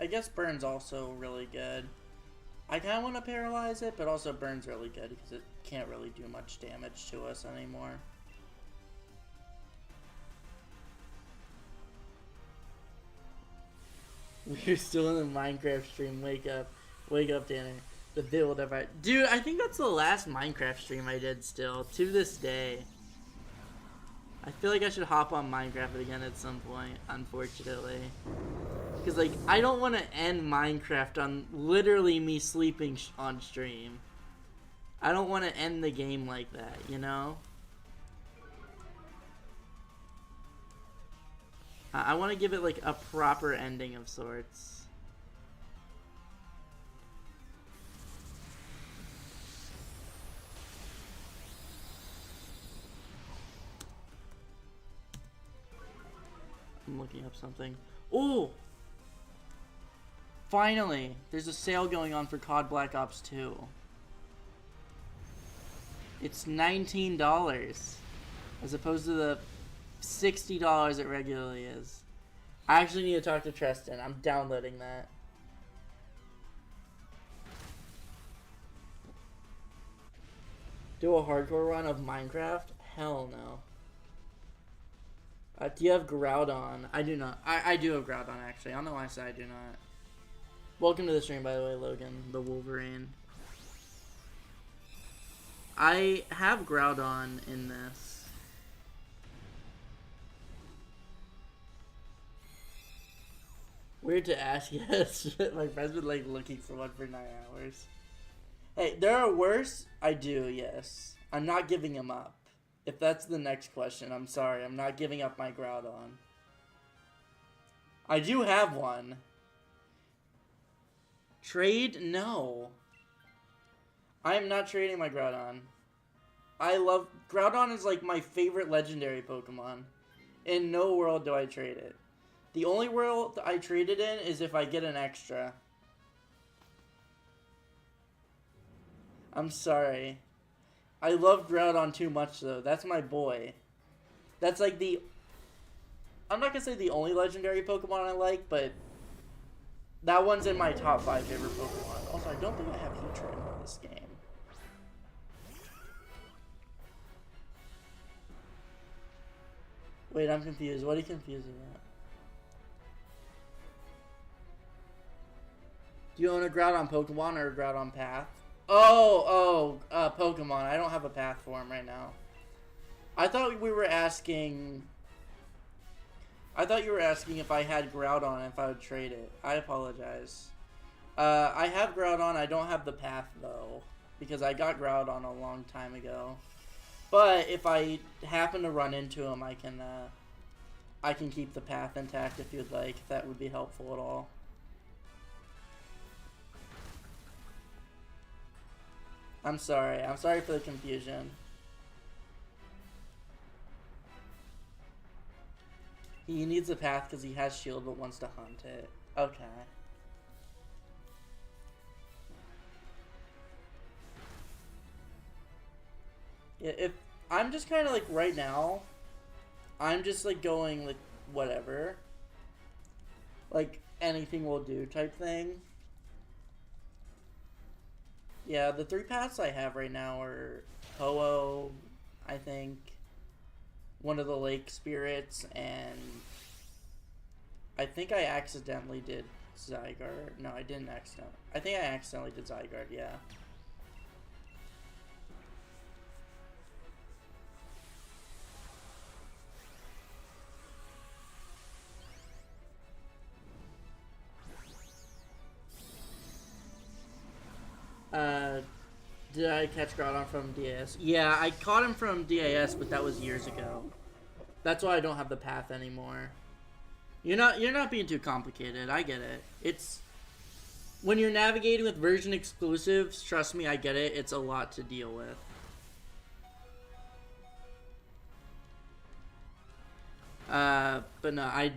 I guess burn's also really good. I kind of want to paralyze it, but also burn's really good because it can't really do much damage to us anymore. We're still in the Minecraft stream. Wake up, Tanner. The build of it, dude. I think that's the last Minecraft stream I did. Still to this day. I feel like I should hop on Minecraft again at some point, unfortunately. Because, like, I don't want to end Minecraft on literally me sleeping on stream. I don't want to end the game like that, you know? I want to give it, like, a proper ending of sorts. I'm looking up something. Oh! Finally! There's a sale going on for COD Black Ops 2. It's $19 as opposed to the $60 it regularly is. I actually need to talk to Tristan. I'm downloading that. Do a hardcore run of Minecraft? Hell no. Do you have Groudon? I do not. I do have Groudon, actually. I don't know why I said I do not. Welcome to the stream, by the way, Logan, the Wolverine. I have Groudon in this. Weird to ask, yes. My friend's been, like, looking for one for 9 hours. Hey, there are worse? I do, yes. I'm not giving him up. If that's the next question, I'm sorry. I'm not giving up my Groudon. I do have one. Trade? No. I am not trading my Groudon. Groudon is like my favorite legendary Pokemon. In no world do I trade it. The only world I trade it in is if I get an extra. I'm sorry. I love Groudon too much, though. That's my boy. That's like the... I'm not going to say the only legendary Pokemon I like, but... that one's in my top 5 favorite Pokemon. Also, I don't think I have Heatran in this game. Wait, I'm confused. What are you confused about? Do you own a Groudon Pokemon or a Groudon Path? Pokemon. I don't have a path for him right now. I thought we were asking... I thought you were asking if I had Groudon and if I would trade it. I apologize. I have Groudon. I don't have the path, though. Because I got Groudon a long time ago. But if I happen to run into him, I can I can keep the path intact if you'd like, if that would be helpful at all. I'm sorry. I'm sorry for the confusion. He needs a path because he has shield but wants to hunt it. Okay. Yeah, if I'm just kind of like right now, I'm just like going like whatever. Like anything will do type thing. Yeah, the 3 paths I have right now are Ho-Oh, I think, one of the lake spirits, and I think I accidentally did Zygarde. No, I didn't accidentally. I think I accidentally did Zygarde, yeah. Did I catch Groudon from DAS? Yeah, I caught him from DAS, but that was years ago. That's why I don't have the path anymore. You're not being too complicated. I get it. It's when you're navigating with version exclusives, trust me, I get it. It's a lot to deal with. But no,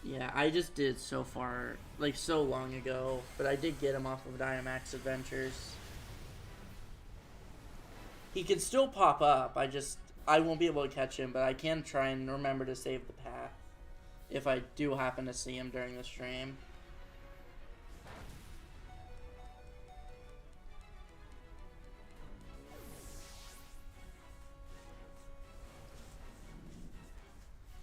yeah, I just did so far, like so long ago, but I did get him off of Dynamax Adventures. He can still pop up. I won't be able to catch him, but I can try and remember to save the path if I do happen to see him during the stream.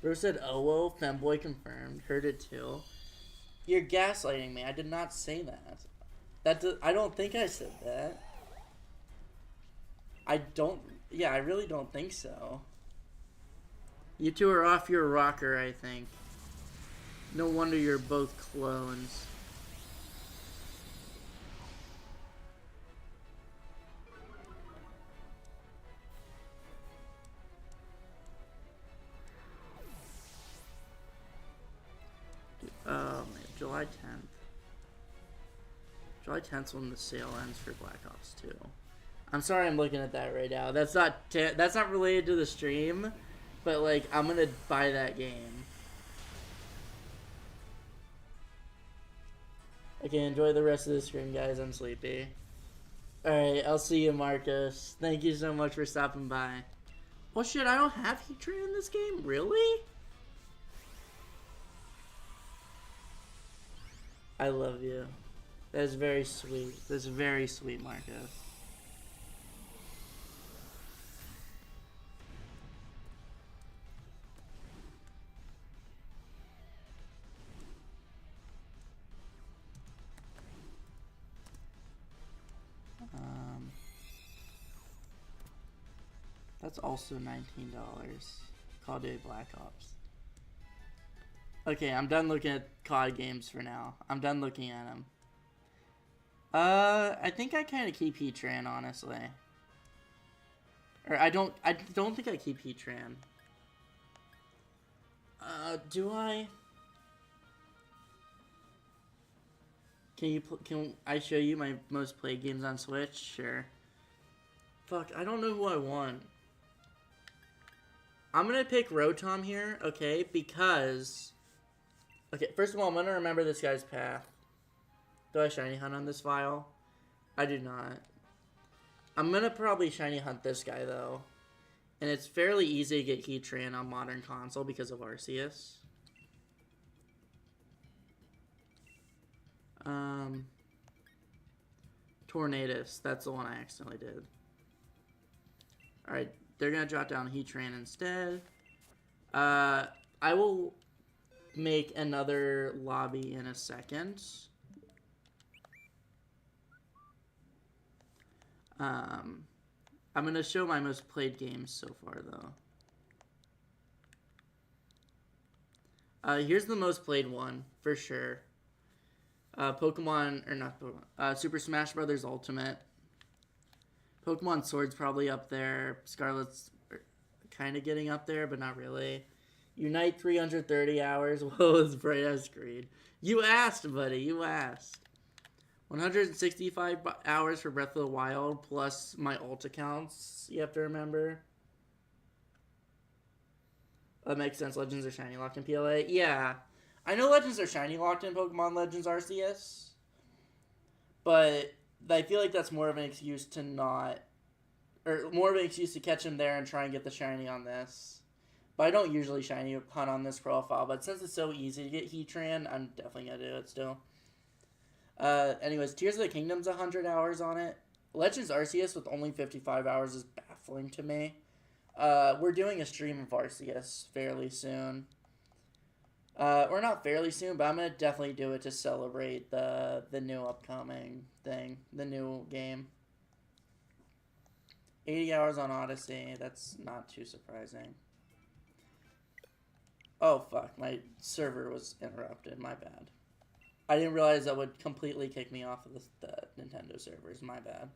Bro said, "Oh, well, femboy confirmed." Heard it too. You're gaslighting me. I did not say that. I don't think I said that. I don't. Yeah, I really don't think so. You two are off your rocker, I think. No wonder you're both clones. Oh man, July 10th. July 10th when the sale ends for Black Ops 2. I'm sorry I'm looking at that right now. That's not related to the stream, but like I'm gonna buy that game. Okay, enjoy the rest of the stream, guys. I'm sleepy. Alright, I'll see you, Marcus. Thank you so much for stopping by. Oh shit, I don't have Heatran in this game? Really? I love you. That is very sweet. That's very sweet, Marcus. That's also $19. Call of Duty Black Ops. Okay, I'm done looking at COD games for now. I'm done looking at them. I think I kind of keep Heatran, honestly. Or I don't think I keep Heatran. Do I? Can I show you my most played games on Switch? Sure. Fuck, I don't know who I want. I'm gonna pick Rotom here, okay, because... Okay, first of all, I'm gonna remember this guy's path. Do I Shiny Hunt on this file? I do not. I'm gonna probably Shiny Hunt this guy, though. And it's fairly easy to get Heatran on Modern Console because of Arceus. Tornadus, that's the one I accidentally did. Alright, they're gonna drop down Heatran instead. I will make another lobby in a second. I'm gonna show my most played games so far, though. Here's the most played one, for sure. Pokemon, or not Pokemon, Super Smash Bros. Ultimate. Pokemon Sword's probably up there. Scarlet's kind of getting up there, but not really. Unite 330 hours. Whoa, it's bright as green. You asked, buddy. You asked. 165 hours for Breath of the Wild plus my ult accounts. You have to remember. That makes sense. Legends are shiny locked in PLA. Yeah. I know Legends are shiny locked in Pokemon Legends Arceus. But I feel like that's more of an excuse to not... Or more of an excuse to catch him there and try and get the shiny on this. But I don't usually shiny hunt on this profile. But since it's so easy to get Heatran, I'm definitely going to do it still. Anyways, Tears of the Kingdom's 100 hours on it. Legends Arceus with only 55 hours is baffling to me. We're doing a stream of Arceus fairly soon. Or not fairly soon, but I'm going to definitely do it to celebrate the new upcoming thing. The new game. 80 hours on Odyssey. That's not too surprising. Oh, fuck. My server was interrupted. My bad. I didn't realize that would completely kick me off of the Nintendo servers. My bad.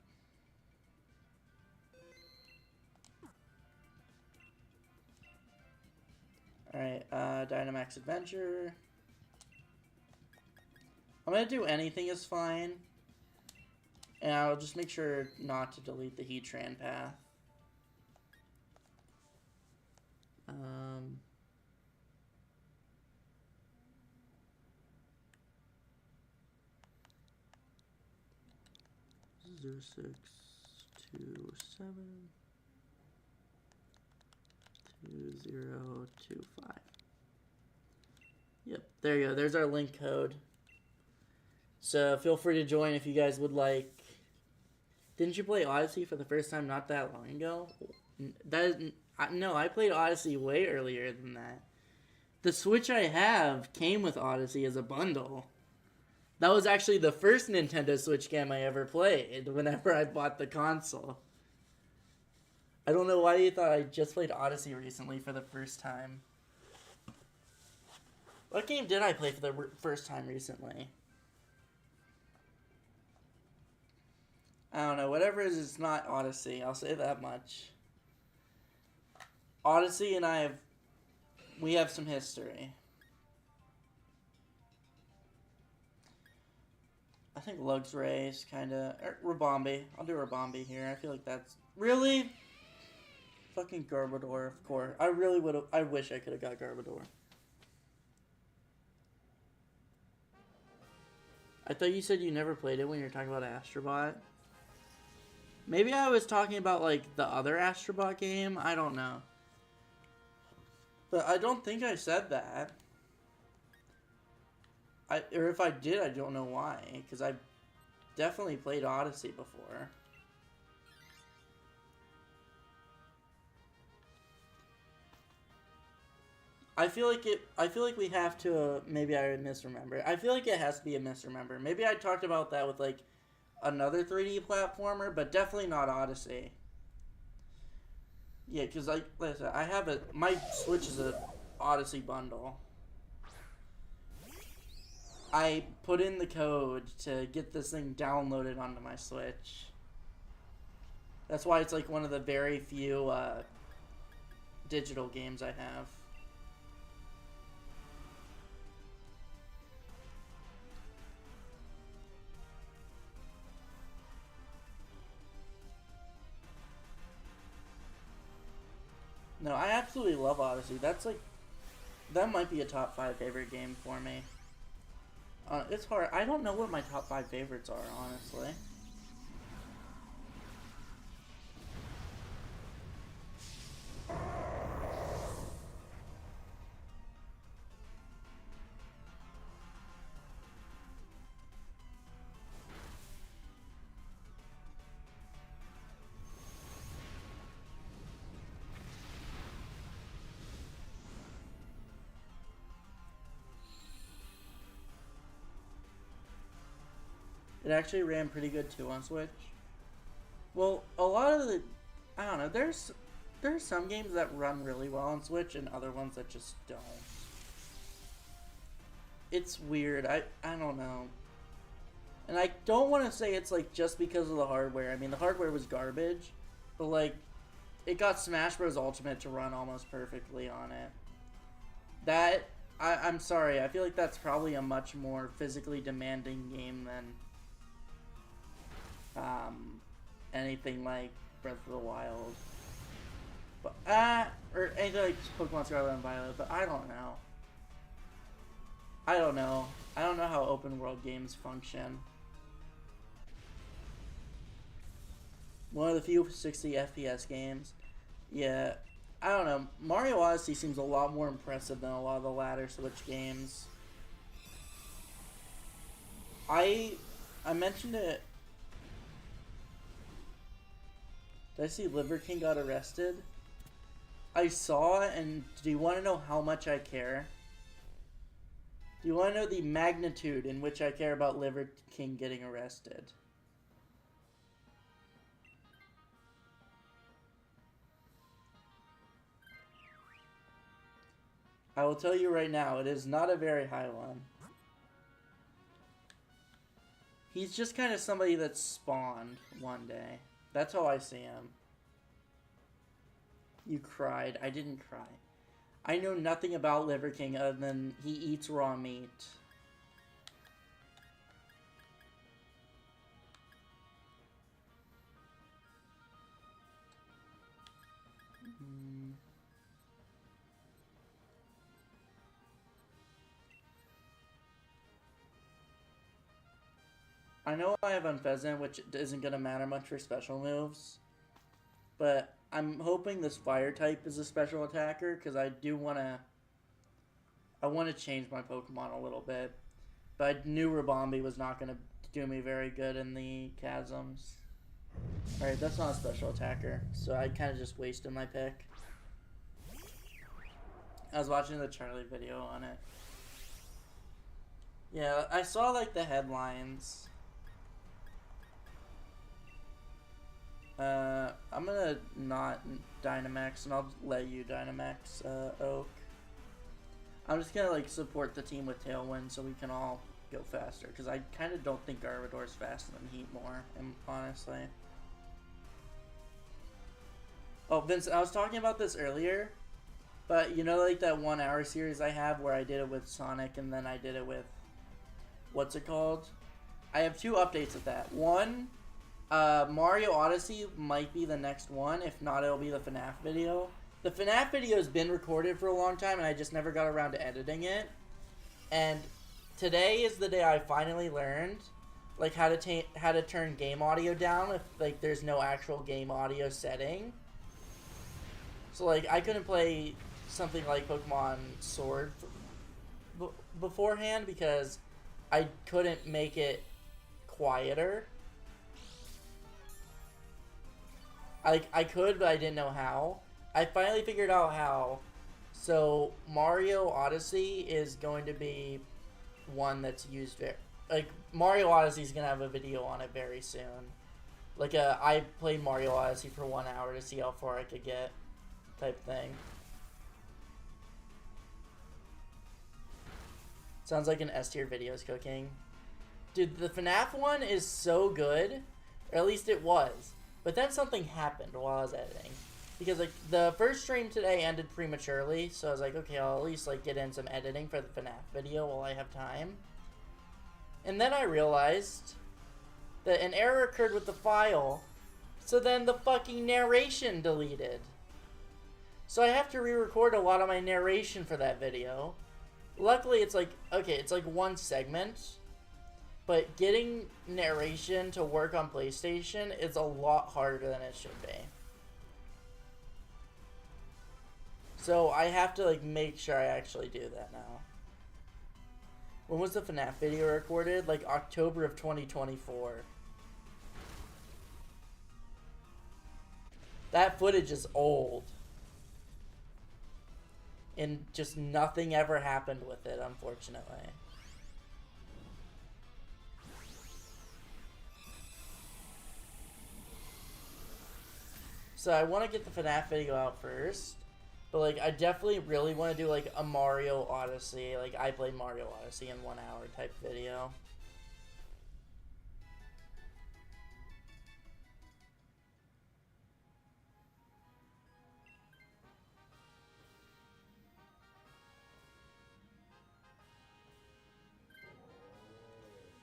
Alright, Dynamax Adventure. I'm gonna do anything is fine. And I'll just make sure not to delete the Heatran path. 0627 2025. Yep, there you go. There's our link code. So feel free to join if you guys would like. Didn't you play Odyssey for the first time not that long ago? No, I played Odyssey way earlier than that. The Switch I have came with Odyssey as a bundle. That was actually the first Nintendo Switch game I ever played whenever I bought the console. I don't know why you thought I just played Odyssey recently for the first time. What game did I play for the first time recently? I don't know. Whatever it is, it's not Odyssey. I'll say that much. Odyssey and we have some history. I think Luxray's kind of... Rabombi. I'll do Rabombi here. I feel like that's... Really? Fucking Garbodor, of course. I really would have... I wish I could have got Garbodor. I thought you said you never played it when you were talking about Astrobot. Maybe I was talking about, like, the other Astrobot game? I don't know. But I don't think I said that. Or if I did, I don't know why. Because I've definitely played Odyssey before. I feel like we have to, maybe I misremember. I feel like it has to be a misremember. Maybe I talked about that with, like, another 3D platformer, but definitely not Odyssey. Yeah, because, like I said, I have my Switch is a Odyssey bundle. I put in the code to get this thing downloaded onto my Switch. That's why it's, like, one of the very few, digital games I have. No, I absolutely love Odyssey. That's like, that might be a top 5 favorite game for me. It's hard. I don't know what my top 5 favorites are, honestly. It actually ran pretty good too on Switch. Well, a lot of the, I don't know, there's some games that run really well on Switch and other ones that just don't. It's weird. I don't know. And I don't want to say it's like just because of the hardware. I mean, the hardware was garbage, but like it got Smash Bros. Ultimate to run almost perfectly on it. That I'm sorry. I feel like that's probably a much more physically demanding game than anything like Breath of the Wild. But or anything like Pokemon Scarlet and Violet. But I don't know. I don't know. I don't know how open world games function. One of the few 60 FPS games. Yeah. I don't know. Mario Odyssey seems a lot more impressive than a lot of the latter Switch games. I mentioned it. Did I see Liver King got arrested? I saw it, and do you want to know how much I care? Do you want to know the magnitude in which I care about Liver King getting arrested? I will tell you right now, it is not a very high one. He's just kind of somebody that spawned one day. That's how I see him. You cried. I didn't cry. I know nothing about Liver King other than he eats raw meat. I know I have Unpheasant, which isn't going to matter much for special moves. But I'm hoping this fire type is a special attacker, because I do want to... I want to change my Pokemon a little bit. But I knew Rabombi was not going to do me very good in the Chasms. Alright, that's not a special attacker, so I kind of just wasted my pick. I was watching the Charlie video on it. Yeah, I saw like the headlines. I'm gonna not Dynamax, and I'll let you Dynamax, Oak. I'm just gonna like support the team with Tailwind so we can all go faster, because I kind of don't think Garbodor's faster than Heatmore, honestly. Oh, Vince, I was talking about this earlier, but you know like that 1 hour series I have where I did it with Sonic and then I did it with, what's it called? I have 2 updates of that. One, Mario Odyssey might be the next one. If not, it'll be the FNAF video. The FNAF video has been recorded for a long time, and I just never got around to editing it. And today is the day I finally learned, like, how to turn game audio down if, like, there's no actual game audio setting. So, like, I couldn't play something like Pokemon Sword beforehand because I couldn't make it quieter. I could, but I didn't know how. I finally figured out how. So, Mario Odyssey is going to be one that's used like, Mario Odyssey is going to have a video on it very soon. Like, I played Mario Odyssey for 1 hour to see how far I could get type thing. Sounds like an S tier video's cooking. Dude, the FNAF one is so good. Or at least it was. But then something happened while I was editing. Because, like, the first stream today ended prematurely, so I was like, okay, I'll at least, like, get in some editing for the FNAF video while I have time. And then I realized that an error occurred with the file, so then the fucking narration deleted. So I have to re-record a lot of my narration for that video. Luckily, it's like, okay, it's like one segment, but getting narration to work on PlayStation is a lot harder than it should be. So I have to, like, make sure I actually do that now. When was the FNAF video recorded? Like, October of 2024. That footage is old. And just nothing ever happened with it, unfortunately. So I want to get the FNAF video out first. But, like, I definitely really want to do, like, a Mario Odyssey. Like, I played Mario Odyssey in 1 hour type video.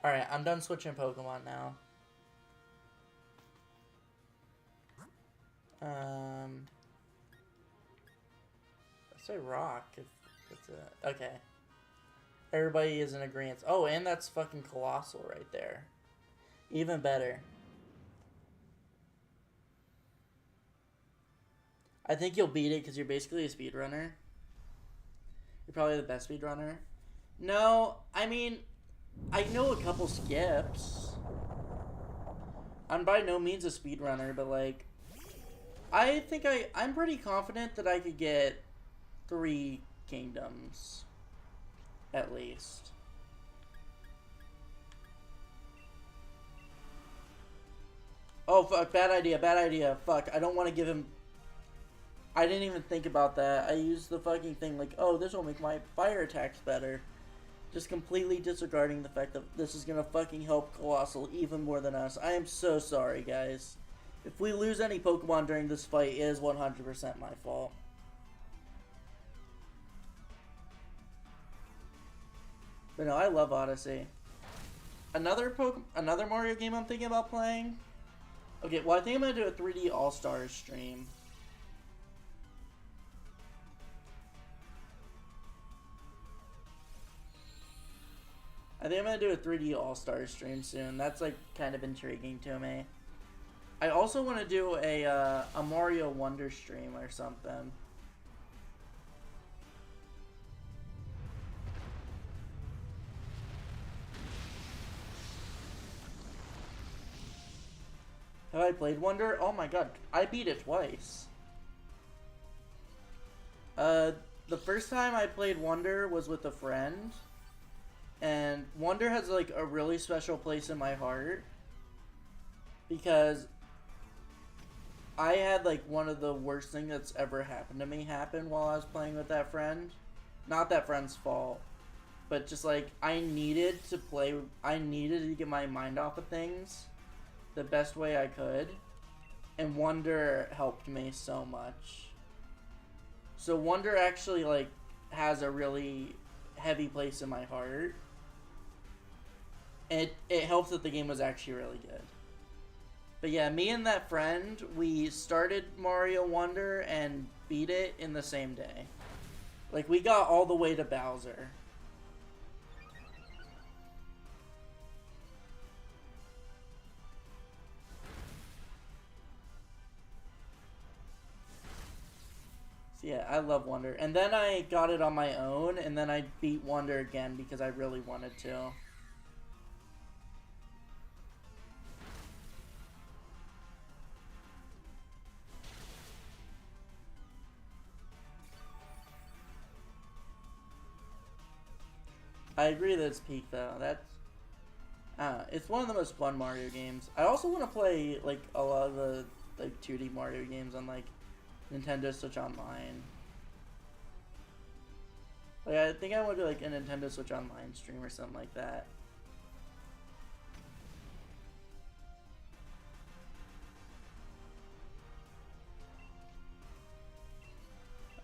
Alright, I'm done switching Pokemon now. Let's say rock. If it's a, okay. Everybody is in agreement. Oh, and that's fucking Colossal right there. Even better. I think you'll beat it because you're basically a speedrunner. You're probably the best speedrunner. No, I mean, I know a couple skips. I'm by no means a speedrunner, but like, I think I'm pretty confident that I could get 3 kingdoms. At least. Oh, fuck, bad idea, bad idea. Fuck, I don't want to give him... I didn't even think about that. I used the fucking thing like, oh, this will make my fire attacks better. Just completely disregarding the fact that this is gonna fucking help Colossal even more than us. I am so sorry, guys. If we lose any Pokemon during this fight, it is 100% my fault. But no, I love Odyssey. Another Mario game I'm thinking about playing. Okay, well I think I'm gonna do a 3D All-Stars stream. I think I'm gonna do a 3D All-Stars stream soon. That's like kind of intriguing to me. I also want to do a Mario Wonder stream or something. Have I played Wonder? Oh my god, I beat it twice. The first time I played Wonder was with a friend. And Wonder has like a really special place in my heart. Because I had like one of the worst things that's ever happened to me happen while I was playing with that friend. Not that friend's fault. But just like, I needed to get my mind off of things the best way I could, and Wonder helped me so much. So Wonder actually like has a really heavy place in my heart, and it helps that the game was actually really good. But yeah, me and that friend, we started Mario Wonder and beat it in the same day. Like, we got all the way to Bowser. Yeah, I love Wonder. And then I got it on my own, and then I beat Wonder again because I really wanted to. I agree that it's peak though. It's one of the most fun Mario games. I also want to play like a lot of the like 2D Mario games on like Nintendo Switch Online. Like, I think I want to do like a Nintendo Switch Online stream or something like that.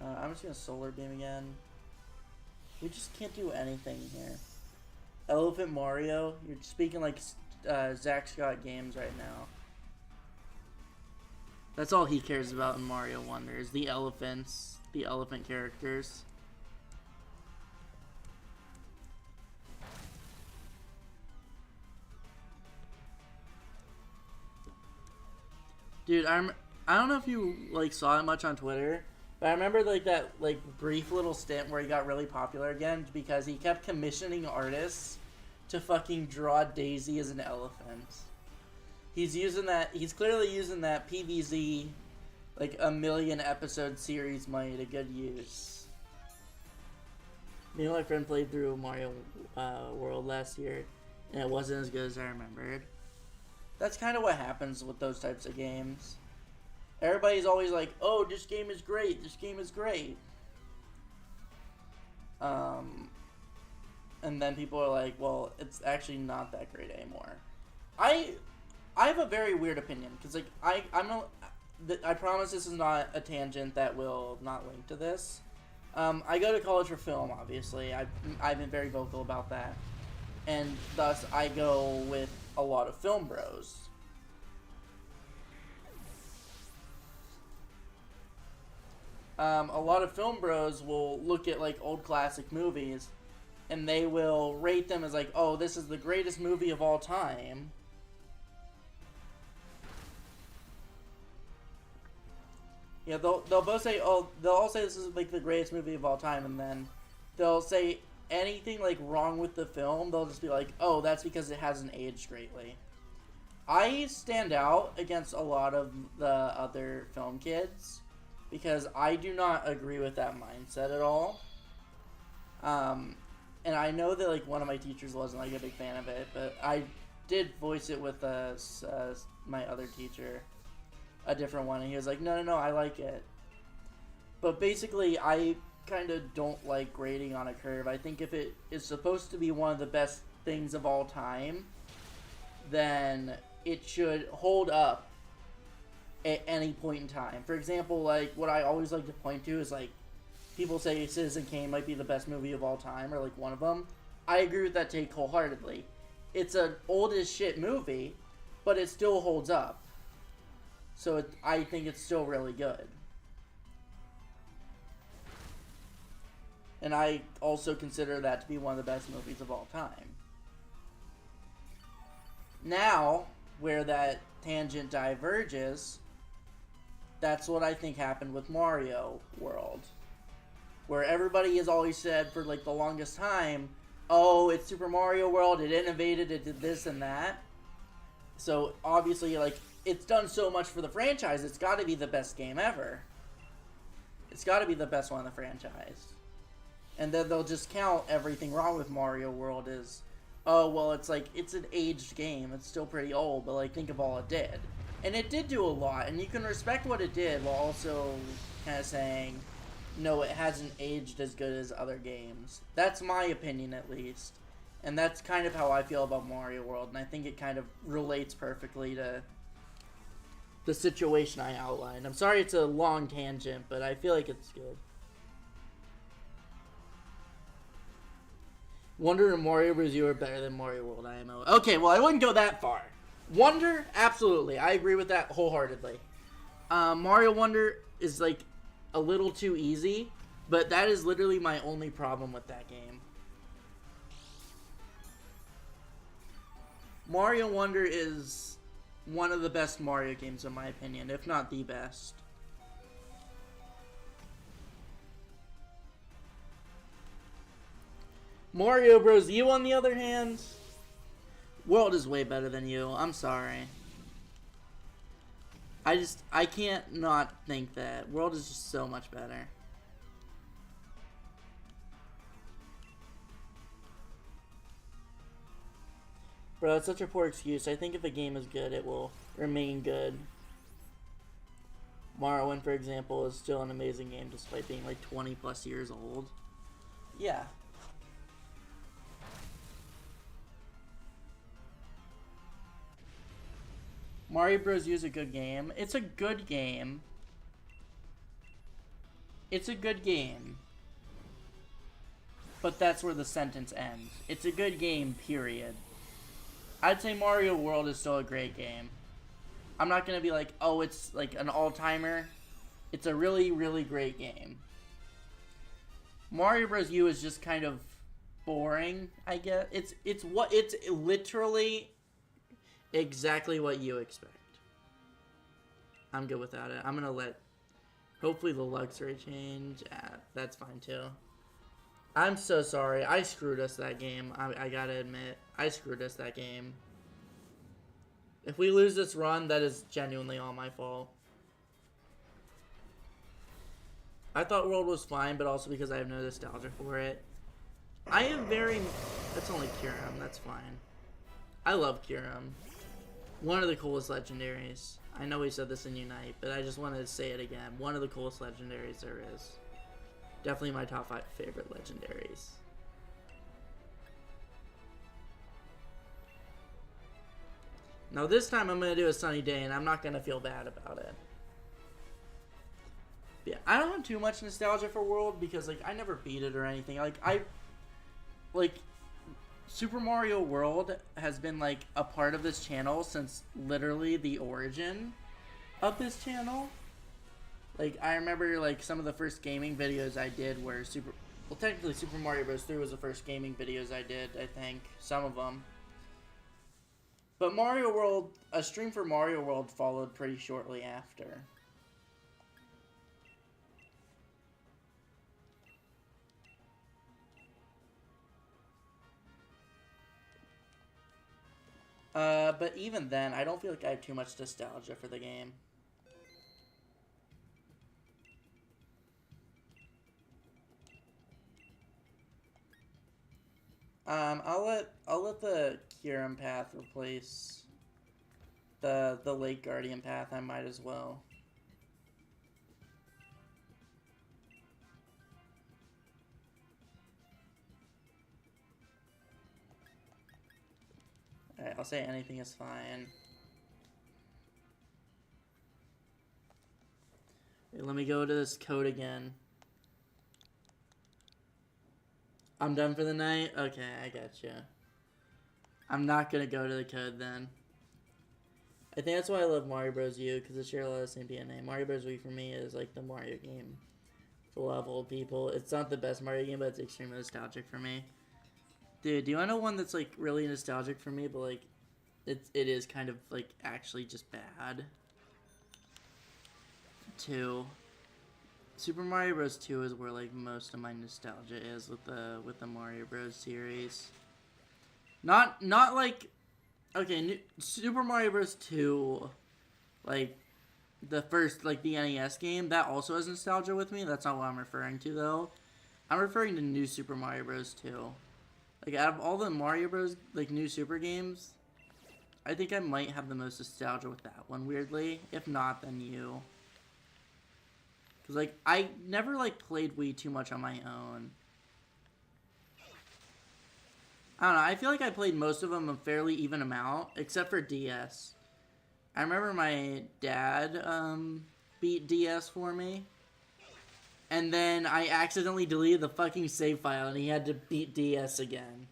I'm just gonna Solar Beam again. We just can't do anything here. Elephant Mario, you're speaking like Zach Scott Games right now. That's all he cares about in Mario Wonder is the elephants, the elephant characters. Dude, I don't know if you like saw it much on Twitter, but I remember like that like brief little stint where he got really popular again because he kept commissioning artists to fucking draw Daisy as an elephant. He's clearly using that PVZ like a million episode series money to good use. Me and my friend played through Mario World last year, and it wasn't as good as I remembered. That's kind of what happens with those types of games. Everybody's always like, oh, this game is great, this game is great. And then people are like, well, it's actually not that great anymore. I have a very weird opinion, because like, I promise this is not a tangent that will not link to this. I go to college for film, obviously. I've been very vocal about that. and thus I go with a lot of film bros. A lot of film bros will look at like old classic movies and they will rate them as like, oh, this is the greatest movie of all time. Yeah, they'll both say, oh, they'll all say this is like the greatest movie of all time, and then they'll say anything like wrong with the film, they'll just be like, oh, that's because it hasn't aged greatly. I stand out against a lot of the other film kids because I do not agree with that mindset at all. And I know that like one of my teachers wasn't like a big fan of it, but I did voice it with my other teacher, a different one, and he was like, no, I like it. But basically, I kind of don't like grading on a curve. I think if it is supposed to be one of the best things of all time, then it should hold up at any point in time. For example, like what I always like to point to is like people say Citizen Kane might be the best movie of all time, or like one of them. I agree with that take wholeheartedly. It's an old as shit movie, but it still holds up. So I think it's still really good. And I also consider that to be one of the best movies of all time. Now, where that tangent diverges, that's what I think happened with Mario World. Where everybody has always said for like the longest time, oh, it's Super Mario World, it innovated, it did this and that. So obviously, like, it's done so much for the franchise, it's got to be the best game ever. It's got to be the best one in the franchise. And then they'll just count everything wrong with Mario World as, oh, well, it's like, it's an aged game. It's still pretty old, but like, think of all it did. And it did do a lot, and you can respect what it did while also kind of saying, no, it hasn't aged as good as other games. That's my opinion, at least. And that's kind of how I feel about Mario World, and I think it kind of relates perfectly to the situation I outlined. I'm sorry it's a long tangent, but I feel like it's good. Wonder and Mario Bros. U are better than Mario World IMO. Okay, well, I wouldn't go that far. Wonder, absolutely. I agree with that wholeheartedly. Mario Wonder is, like, a little too easy, but that is literally my only problem with that game. Mario Wonder is one of the best Mario games, in my opinion, if not the best. Mario Bros. U, on the other hand, World is way better than you. I'm sorry. I can't not think that. World is just so much better. Bro, it's such a poor excuse. I think if a game is good, it will remain good. Morrowind, for example, is still an amazing game despite being like 20 plus years old. Yeah. Mario Bros. U is a good game. It's a good game. It's a good game. But that's where the sentence ends. It's a good game, period. I'd say Mario World is still a great game. I'm not going to be like, oh, it's like an all-timer. It's a really, really great game. Mario Bros. U is just kind of boring, I guess. It's literally exactly what you expect. I'm good without it. I'm going to let, hopefully the Lux rate change. That's fine too. I'm so sorry. I screwed us that game. I gotta admit. I screwed us that game. If we lose this run, that is genuinely all my fault. I thought World was fine, but also because I have no nostalgia for it. I am very... That's only Kyurem. That's fine. I love Kyurem. One of the coolest legendaries. I know we said this in Unite, but I just wanted to say it again. One of the coolest legendaries there is. Definitely my top 5 favorite legendaries. Now this time I'm going to do a sunny day and I'm not going to feel bad about it. But yeah, I don't have too much nostalgia for World because like I never beat it or anything. Like Super Mario World has been like a part of this channel since literally the origin of this channel. Like, I remember like some of the first gaming videos I did were well, technically Super Mario Bros. 3 was the first gaming videos I did, I think. Some of them. But Mario World, a stream for Mario World followed pretty shortly after. But even then, I don't feel like I have too much nostalgia for the game. I'll let the Kyurem path replace the Lake Guardian path. I might as well. Alright, I'll say anything is fine. Wait, let me go to this code again. I'm done for the night? Okay, I gotcha. I'm not gonna go to the code then. I think that's why I love Mario Bros. U, because it shares a lot of the same DNA. Mario Bros. Wii for me is like the Mario game for a lot of old people. It's not the best Mario game, but it's extremely nostalgic for me. Dude, do you want to know one that's like really nostalgic for me, but like it is kind of like actually just bad? 2. Super Mario Bros. 2 is where like most of my nostalgia is with the Mario Bros. Series. Not like, okay, Super Mario Bros. 2, like the first, like the NES game, that also has nostalgia with me. That's not what I'm referring to though. I'm referring to New Super Mario Bros. 2. Like out of all the Mario Bros. Like new Super games, I think I might have the most nostalgia with that one, weirdly. If not, then you. Cause like I never like played Wii too much on my own. I don't know. I feel like I played most of them a fairly even amount, except for DS. I remember my dad beat DS for me, and then I accidentally deleted the fucking save file, and he had to beat DS again.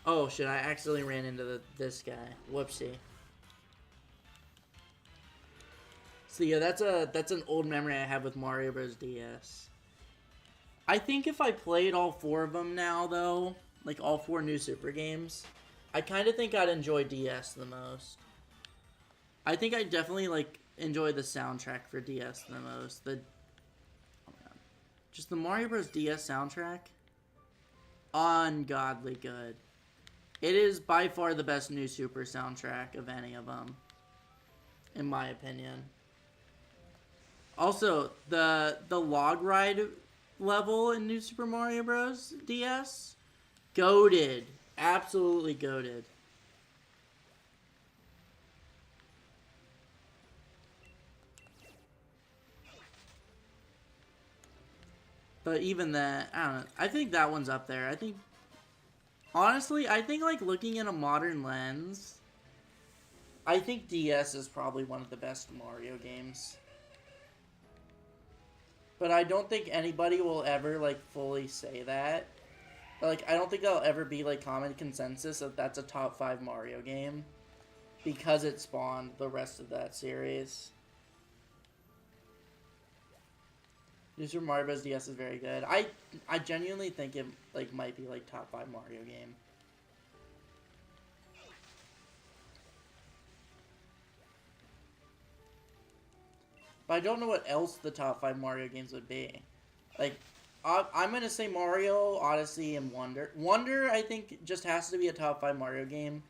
Oh shit! I accidentally ran into this guy. Whoopsie. So yeah, that's an old memory I have with Mario Bros. DS. I think if I played all 4 of them now, though, like all 4 new Super games, I kind of think I'd enjoy DS the most. I think I definitely like enjoy the soundtrack for DS the most. Oh my God. Just the Mario Bros. DS soundtrack, ungodly good. It is by far the best new Super soundtrack of any of them, in my opinion. Also, the log ride level in New Super Mario Bros. DS, goated, absolutely goated. But even that, I don't know. I think that one's up there. I think, honestly, I think like looking in a modern lens, I think DS is probably one of the best Mario games. But I don't think anybody will ever, like, fully say that. Like, I don't think that'll ever be, like, common consensus that that's a top 5 Mario game. Because it spawned the rest of that series. New Super Mario Bros. DS is very good. I genuinely think it, like, might be, like, top 5 Mario game. But I don't know what else the top 5 Mario games would be. Like, I'm going to say Mario, Odyssey, and Wonder. Wonder, I think, just has to be a top 5 Mario game.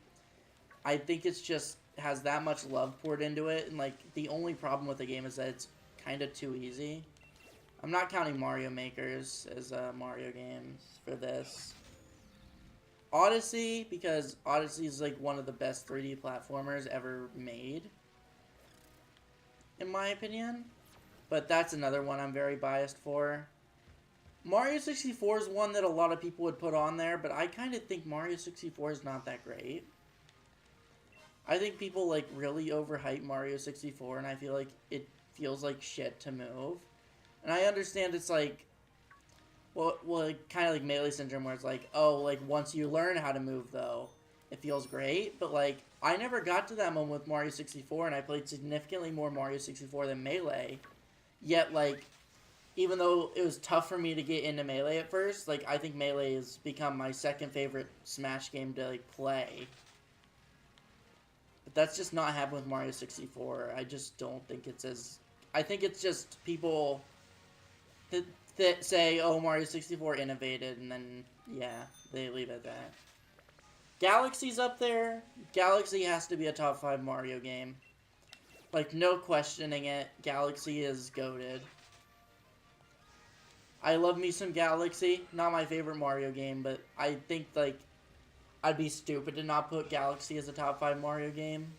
I think it's just has that much love poured into it. And, like, the only problem with the game is that it's kind of too easy. I'm not counting Mario Makers as Mario games for this. Odyssey, because Odyssey is, like, one of the best 3D platformers ever made, in my opinion. But that's another one I'm very biased for. Mario 64 is one that a lot of people would put on there, but I kind of think Mario 64 is not that great. I think people, like, really overhype Mario 64, and I feel like it feels like shit to move. And I understand it's like, well, kind of like Melee Syndrome, where it's like, oh, like once you learn how to move, though, it feels great. But like, I never got to that moment with Mario 64, and I played significantly more Mario 64 than Melee. Yet, like, even though it was tough for me to get into Melee at first, like, I think Melee has become my second favorite Smash game to like play. But that's just not happening with Mario 64. I just don't think it's as. I think it's just people that say, oh, Mario 64 innovated, and then, yeah, they leave it at that. Galaxy's up there. Galaxy has to be a top 5 Mario game. Like, no questioning it. Galaxy is goated. I love me some Galaxy. Not my favorite Mario game, but I think, like, I'd be stupid to not put Galaxy as a top 5 Mario game.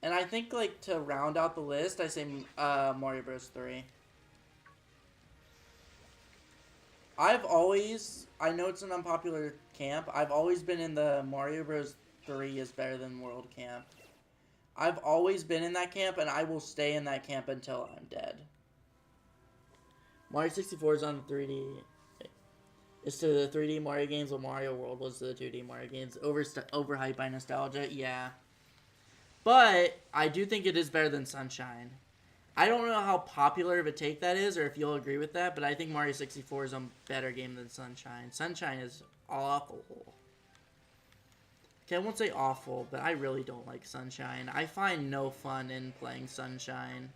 And I think, like, to round out the list, I say Mario Bros. 3. I know it's an unpopular camp, I've always been in the Mario Bros. 3 is better than World camp. I've always been in that camp, and I will stay in that camp until I'm dead. Mario 64 is on the 3D. It's to the 3D Mario games what Mario World was to the 2D Mario games. Overhyped by nostalgia, yeah. But I do think it is better than Sunshine. I don't know how popular of a take that is, or if you'll agree with that, but I think Mario 64 is a better game than Sunshine. Sunshine is awful. Okay, I won't say awful, but I really don't like Sunshine. I find no fun in playing Sunshine.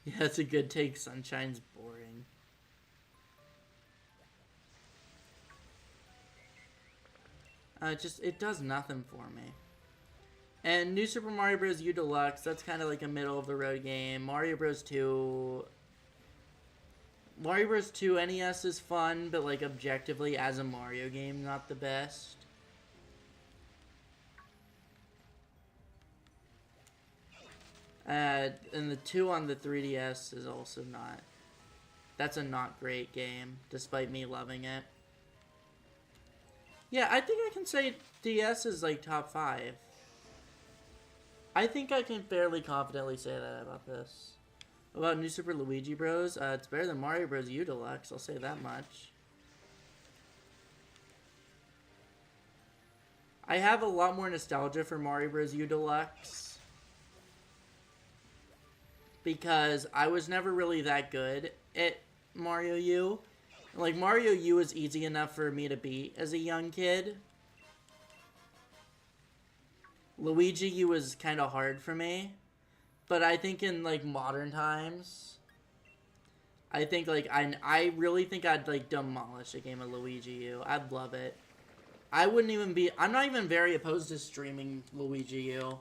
Yeah, that's a good take. Sunshine's boring. It does nothing for me. And New Super Mario Bros. U Deluxe, that's kind of like a middle-of-the-road game. Mario Bros. 2... Mario Bros. 2 NES is fun, but, like, objectively, as a Mario game, not the best. And the 2 on the 3DS is also not... That's a not great game, despite me loving it. Yeah, I think I can say DS is, like, top 5. I think I can fairly confidently say that about this. About New Super Luigi Bros. It's better than Mario Bros. U Deluxe, I'll say that much. I have a lot more nostalgia for Mario Bros. U Deluxe. Because I was never really that good at Mario U. Like, Mario U was easy enough for me to beat as a young kid. Luigi U was kind of hard for me. But I think in, like, modern times, I think, like, I really think I'd, like, demolish a game of Luigi U. I'd love it. I'm not even very opposed to streaming Luigi U.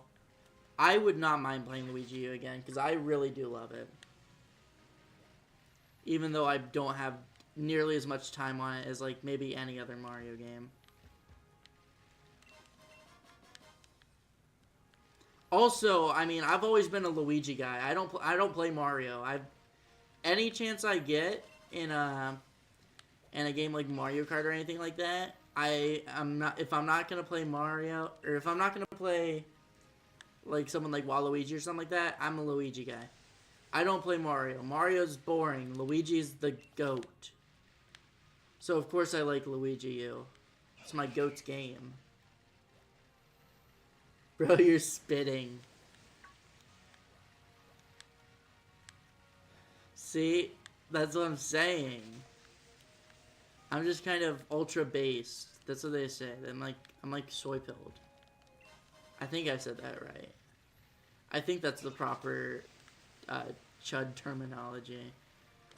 I would not mind playing Luigi U again, because I really do love it. Even though I don't have nearly as much time on it as, like, maybe any other Mario game. Also, I mean, I've always been a Luigi guy. I don't play Mario. Any chance I get in a game like Mario Kart or anything like that, if I'm not gonna play Mario, or if I'm not gonna play like someone like Waluigi or something like that, I'm a Luigi guy. I don't play Mario. Mario's boring. Luigi's the GOAT. So of course I like Luigi U. It's my GOAT's game. Bro, you're spitting. See? That's what I'm saying. I'm just kind of ultra based. That's what they say. I'm like soy pilled. I think I said that right. I think that's the proper chud terminology.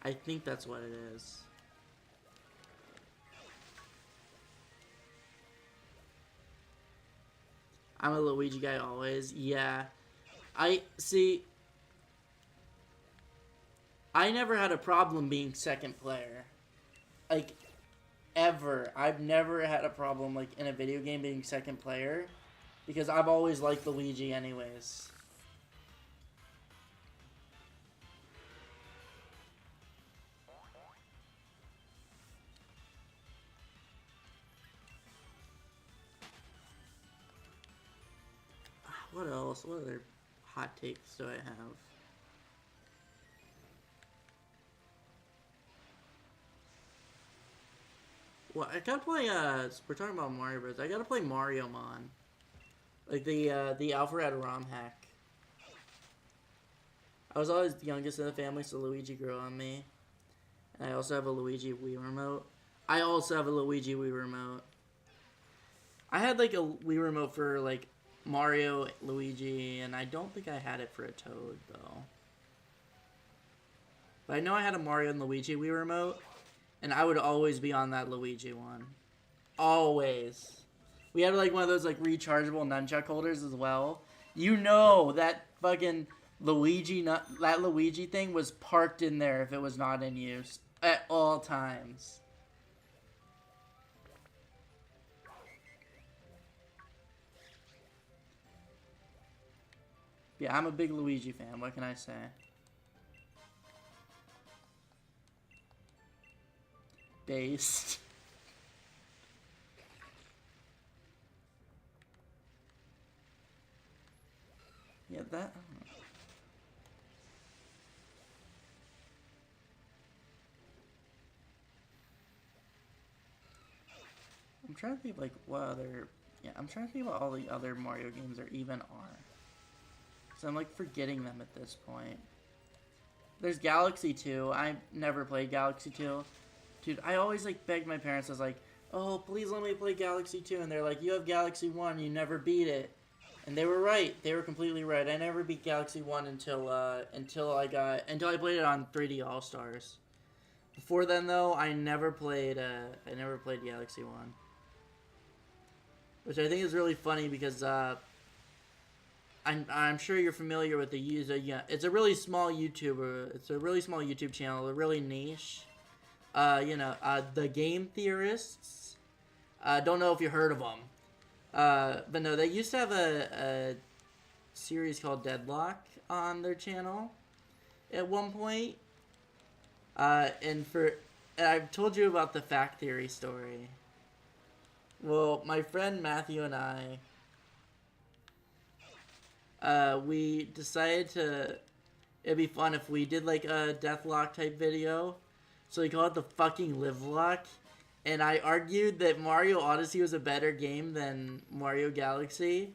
I think that's what it is. I'm a Luigi guy always. Yeah. I never had a problem being second player. Like, ever. I've never had a problem, like, in a video game being second player. because I've always liked Luigi anyways. What else? What other hot takes do I have? Well, I gotta play, we're talking about Mario Bros. I gotta play Mario Mon. Like the Alfred ROM hack. I was always the youngest in the family, so Luigi grew on me. And I also have a Luigi Wii Remote. I had like a Wii Remote for like Mario, Luigi, and I don't think I had it for a Toad though. But I know I had a Mario and Luigi Wii Remote, and I would always be on that Luigi one. Always. We had like one of those like rechargeable nunchuck holders as well. You know that fucking that Luigi thing was parked in there if it was not in use at all times. Yeah, I'm a big Luigi fan. What can I say? Based. Yeah, that. I'm trying to think like what other. Yeah, I'm trying to think about all the other Mario games there even are. So I'm like forgetting them at this point. There's Galaxy 2. I never played Galaxy 2. Dude, I always like begged my parents. I was like, "Oh, please let me play Galaxy 2." And they're like, "You have Galaxy 1. You never beat it." And they were right. They were completely right. I never beat Galaxy 1 until I played it on 3D All Stars. Before then though, I never played Galaxy 1. Which I think is really funny because I'm sure you're familiar with the user. Yeah, it's a really small YouTuber. It's a really small YouTube channel. They're really niche. The Game Theorists. Don't know if you heard of them. But no, they used to have a series called Deadlock on their channel at one point. And I've told you about the fact theory story. Well, my friend Matthew and I, we decided it'd be fun if we did like a Deathlock type video. So we called it the fucking Livelock. And I argued that Mario Odyssey was a better game than Mario Galaxy.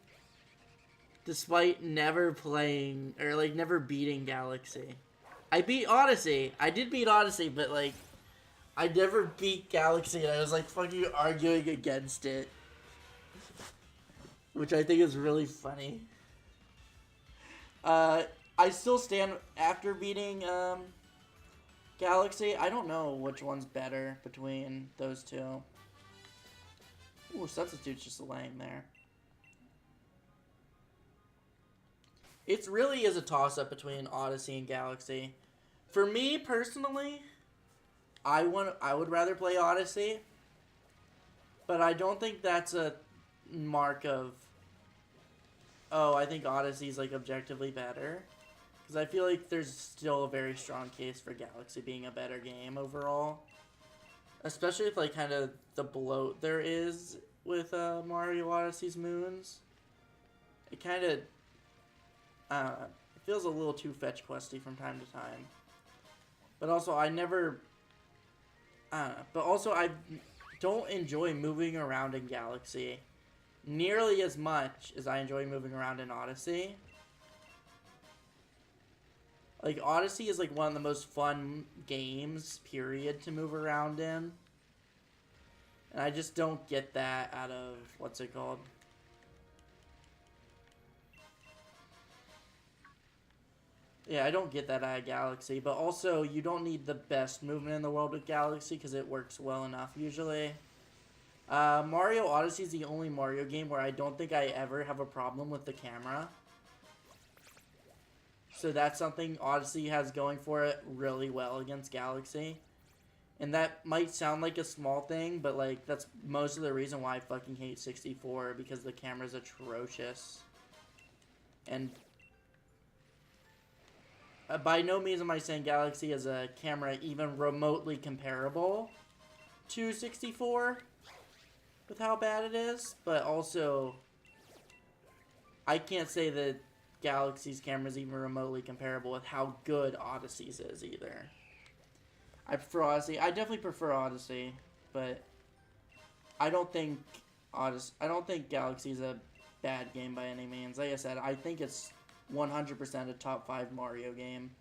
Despite never playing, or like never beating Galaxy. I beat Odyssey. I did beat Odyssey, but like, I never beat Galaxy, and I was like fucking arguing against it. Which I think is really funny. I still stand after beating Galaxy. I don't know which one's better between those two. Ooh, Substitute's just laying there. It really is a toss-up between Odyssey and Galaxy. For me, personally, I would rather play Odyssey. But I don't think that's a mark of, oh, I think Odyssey's like objectively better. Because I feel like there's still a very strong case for Galaxy being a better game overall. Especially with like kind of the bloat there is with Mario Odyssey's moons. It kind of, it feels a little too fetch questy from time to time. But also I don't enjoy moving around in Galaxy nearly as much as I enjoy moving around in Odyssey. Like, Odyssey is, like, one of the most fun games, period, to move around in. And I just don't get that out of, what's it called? Yeah, I don't get that out of Galaxy. But also, you don't need the best movement in the world with Galaxy, because it works well enough, usually. Mario Odyssey is the only Mario game where I don't think I ever have a problem with the camera. So that's something Odyssey has going for it really well against Galaxy. And that might sound like a small thing, but like that's most of the reason why I fucking hate 64, because the camera's atrocious. And by no means am I saying Galaxy has a camera even remotely comparable to 64 with how bad it is, but also I can't say that Galaxy's camera is even remotely comparable with how good Odyssey's is either. I prefer Odyssey. I definitely prefer Odyssey, but I don't think Galaxy's a bad game by any means. Like I said, I think it's 100% a top 5 Mario game.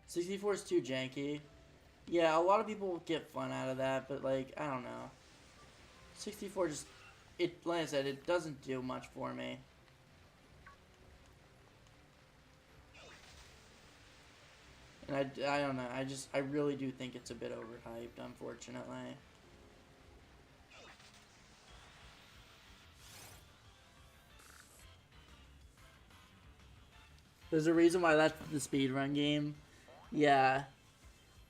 '64 is too janky. Yeah, a lot of people get fun out of that, but like, I don't know. 64 just, like I said, it doesn't do much for me. And I don't know, I really do think it's a bit overhyped, unfortunately. There's a reason why that's the speedrun game. Yeah.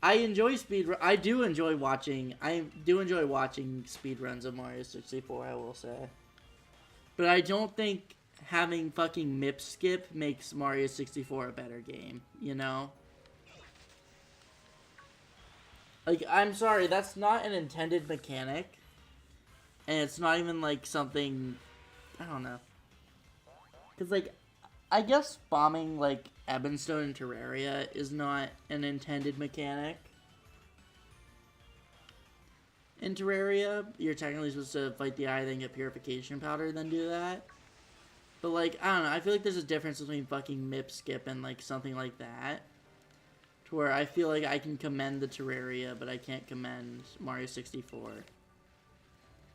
I enjoy speedrun. I do enjoy watching speedruns of Mario 64, I will say. But I don't think having fucking MIP skip makes Mario 64 a better game, you know? Like, I'm sorry, that's not an intended mechanic. And it's not even, like, something... I don't know. Because, like, I guess bombing, like, Ebonstone and Terraria is not an intended mechanic. In Terraria, you're technically supposed to fight the eye, then get purification powder, then do that. But, like, I don't know, I feel like there's a difference between fucking MIP skip and, like, something like that. To where I feel like I can commend the Terraria, but I can't commend Mario 64.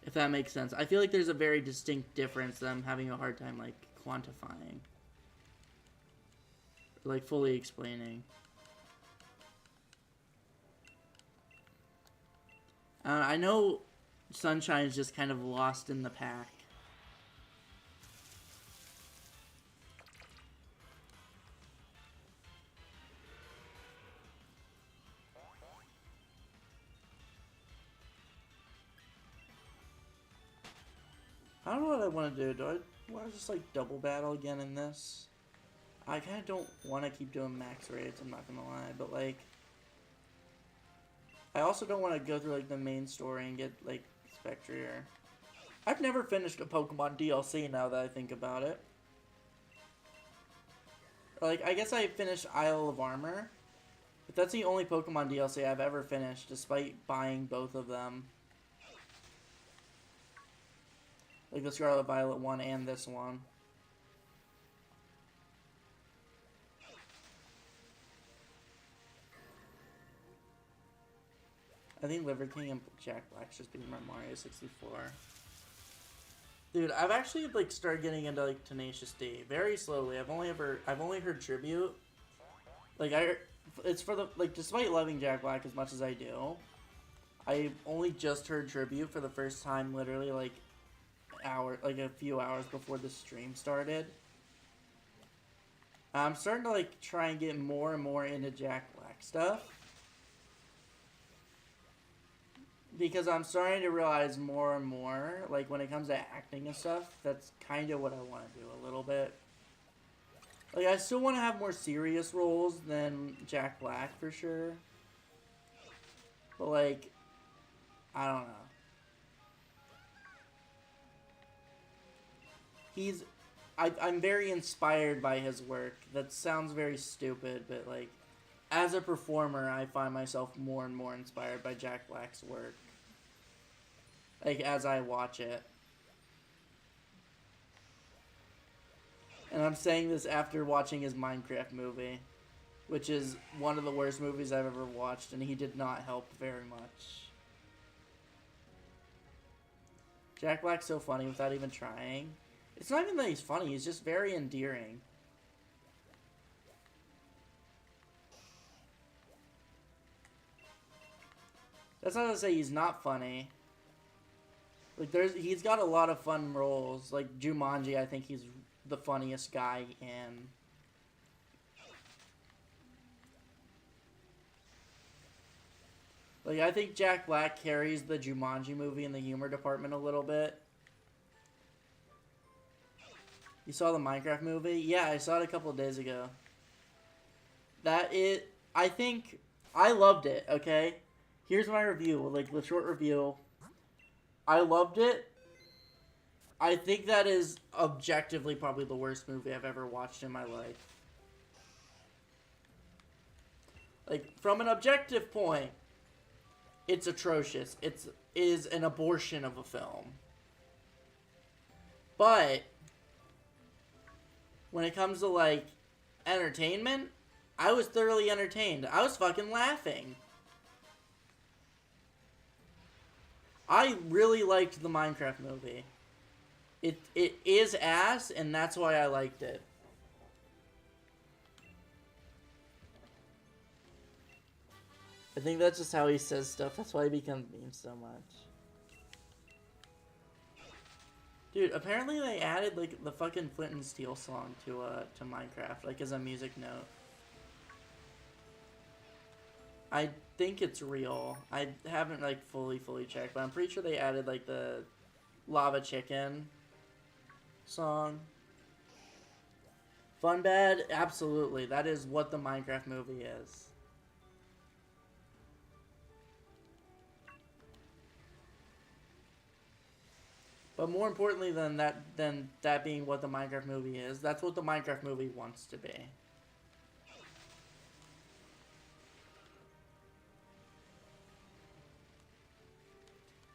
If that makes sense. I feel like there's a very distinct difference that I'm having a hard time, like, quantifying. Or, like, fully explaining. I know Sunshine's just kind of lost in the pack. I don't know what I want to do. Do I want to just, like, double battle again in this? I kind of don't want to keep doing max raids, I'm not going to lie. But, like, I also don't want to go through, like, the main story and get, like, Spectrier. I've never finished a Pokemon DLC now that I think about it. Like, I guess I finished Isle of Armor. But that's the only Pokemon DLC I've ever finished, despite buying both of them. Like the Scarlet Violet one and this one. I think Liver King and Jack Black's just being my Mario 64. Dude, I've actually like started getting into like Tenacious D very slowly. I've only heard Tribute. Like it's for the like despite loving Jack Black as much as I do, I only just heard Tribute for the first time literally like a few hours before the stream started. I'm starting to like try and get more and more into Jack Black stuff. Because I'm starting to realize more and more, like when it comes to acting and stuff, that's kind of what I want to do a little bit. Like I still want to have more serious roles than Jack Black for sure. But like, I don't know. I'm very inspired by his work. That sounds very stupid, but like, as a performer, I find myself more and more inspired by Jack Black's work. Like, as I watch it. And I'm saying this after watching his Minecraft movie, which is one of the worst movies I've ever watched, and he did not help very much. Jack Black's so funny without even trying. It's not even that he's funny, he's just very endearing. That's not to say he's not funny. Like, he's got a lot of fun roles. Like, Jumanji, I think he's the funniest guy in. Like, I think Jack Black carries the Jumanji movie in the humor department a little bit. You saw the Minecraft movie? Yeah, I saw it a couple of days ago. I think, I loved it, okay? Here's my review, like, the short review. I loved it. I think that is objectively probably the worst movie I've ever watched in my life. Like, from an objective point, it's atrocious. It is an abortion of a film. But when it comes to, like, entertainment, I was thoroughly entertained. I was fucking laughing. I really liked the Minecraft movie. It is ass, and that's why I liked it. I think that's just how he says stuff. That's why he becomes memes so much. Dude, apparently they added, like, the fucking Flint and Steel song to Minecraft, like, as a music note. I think it's real. I haven't, like, fully checked, but I'm pretty sure they added, like, the Lava Chicken song. Fun Bad? Absolutely. That is what the Minecraft movie is. But more importantly than that being what the Minecraft movie is, that's what the Minecraft movie wants to be.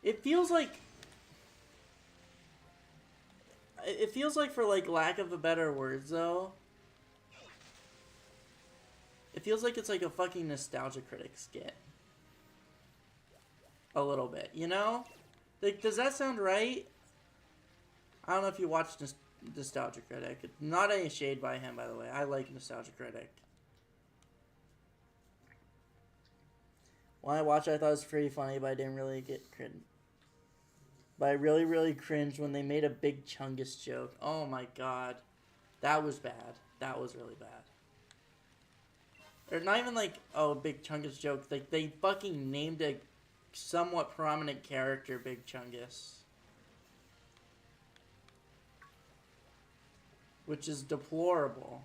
It feels like, for, like, lack of a better words, though, it feels like it's like a fucking Nostalgia Critic skit. A little bit, you know? Like, does that sound right? I don't know if you watched Nostalgia Critic. Not any shade by him, by the way. I like Nostalgia Critic. When I watched it, I thought it was pretty funny, but I didn't really get cringe. But I really cringed when they made a Big Chungus joke. Oh my god. That was bad. That was really bad. Or not even like, oh, Big Chungus joke. Like, they fucking named a somewhat prominent character Big Chungus. Which is deplorable.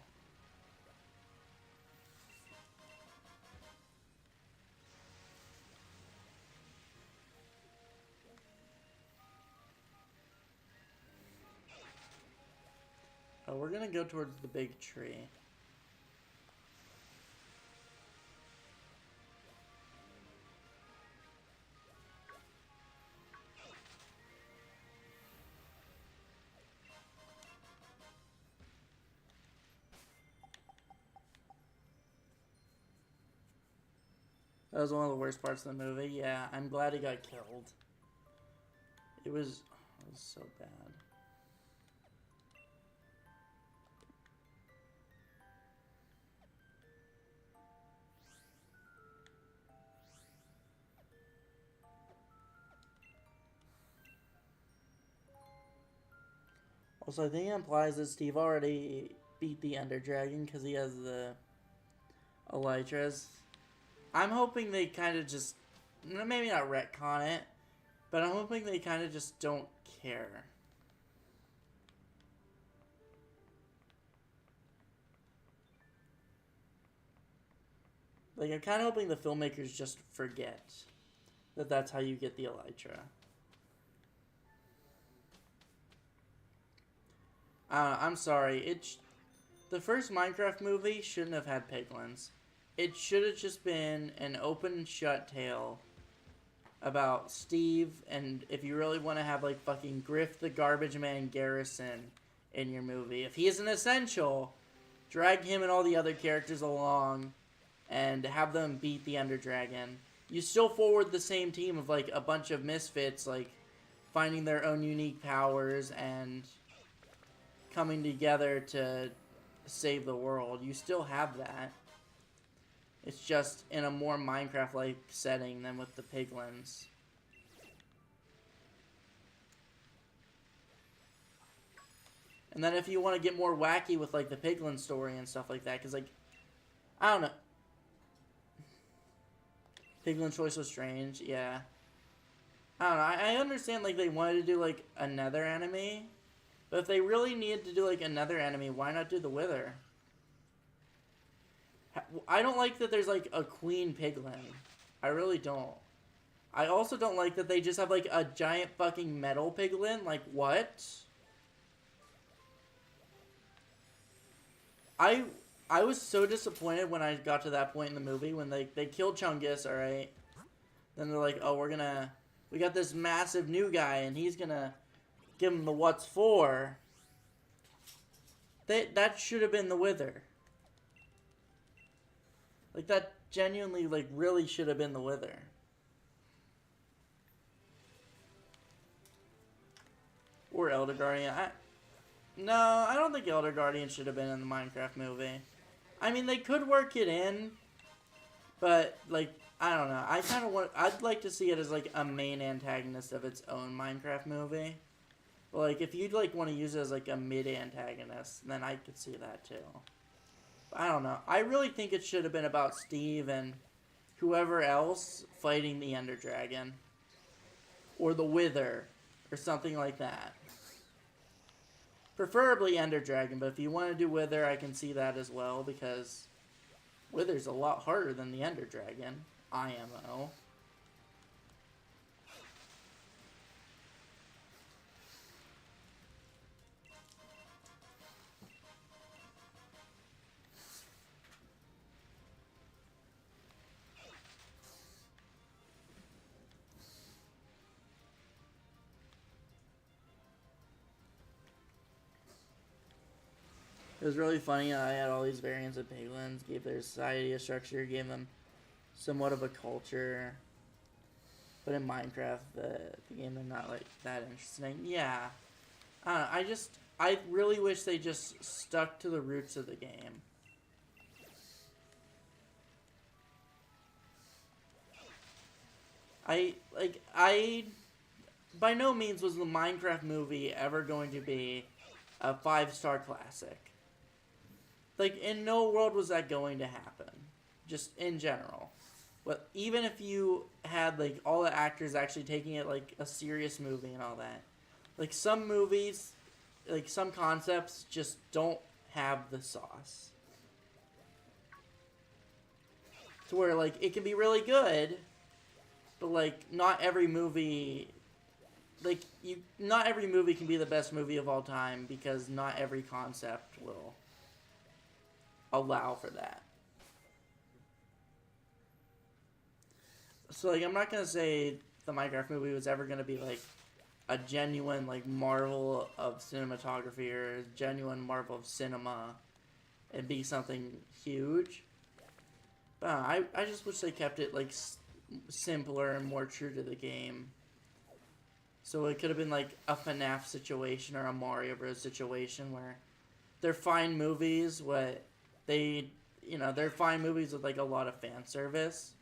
Oh, we're gonna go towards the big tree. That was one of the worst parts of the movie. Yeah, I'm glad he got killed. It was so bad. Also, I think it implies that Steve already beat the Ender Dragon because he has the Elytras. I'm hoping they kind of just, maybe not retcon it, but I'm hoping they kind of just don't care. Like, I'm kind of hoping the filmmakers just forget that that's how you get the Elytra. I'm sorry. The first Minecraft movie shouldn't have had piglins. It should have just been an open shut tale about Steve, and if you really want to have, like, fucking Griff the Garbage Man Garrison in your movie, if he isn't essential, drag him and all the other characters along and have them beat the Ender Dragon. You still forward the same team of, like, a bunch of misfits, like, finding their own unique powers and coming together to save the world. You still have that. It's just in a more Minecraft-like setting than with the piglins. And then if you want to get more wacky with like the Piglin story and stuff like that, because like I don't know, Piglin choice was strange. Yeah, I don't know. I understand like they wanted to do like another enemy, but if they really needed to do like another enemy, why not do the Wither? I don't like that there's like a Queen Piglin. I really don't. I also don't like that they just have like a giant fucking metal Piglin. Like what? I was so disappointed when I got to that point in the movie when they killed Chungus, alright? Then they're like, oh, we got this massive new guy and he's gonna give him the what's for. That should have been the Wither. Like that genuinely, like really should have been the Wither. Or Elder Guardian. No, I don't think Elder Guardian should have been in the Minecraft movie. I mean, they could work it in, but, like, I don't know. I'd like to see it as, like, a main antagonist of its own Minecraft movie. But, like, if you'd, like, want to use it as, like, a mid-antagonist, then I could see that, too. But I don't know. I really think it should have been about Steve and whoever else fighting the Ender Dragon. Or the Wither, or something like that. Preferably Ender Dragon, but if you want to do Wither, I can see that as well, because Wither's a lot harder than the Ender Dragon, IMO. It was really funny. I had all these variants of Piglins, gave their society a structure, gave them somewhat of a culture. But in Minecraft, the game, they're not like that interesting. Yeah. I really wish they just stuck to the roots of the game. By no means was the Minecraft movie ever going to be a 5-star classic. Like, in no world was that going to happen. Just in general. But even if you had, like, all the actors actually taking it like a serious movie and all that. Like, some movies, like, some concepts just don't have the sauce. To where, like, it can be really good, but, like, not every movie... Like, not every movie can be the best movie of all time because not every concept will allow for that. So, like, I'm not gonna say the Minecraft movie was ever gonna be, like, a genuine, like, marvel of cinematography or a genuine marvel of cinema and be something huge. But I just wish they kept it, like, simpler and more true to the game. So it could have been, like, a FNAF situation or a Mario Bros. Situation where they're fine movies, they're fine movies with, like, a lot of fan service.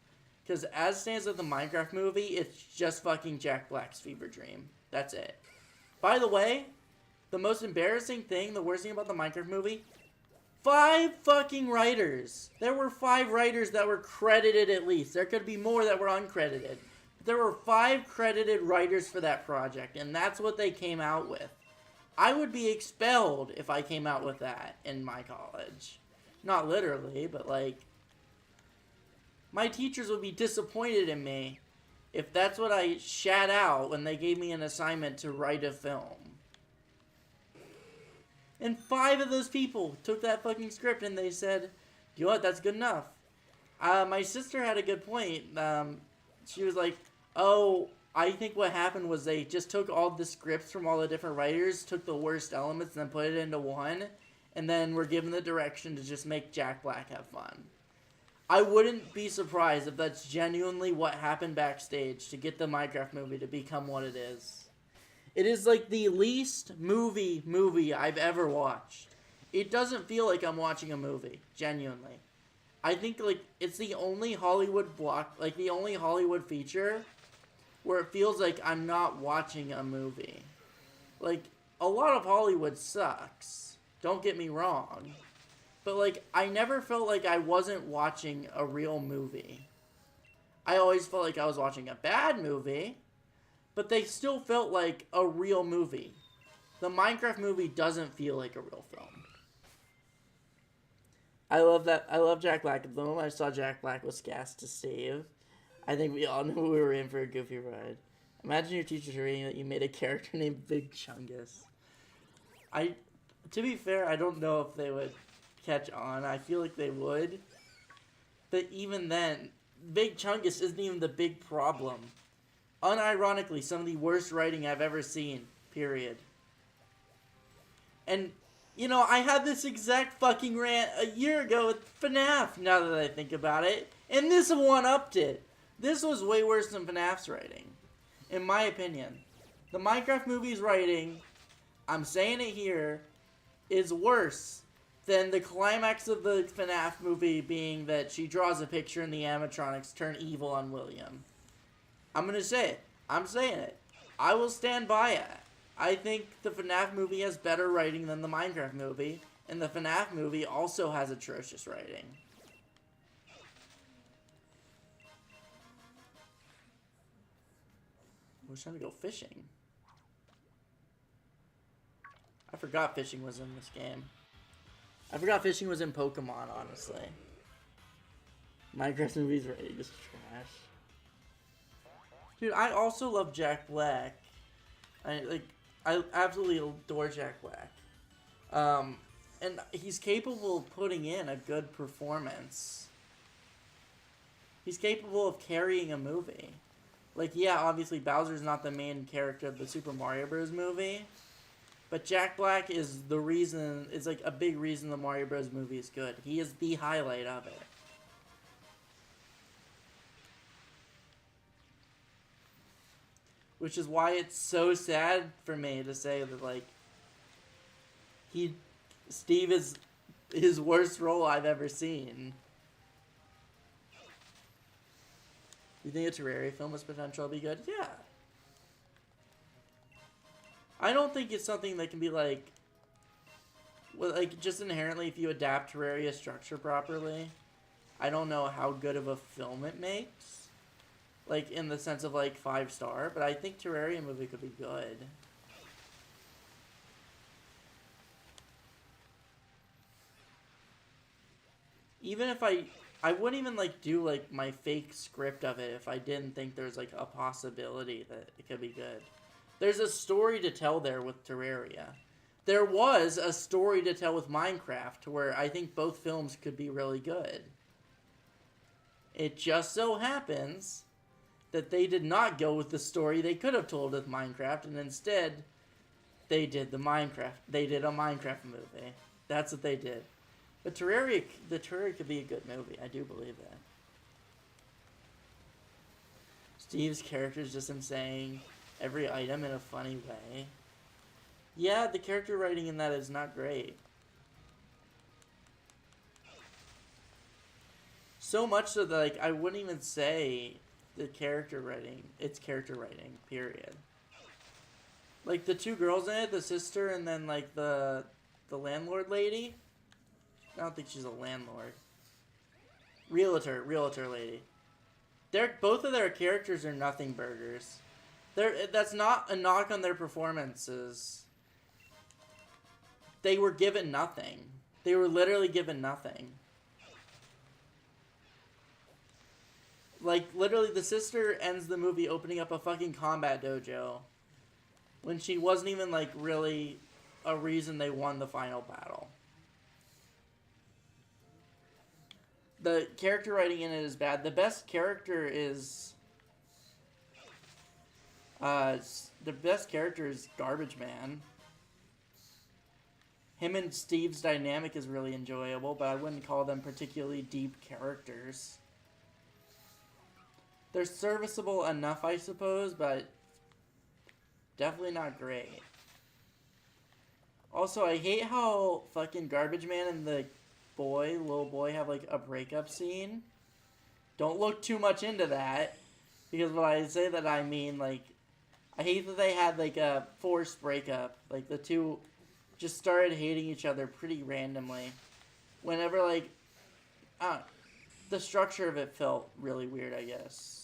Because as stands with the Minecraft movie, it's just fucking Jack Black's fever dream. That's it. By the way, the most embarrassing thing, the worst thing about the Minecraft movie, 5 fucking writers. There were 5 writers that were credited at least. There could be more that were uncredited. There were 5 credited writers for that project, and that's what they came out with. I would be expelled if I came out with that in my college. Not literally, but, like, my teachers would be disappointed in me if that's what I shat out when they gave me an assignment to write a film. And 5 of those people took that fucking script and they said, you know what, that's good enough. My sister had a good point. She was like, oh, I think what happened was they just took all the scripts from all the different writers, took the worst elements, and then put it into one, and then were given the direction to just make Jack Black have fun. I wouldn't be surprised if that's genuinely what happened backstage to get the Minecraft movie to become what it is. It is like the least movie I've ever watched. It doesn't feel like I'm watching a movie, genuinely. I think, like, it's the only Hollywood the only Hollywood feature where it feels like I'm not watching a movie. Like, a lot of Hollywood sucks. Don't get me wrong. But, like, I never felt like I wasn't watching a real movie. I always felt like I was watching a bad movie, but they still felt like a real movie. The Minecraft movie doesn't feel like a real film. I love that. I love Jack Black. The moment I saw Jack Black was cast to Steve, I think we all knew we were in for a goofy ride. Imagine your teacher reading that you made a character named Big Chungus. To be fair, I don't know if they would catch on. I feel like they would. But even then, Big Chungus isn't even the big problem. Unironically, some of the worst writing I've ever seen. Period. And, you know, I had this exact fucking rant a year ago with FNAF, now that I think about it. And this one-upped it. This was way worse than FNAF's writing. In my opinion. The Minecraft movie's writing, I'm saying it here, is worse than the climax of the FNAF movie being that she draws a picture and the animatronics turn evil on William. I'm gonna say it. I'm saying it. I will stand by it. I think the FNAF movie has better writing than the Minecraft movie, and the FNAF movie also has atrocious writing. We're trying to go fishing. I forgot fishing was in this game. I forgot fishing was in Pokemon, honestly. Minecraft movies writing is trash. Dude, I also love Jack Black. I absolutely adore Jack Black. And he's capable of putting in a good performance. He's capable of carrying a movie. Like, yeah, obviously Bowser's not the main character of the Super Mario Bros. Movie. But Jack Black is the reason, is like a big reason the Mario Bros. Movie is good. He is the highlight of it. Which is why it's so sad for me to say that, like, Steve is his worst role I've ever seen. You think a Terraria film has potential to be good? Yeah. I don't think it's something that can be, like, well, like, just inherently, if you adapt Terraria structure properly, I don't know how good of a film it makes. Like, in the sense of, like, 5-star. But I think Terraria movie could be good. Even if I wouldn't even, like, do, like, my fake script of it if I didn't think there's, like, a possibility that it could be good. There's a story to tell there with Terraria. There was a story to tell with Minecraft where I think both films could be really good. It just so happens that they did not go with the story they could have told with Minecraft, and instead, they did a Minecraft movie. That's what they did. But Terraria could be a good movie. I do believe that. Steve's character is just him saying every item in a funny way. Yeah, the character writing in that is not great. So much so that, like, I wouldn't even say the character writing. It's character writing, period. Like, the two girls in it, the sister and then, like, the landlord lady. I don't think she's a landlord. Realtor lady. Both of their characters are nothing burgers. That's not a knock on their performances. They were given nothing. They were literally given nothing. Like, literally, the sister ends the movie opening up a fucking combat dojo when she wasn't even, like, really a reason they won the final battle. The character writing in it is bad. The best character is... the best character is Garbage Man. Him and Steve's dynamic is really enjoyable, but I wouldn't call them particularly deep characters. They're serviceable enough, I suppose, but definitely not great. Also, I hate how fucking Garbage Man and the little boy, have, like, a breakup scene. Don't look too much into that, because when I say that, I mean, like, I hate that they had like a forced breakup. Like the two just started hating each other pretty randomly. Whenever like, uh, the structure of it felt really weird, I guess.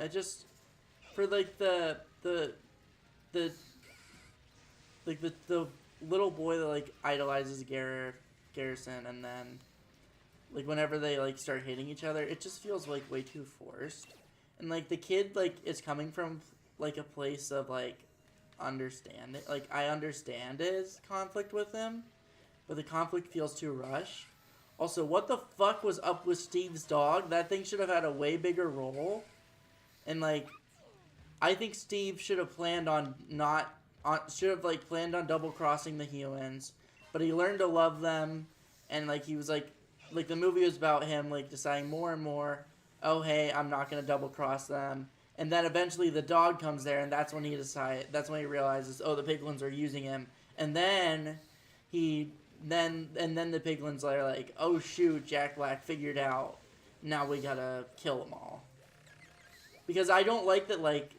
It just for like the like the little boy that like idolizes Garrison, and then like whenever they like start hitting each other, it just feels like way too forced. And like the kid like is coming from like a place of like understand it. Like I understand his conflict with him, but the conflict feels too rushed. Also, what the fuck was up with Steve's dog? That thing should have had a way bigger role. And like I think Steve should have planned on not should have like planned on double crossing the humans, but he learned to love them, and like he was like the movie was about him like deciding more and more, oh hey, I'm not gonna double cross them, and then eventually the dog comes there, and that's when he realizes, oh, the piglins are using him, and then he then the piglins are like, oh shoot, Jack Black figured out, now we gotta kill them all, because I don't like that like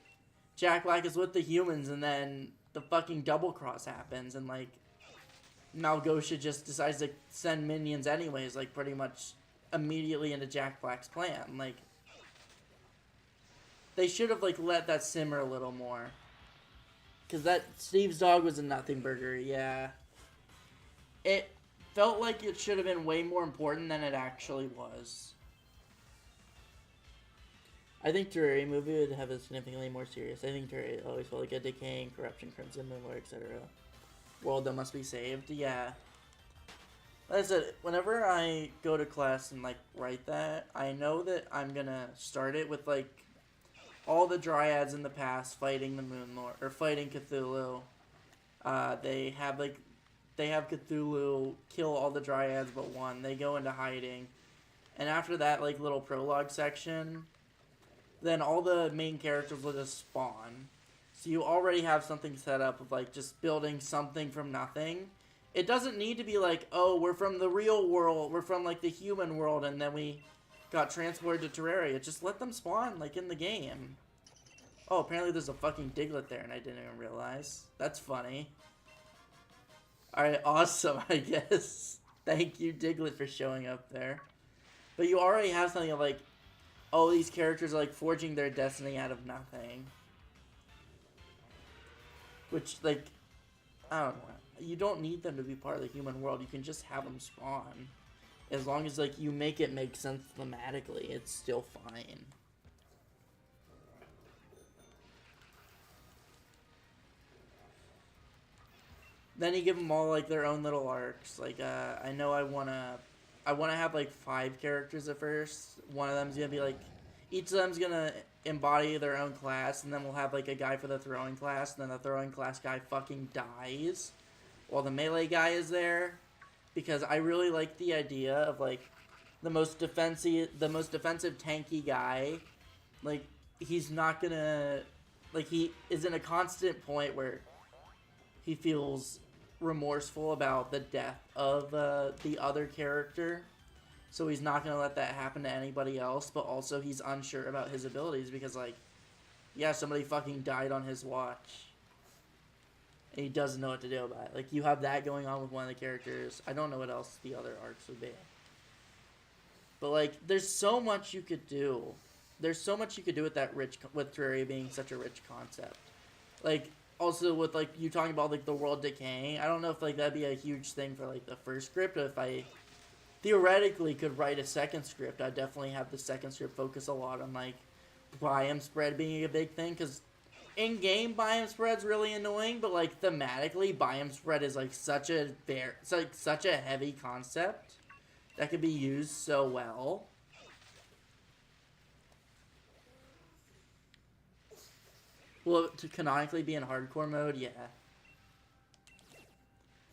Jack Black is with the humans, and then the fucking double cross happens, and like Malgosha just decides to send minions anyways, like pretty much immediately into Jack Black's plan. Like they should have like let that simmer a little more, because that Steve's dog was a nothing burger. Yeah, it felt like it should have been way more important than it actually was. I think Terraria movie would have a significantly more serious. I think Terraria always felt like a decaying, corruption, crimson, Moonlord, etc. World that must be saved. Yeah. Like I said, whenever I go to class and like write that, I know that I'm gonna start it with like all the dryads in the past fighting the Moonlord or fighting Cthulhu. They have Cthulhu kill all the dryads but one. They go into hiding, and after that like little prologue section, then all the main characters will just spawn. So you already have something set up of like just building something from nothing. It doesn't need to be like, oh, we're from the real world, we're from like the human world, and then we got transported to Terraria. Just let them spawn like in the game. Oh, apparently there's a fucking Diglett there and I didn't even realize. That's funny. Alright, awesome, I guess. Thank you, Diglett, for showing up there. But you already have something of like, oh, these characters are like forging their destiny out of nothing. Which, like, I don't know. You don't need them to be part of the human world. You can just have them spawn. As long as, like, you make it make sense thematically, it's still fine. Then you give them all, like, their own little arcs. Like, I know I want to have, like, 5 characters at first. One of them's going to be, like, each of them's going to embody their own class, and then we'll have, like, a guy for the throwing class, and then the throwing class guy fucking dies while the melee guy is there. Because I really like the idea of, like, the most defensive tanky guy. Like, he's not gonna, like, he is in a constant point where he feels remorseful about the death of the other character, so he's not gonna let that happen to anybody else, but also he's unsure about his abilities because, like, yeah, somebody fucking died on his watch and he doesn't know what to do about it. Like, you have that going on with one of the characters. I don't know what else the other arcs would be, but like, there's so much you could do. There's so much you could do with that with Terraria being such a rich concept. Like, also with like you talking about like the world decaying, I don't know if like that'd be a huge thing for like the first script. Or if I theoretically could write a second script, I'd definitely have the second script focus a lot on like biome spread being a big thing, because in-game biome spread's really annoying, but like thematically biome spread is like such a heavy concept that could be used so well. Well, to canonically be in hardcore mode, yeah.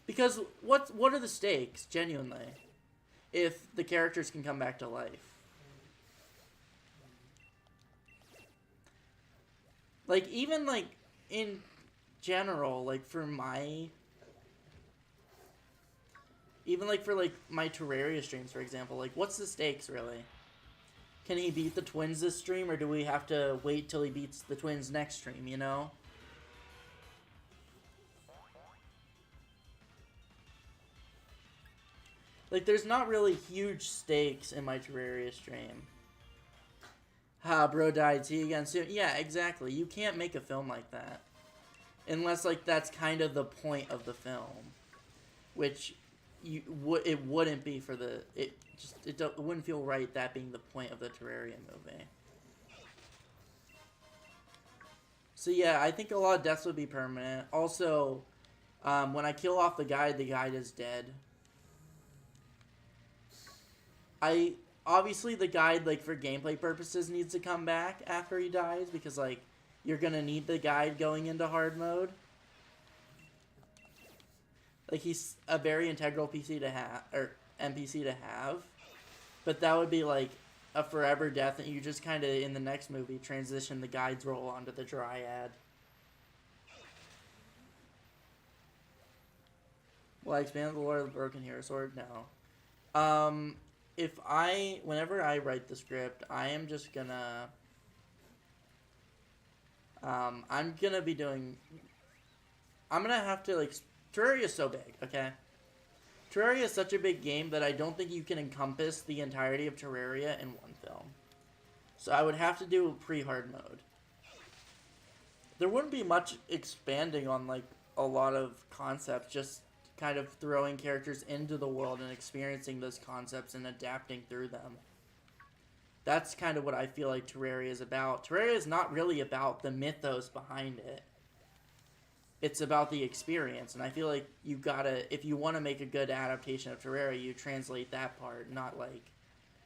Because what are the stakes, genuinely, if the characters can come back to life? Like, even, like, in general, like, for my... Even, like, for, like, my Terraria streams, for example, like, what's the stakes, really? Can he beat the twins this stream, or do we have to wait till he beats the twins next stream, you know? Like, there's not really huge stakes in my Terraria stream. Ha, bro died, see you again soon. Yeah, exactly. You can't make a film like that. Unless, like, that's kind of the point of the film. Which, it wouldn't be for the... It wouldn't feel right, that being the point of the Terraria movie. So yeah, I think a lot of deaths would be permanent. Also, when I kill off the guide is dead. Obviously, the guide, like, for gameplay purposes, needs to come back after he dies, because, like, you're gonna need the guide going into hard mode. Like, he's a very integral PC to have, or NPC to have. But that would be, like, a forever death, and you just kind of, in the next movie, transition the guide's role onto the Dryad. Will I expand the lore of the Broken Hero Sword? No. Whenever I write the script, I am just gonna... I'm gonna be doing... I'm gonna have to, like... Terraria is so big, okay? Terraria is such a big game that I don't think you can encompass the entirety of Terraria in one film. So I would have to do pre-hard mode. There wouldn't be much expanding on, like, a lot of concepts, just kind of throwing characters into the world and experiencing those concepts and adapting through them. That's kind of what I feel like Terraria is about. Terraria is not really about the mythos behind it. It's about the experience, and I feel like you gotta, if you want to make a good adaptation of Terraria, you translate that part, not, like,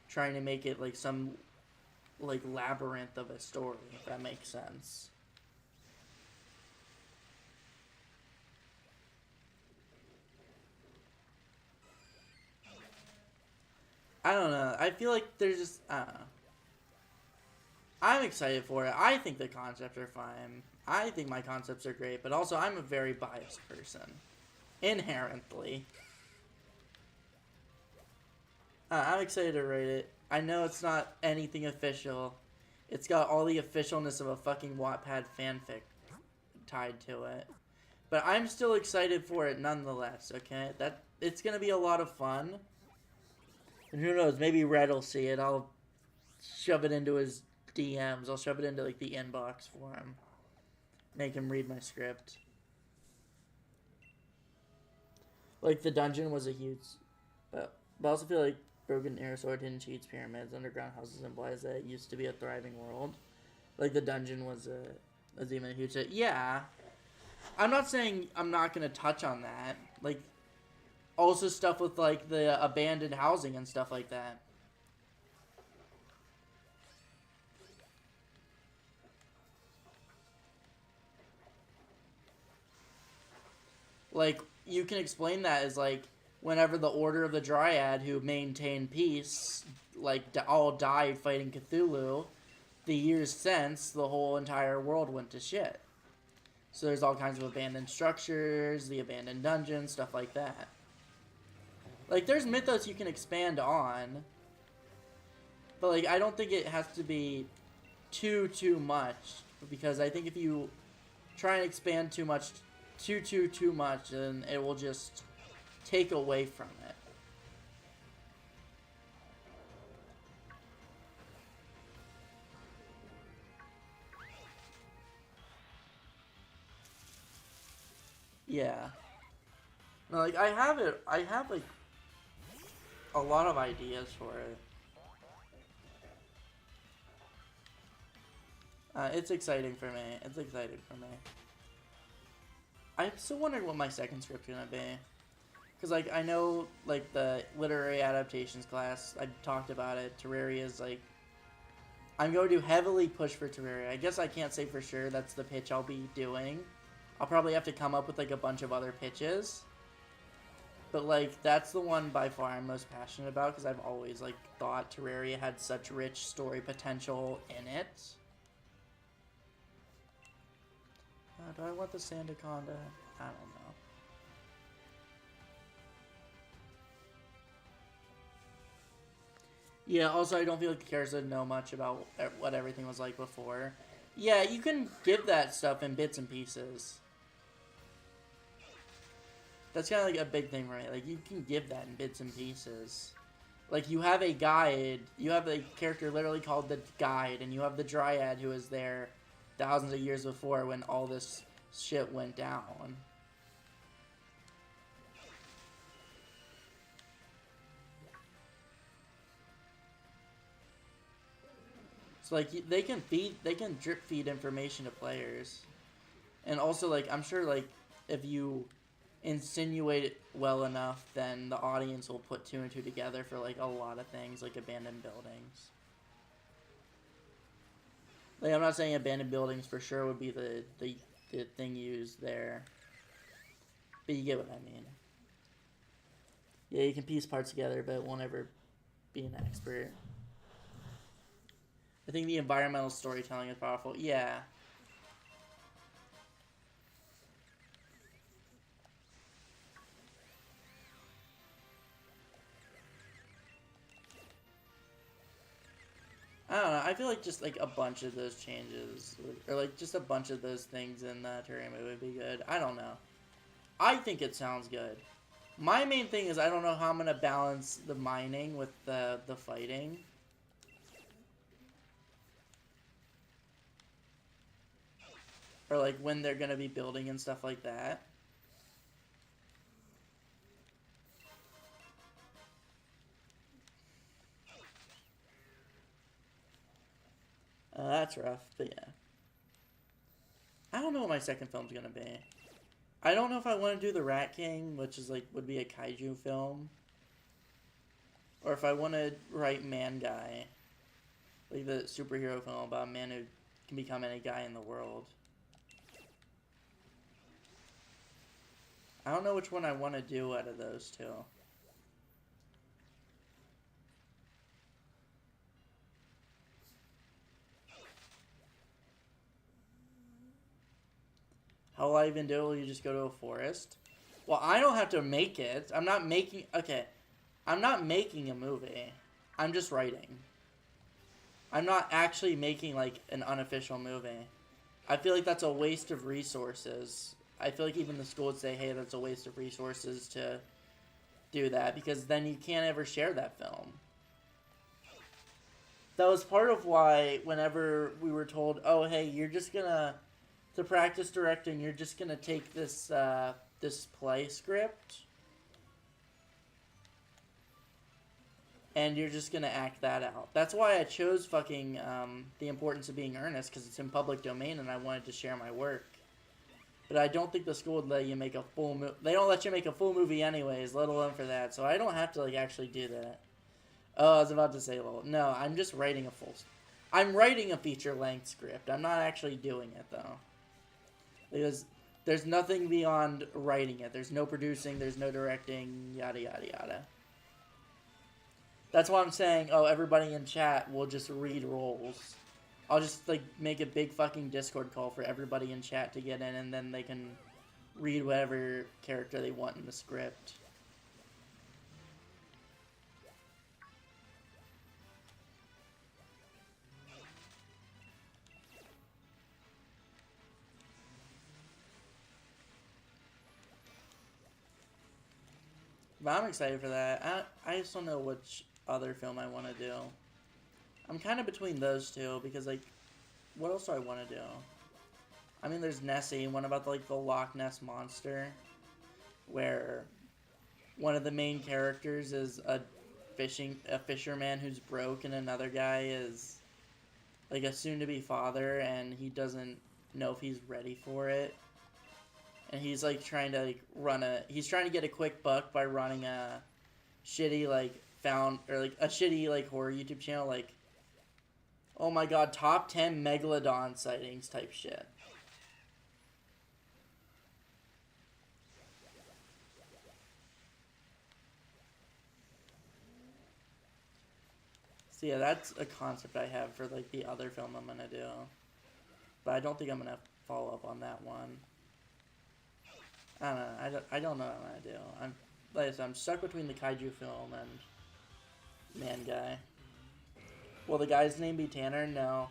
trying to make it, like, some, like, labyrinth of a story, if that makes sense. I don't know. I feel like there's just, I don't know. I'm excited for it. I think the concepts are fine. I think my concepts are great, but also I'm a very biased person. Inherently. I'm excited to rate it. I know it's not anything official. It's got all the officialness of a fucking Wattpad fanfic tied to it. But I'm still excited for it nonetheless, okay? It's gonna be a lot of fun. And who knows, maybe Red will see it. I'll shove it into his DMs. I'll shove it into, like, the inbox for him. Make him read my script. Like, the dungeon was a huge... But I also feel like Broken Hero Sword, Hidden Cheats, Pyramids, Underground Houses implies that it used to be a thriving world. Like, the dungeon was even a huge hit. Yeah. I'm not saying I'm not going to touch on that. Like, also stuff with, like, the abandoned housing and stuff like that. Like, you can explain that as, like, whenever the Order of the Dryad, who maintained peace, like, all died fighting Cthulhu, the years since, the whole entire world went to shit. So there's all kinds of abandoned structures, the abandoned dungeons, stuff like that. Like, there's mythos you can expand on, but, like, I don't think it has to be too much, because I think if you try and expand too much, too much, then it will just take away from it. Yeah. No, like, I have, like, a lot of ideas for it. It's exciting for me. It's exciting for me. I'm still wondering what my second script's gonna be. Because, like, I know, like, the literary adaptations class, I talked about it. Terraria is, like... I'm going to heavily push for Terraria. I guess I can't say for sure that's the pitch I'll be doing. I'll probably have to come up with, like, a bunch of other pitches. But, like, that's the one by far I'm most passionate about, because I've always, like, thought Terraria had such rich story potential in it. Do I want the Sandaconda? I don't know. Yeah, also I don't feel like the characters would know much about what everything was like before. Yeah, you can give that stuff in bits and pieces. That's kind of like a big thing, right? Like, you can give that in bits and pieces. Like, you have a guide, you have a character literally called the Guide, and you have the Dryad who was there thousands of years before when all this shit went down. So, like, they can drip feed information to players. And also, like, I'm sure, like, if you insinuate it well enough, then the audience will put two and two together for, like, a lot of things, like abandoned buildings. Like, I'm not saying abandoned buildings for sure would be the thing used there. But you get what I mean. Yeah, you can piece parts together, but it won't ever be an expert. I think the environmental storytelling is powerful. Yeah. I don't know. I feel like just like a bunch of those changes, or like just a bunch of those things in the tournament would be good. I don't know. I think it sounds good. My main thing is I don't know how I'm gonna balance the mining with the fighting. Or like when they're gonna be building and stuff like that. That's rough, but yeah. I don't know what my second film's gonna be. I don't know if I want to do the Rat King, which is like would be a kaiju film, or if I want to write Man Guy, like the superhero film about a man who can become any guy in the world. I don't know which one I want to do out of those two. How will I even do it? Will you just go to a forest? Well, I don't have to make it. I'm not making... Okay. I'm not making a movie. I'm just writing. I'm not actually making, like, an unofficial movie. I feel like that's a waste of resources. I feel like even the school would say, hey, that's a waste of resources to do that, because then you can't ever share that film. That was part of why whenever we were told, oh, hey, you're just gonna... To practice directing, you're just gonna take this, this play script and you're just gonna act that out. That's why I chose fucking The Importance of Being Earnest, because it's in public domain and I wanted to share my work. But I don't think the school would let you make a full movie. They don't let you make a full movie anyways, let alone for that. So I don't have to like actually do that. Oh, I was about to say, well, no, I'm just writing a full... I'm writing a feature-length script. I'm not actually doing it, though. Because there's nothing beyond writing it. There's no producing, there's no directing, yada, yada, yada. That's why I'm saying, oh, everybody in chat will just read roles. I'll just, like, make a big fucking Discord call for everybody in chat to get in, and then they can read whatever character they want in the script. But I'm excited for that. I just don't know which other film I want to do. I'm kind of between those two, because, like, what else do I want to do? I mean, there's Nessie, one about, like, the Loch Ness Monster, where one of the main characters is a fisherman who's broke, and another guy is, like, a soon-to-be father, and he doesn't know if he's ready for it. And he's, like, trying to, like, he's trying to get a quick buck by running a shitty, like, a shitty, like, horror YouTube channel, like, oh my god, top 10 Megalodon sightings type shit. So yeah, that's a concept I have for, like, the other film I'm gonna do. But I don't think I'm gonna follow up on that one. I don't know. I don't know what I'm gonna do. Like I said, I'm stuck between the kaiju film and man guy. Will the guy's name be Tanner? No.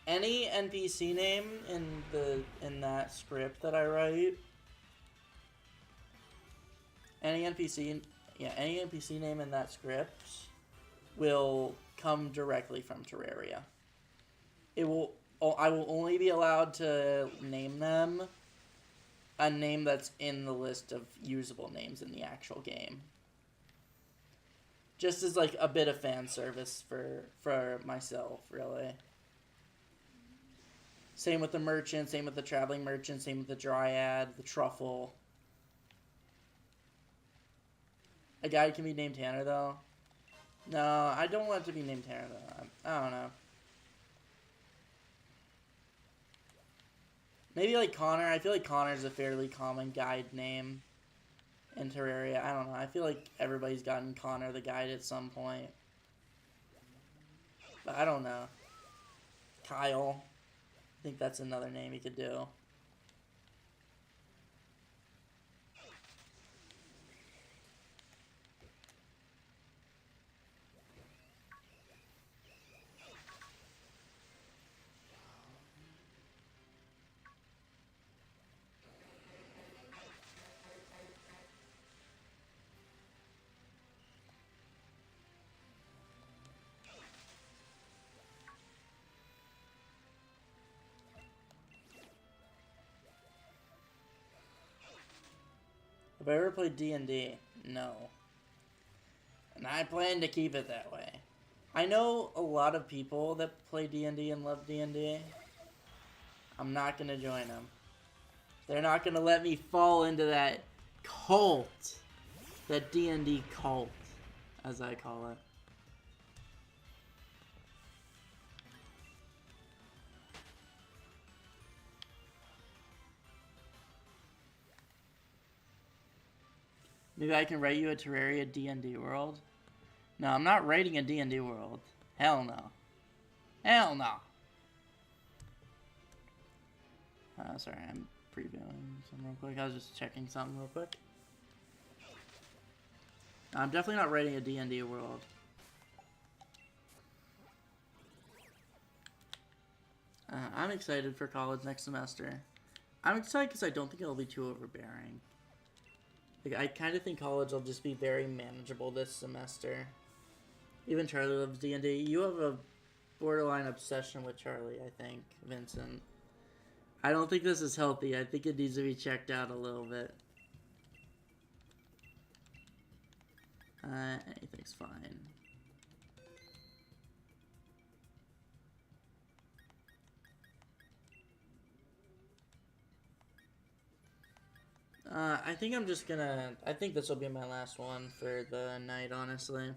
Any NPC name in that script that I write, any NPC name in that script will come directly from Terraria. I will only be allowed to name them a name that's in the list of usable names in the actual game. Just as like a bit of fan service for myself, really. Same with the merchant, same with the traveling merchant, same with the dryad, the truffle. A guy can be named Tanner, though. No, I don't want it to be named Tanner, though. I don't know. Maybe like Connor. I feel like Connor's a fairly common guide name in Terraria. I don't know. I feel like everybody's gotten Connor the guide at some point. But I don't know. Kyle. I think that's another name you could do. Have I ever played D&D? No. And I plan to keep it that way. I know a lot of people that play D&D and love D&D. I'm not going to join them. They're not going to let me fall into that cult. That D&D cult, as I call it. Maybe I can write you a Terraria D&D world? No, I'm not writing a D&D world. Hell no. Hell no. Sorry, I'm previewing something real quick. I was just checking something real quick. I'm definitely not writing a D&D world. I'm excited for college next semester. I'm excited because I don't think it'll be too overbearing. Like, I kind of think college will just be very manageable this semester. Even Charlie loves D&D. You have a borderline obsession with Charlie, I think, Vincent. I don't think this is healthy. I think it needs to be checked out a little bit. Anything's fine. I think I'm just gonna... I think this will be my last one for the night, honestly.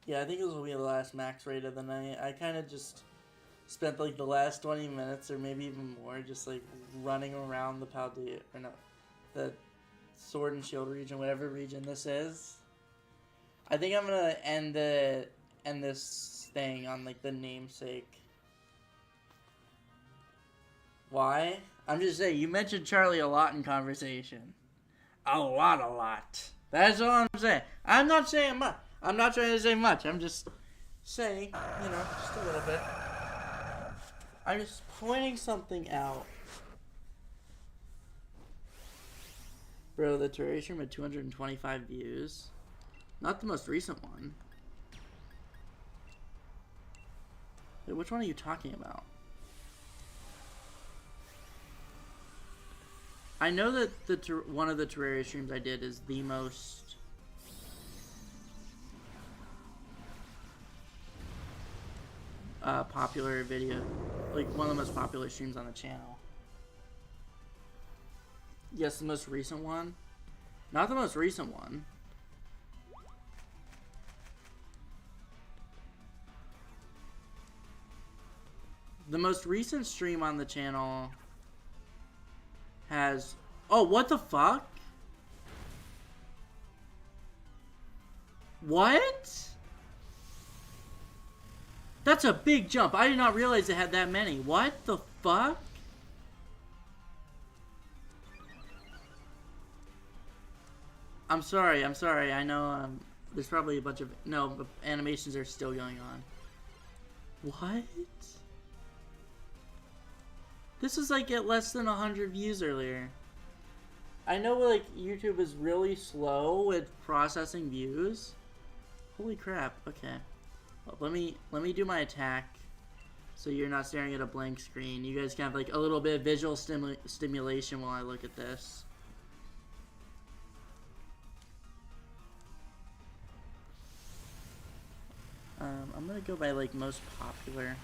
Yeah, I think this will be the last max raid of the night. I kind of just spent, like, the last 20 minutes, or maybe even more, just, like, running around the Paldea... Or no, the Sword and Shield region, whatever region this is. I think I'm gonna end this thing on, like, the namesake. Why? I'm just saying, you mentioned Charlie a lot in conversation. A lot. That's all I'm saying. I'm not saying much. I'm not trying to say much. I'm just saying, you know, just a little bit. I'm just pointing something out. Bro, the Terraria stream had 225 views. Not the most recent one. Wait, which one are you talking about? I know that one of the Terraria streams I did is the most popular video, like one of the most popular streams on the channel. Yes, the most recent one. Not the most recent one. The most recent stream on the channel has... Oh, what the fuck? What? That's a big jump. I did not realize it had that many. What the fuck? I'm sorry. I know there's probably a bunch of... No, but animations are still going on. What? This was like at less than 100 views earlier. I know like YouTube is really slow with processing views. Holy crap. Okay. Well, let me do my attack so you're not staring at a blank screen. You guys can have like a little bit of visual stimulation while I look at this. I'm gonna go by like most popular.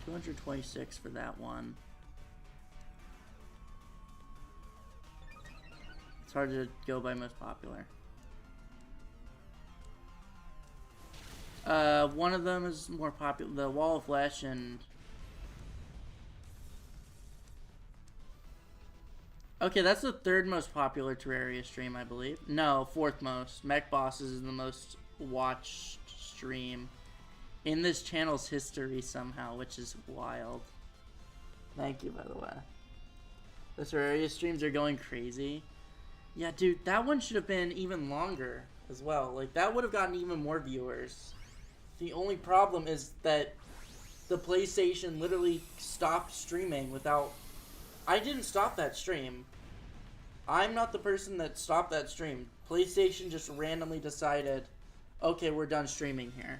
226 for that one. It's hard to go by most popular. One of them is more popular. The Wall of Flesh and... Okay, that's the third most popular Terraria stream, I believe. No, fourth most. Mech Bosses is the most watched stream in this channel's history somehow, which is wild. Thank you, by the way. The Terraria streams are going crazy. Yeah, dude, that one should have been even longer as well. Like, that would have gotten even more viewers. The only problem is that the PlayStation literally stopped streaming without... I didn't stop that stream. I'm not the person that stopped that stream. PlayStation just randomly decided, okay, we're done streaming here.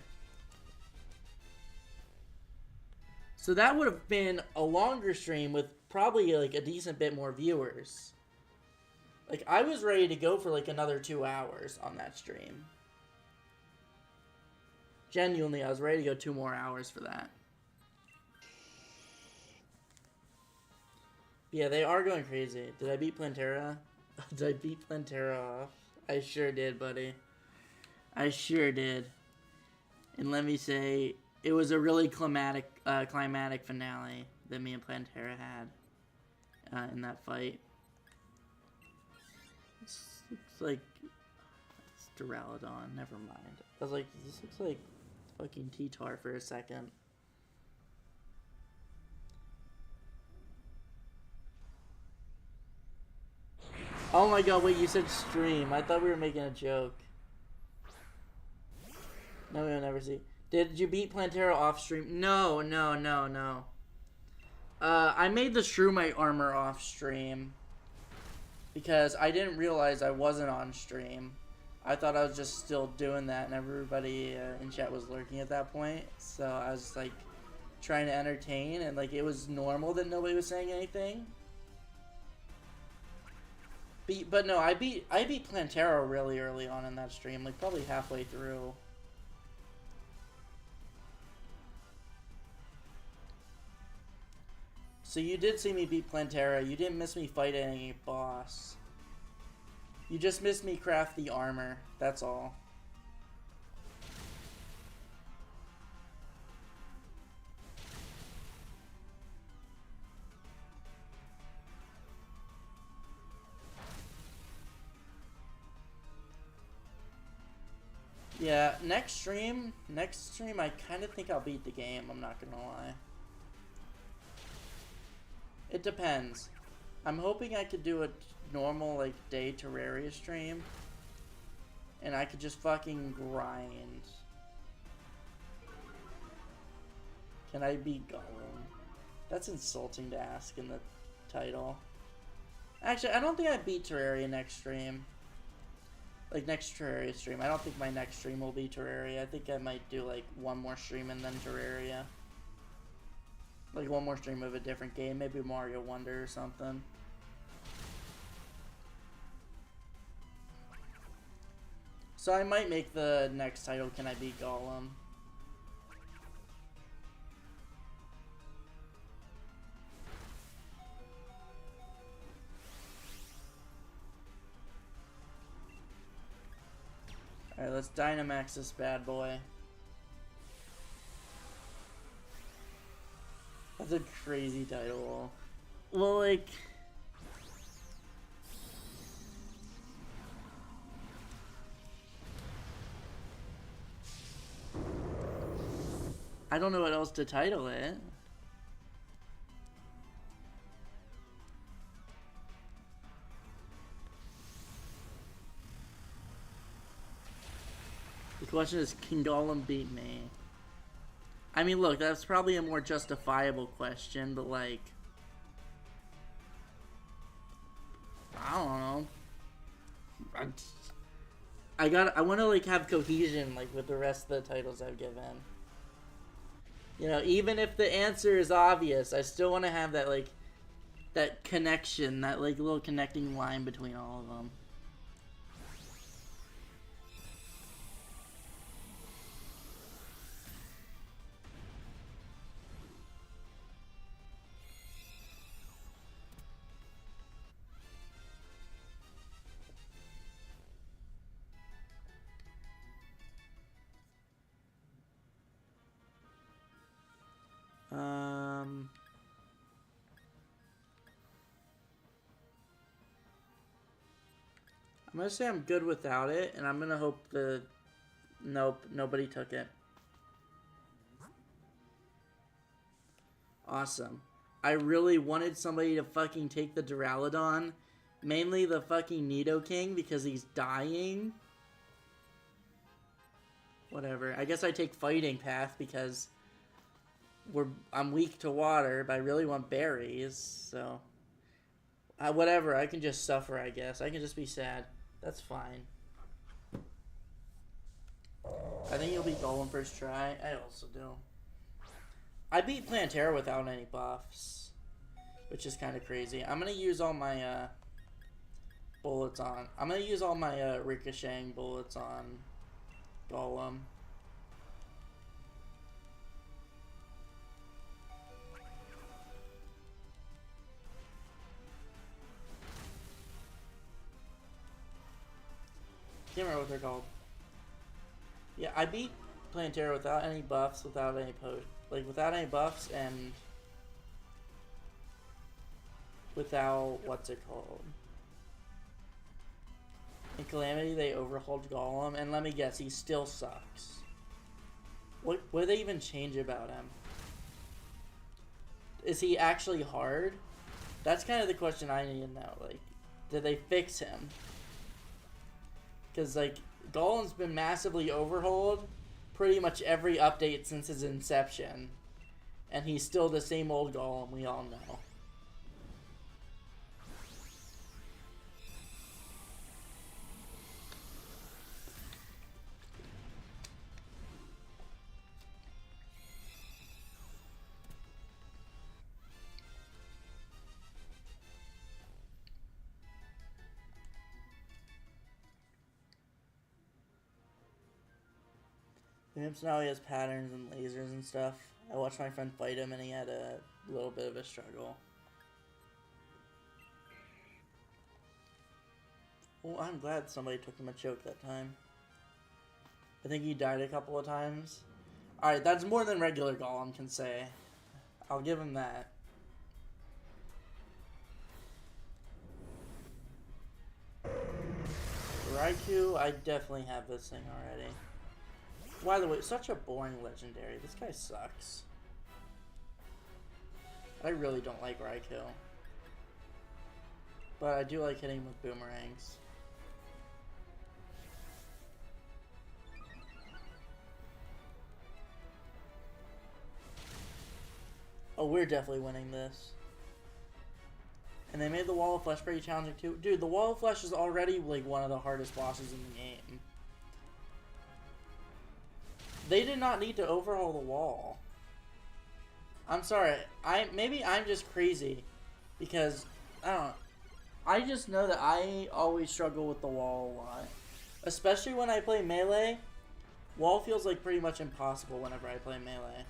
So that would have been a longer stream with probably like a decent bit more viewers. Like, I was ready to go for like another 2 hours on that stream. Genuinely, I was ready to go 2 more hours for that. Yeah, they are going crazy. Did I beat Plantera? Did I beat Plantera off? I sure did, buddy. I sure did. And let me say, it was a really climatic finale that me and Plantera had in that fight. This looks like... It's Duraludon, never mind. I was like, this looks like fucking T-Tar for a second. Oh my god, wait, you said stream. I thought we were making a joke. No, we'll never see. Did you beat Plantera off stream? No. I made the Shroomite armor off stream because I didn't realize I wasn't on stream. I thought I was just still doing that, and everybody in chat was lurking at that point. So I was like trying to entertain, and like it was normal that nobody was saying anything. But no, I beat Plantera really early on in that stream, like probably halfway through. So you did see me beat Plantera. You didn't miss me fight any boss. You just missed me craft the armor. That's all. Yeah, next stream, I kind of think I'll beat the game, I'm not gonna lie. It depends. I'm hoping I could do a normal, like, day Terraria stream, and I could just fucking grind. Can I beat Gollum? That's insulting to ask in the title. Actually, I don't think I beat Terraria next stream. Like, next Terraria stream. I don't think my next stream will be Terraria. I think I might do, like, one more stream and then Terraria. Like, one more stream of a different game. Maybe Mario Wonder or something. So I might make the next title, Can I Beat Gollum? Alright, let's Dynamax this bad boy. That's a crazy title. Well, like... I don't know what else to title it. The question is, can Golem beat me? I mean, look, that's probably a more justifiable question, but like, I don't know. I want to like have cohesion like with the rest of the titles I've given. You know, even if the answer is obvious, I still want to have that like that connection, that like little connecting line between all of them. I'm gonna say I'm good without it, and I'm gonna hope the... Nope, nobody took it. Awesome. I really wanted somebody to fucking take the Duraludon. Mainly the fucking Nidoking, because he's dying. Whatever. I guess I take Fighting Path, because... I'm weak to water, but I really want berries, so... whatever, I can just suffer, I guess. I can just be sad. That's fine. I think you'll beat Golem first try. I also do. I beat Plantera without any buffs, which is kind of crazy. I'm going to use all my bullets on... I'm going to use all my ricocheting bullets on Golem. Can't remember what they're called. Yeah, I beat Plantera without any buffs, without any without any buffs, and without what's it called? In Calamity, they overhauled Golem, and let me guess, he still sucks. What did they even change about him? Is he actually hard? That's kind of the question I need to know. Like, did they fix him? Because, like, Golem's been massively overhauled pretty much every update since his inception. And he's still the same old Golem we all know. Imps now he has patterns and lasers and stuff. I watched my friend fight him and he had a little bit of a struggle. Well, I'm glad somebody took him a choke that time. I think he died a couple of times. Alright, that's more than regular Golem can say. I'll give him that. Raikou, I definitely have this thing already. By the way, such a boring legendary. This guy sucks. I really don't like Raikou. But I do like hitting him with boomerangs. Oh, we're definitely winning this. And they made the Wall of Flesh pretty challenging too. Dude, the Wall of Flesh is already like one of the hardest bosses in the game. They did not need to overhaul the wall. I'm sorry. Maybe I'm just crazy because I don't know. I just know that I always struggle with the wall a lot. Especially when I play melee. Wall feels like pretty much impossible whenever I play melee.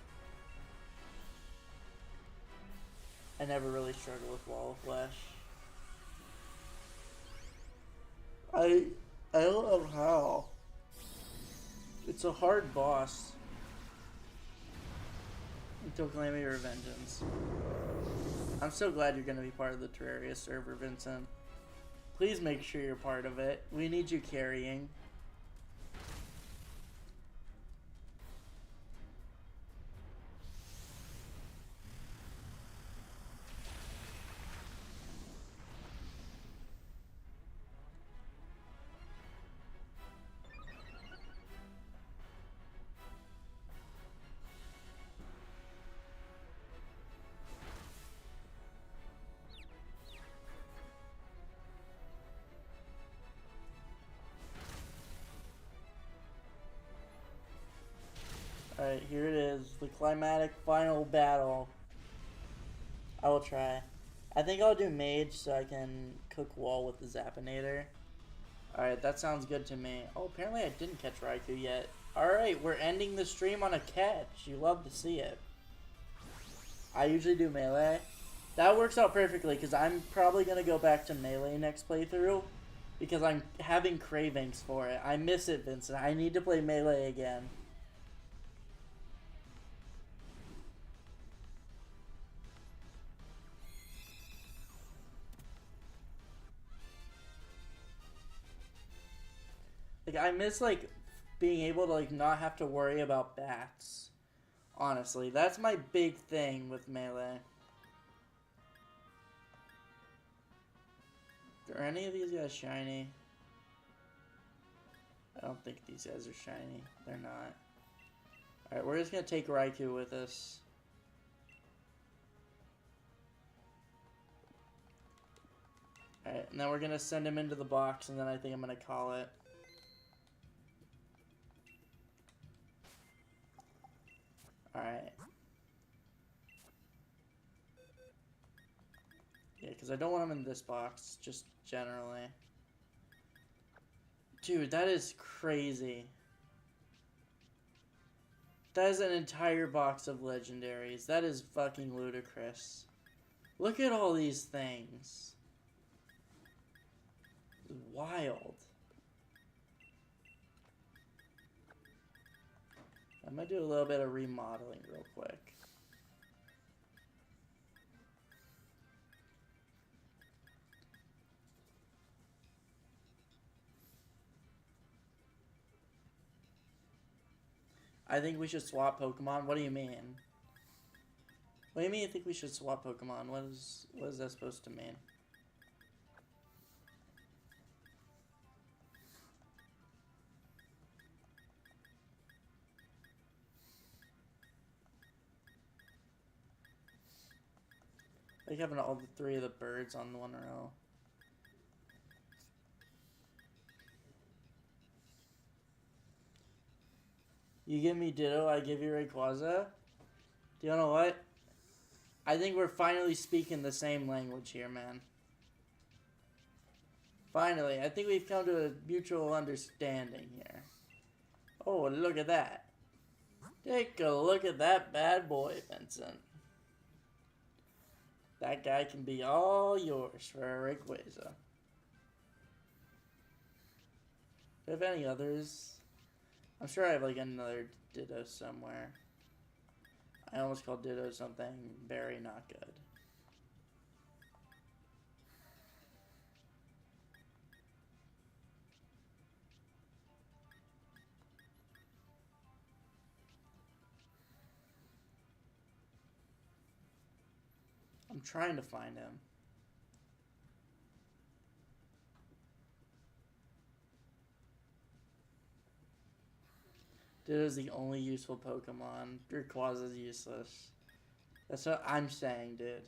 I never really struggle with Wall of Flesh. I don't know how. It's a hard boss. Until Calamity or Vengeance. I'm so glad you're going to be part of the Terraria server, Vincent. Please make sure you're part of it. We need you carrying. Alright, here it is. The climatic final battle. I will try. I think I'll do mage so I can cook wall with the Zappinator. Alright, that sounds good to me. Oh, apparently I didn't catch Raikou yet. Alright, we're ending the stream on a catch. You love to see it. I usually do melee. That works out perfectly because I'm probably going to go back to melee next playthrough because I'm having cravings for it. I miss it, Vincent. I need to play melee again. Like, I miss, like, being able to, like, not have to worry about bats. Honestly, that's my big thing with melee. Are any of these guys shiny? I don't think these guys are shiny. They're not. Alright, we're just gonna take Raikou with us. Alright, and then we're gonna send him into the box, and then I think I'm gonna call it. Alright. Yeah, because I don't want him in this box, just generally. Dude, that is crazy. That is an entire box of legendaries. That is fucking ludicrous. Look at all these things. It's wild. I'm gonna do a little bit of remodeling real quick. I think we should swap Pokemon. What do you mean? What do you mean you think we should swap Pokemon? What is that supposed to mean? Like having all the three of the birds on one row. You give me Ditto, I give you Rayquaza. Do you know what? I think we're finally speaking the same language here, man. Finally, I think we've come to a mutual understanding here. Oh, look at that. Take a look at that bad boy, Vincent. That guy can be all yours for a Rayquaza. Do I have any others? I'm sure I have like another Ditto somewhere. I almost called Ditto something very not good. I'm trying to find him. Ditto's the only useful Pokemon. Rayquaza's useless. That's what I'm saying, dude.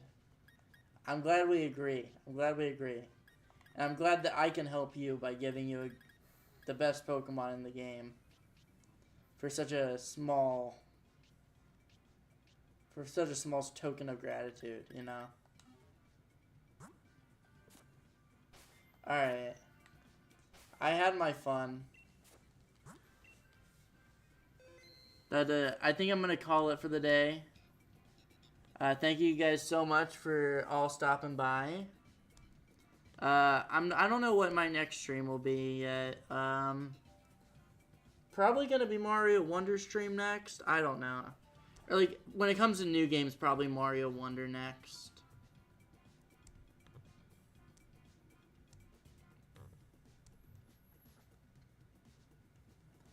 I'm glad we agree. I'm glad we agree. And I'm glad that I can help you by giving you the best Pokemon in the game. For such a small token of gratitude, you know? Alright. I had my fun. But I think I'm going to call it for the day. Thank you guys so much for all stopping by. I don't know what my next stream will be yet. Probably going to be Mario Wonder stream next. I don't know. Or like, when it comes to new games, probably Mario Wonder next.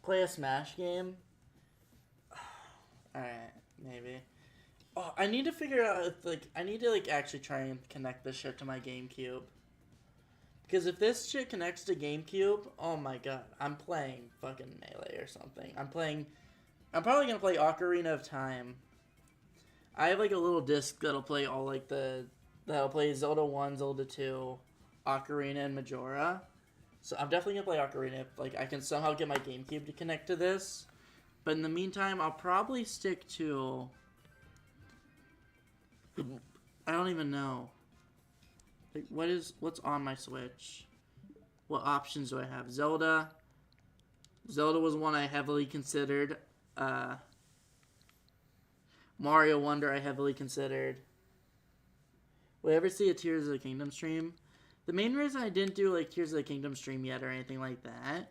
Play a Smash game? Alright, maybe. Oh, I need to figure out if, like, I need to, like, actually try and connect this shit to my GameCube. Because if this shit connects to GameCube, oh my god, I'm playing fucking Melee or something. I'm probably gonna play Ocarina of Time. I have, like, a little disc that'll play all, like, that'll play Zelda 1, Zelda 2, Ocarina, and Majora. So I'm definitely gonna play Ocarina if, like, I can somehow get my GameCube to connect to this. But in the meantime, I'll probably stick to... I don't even know. Like, what's on my Switch? What options do I have? Zelda. Zelda was one I heavily considered. Mario Wonder I heavily considered. Will I ever see a Tears of the Kingdom stream? The main reason I didn't do like Tears of the Kingdom stream yet or anything like that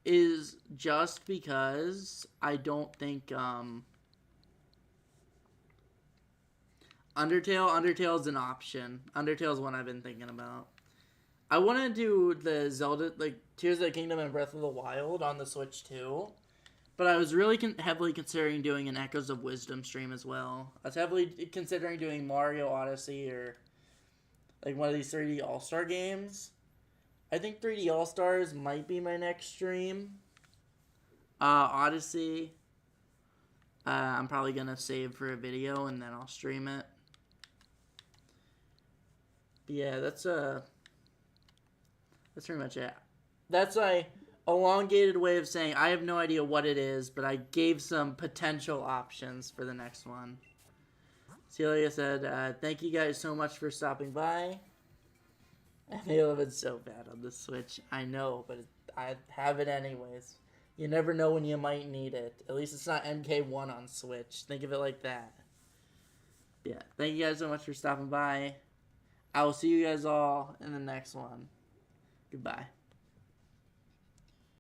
is just because I don't think Undertale's an option. Undertale's one I've been thinking about. I want to do the Zelda, like Tears of the Kingdom and Breath of the Wild on the Switch too. But I was really heavily considering doing an Echoes of Wisdom stream as well. I was heavily considering doing Mario Odyssey or like one of these 3D All-Star games. I think 3D All-Stars might be my next stream. Odyssey, I'm probably going to save for a video and then I'll stream it. But yeah, that's pretty much it. That's a elongated way of saying I have no idea what it is, but I gave some potential options for the next one. So like I said, thank you guys so much for stopping by. I may have been so bad on the Switch. I know, but I have it anyways. You never know when you might need it. At least it's not MK1 on Switch. Think of it like that. Yeah, thank you guys so much for stopping by. I will see you guys all in the next one. Goodbye.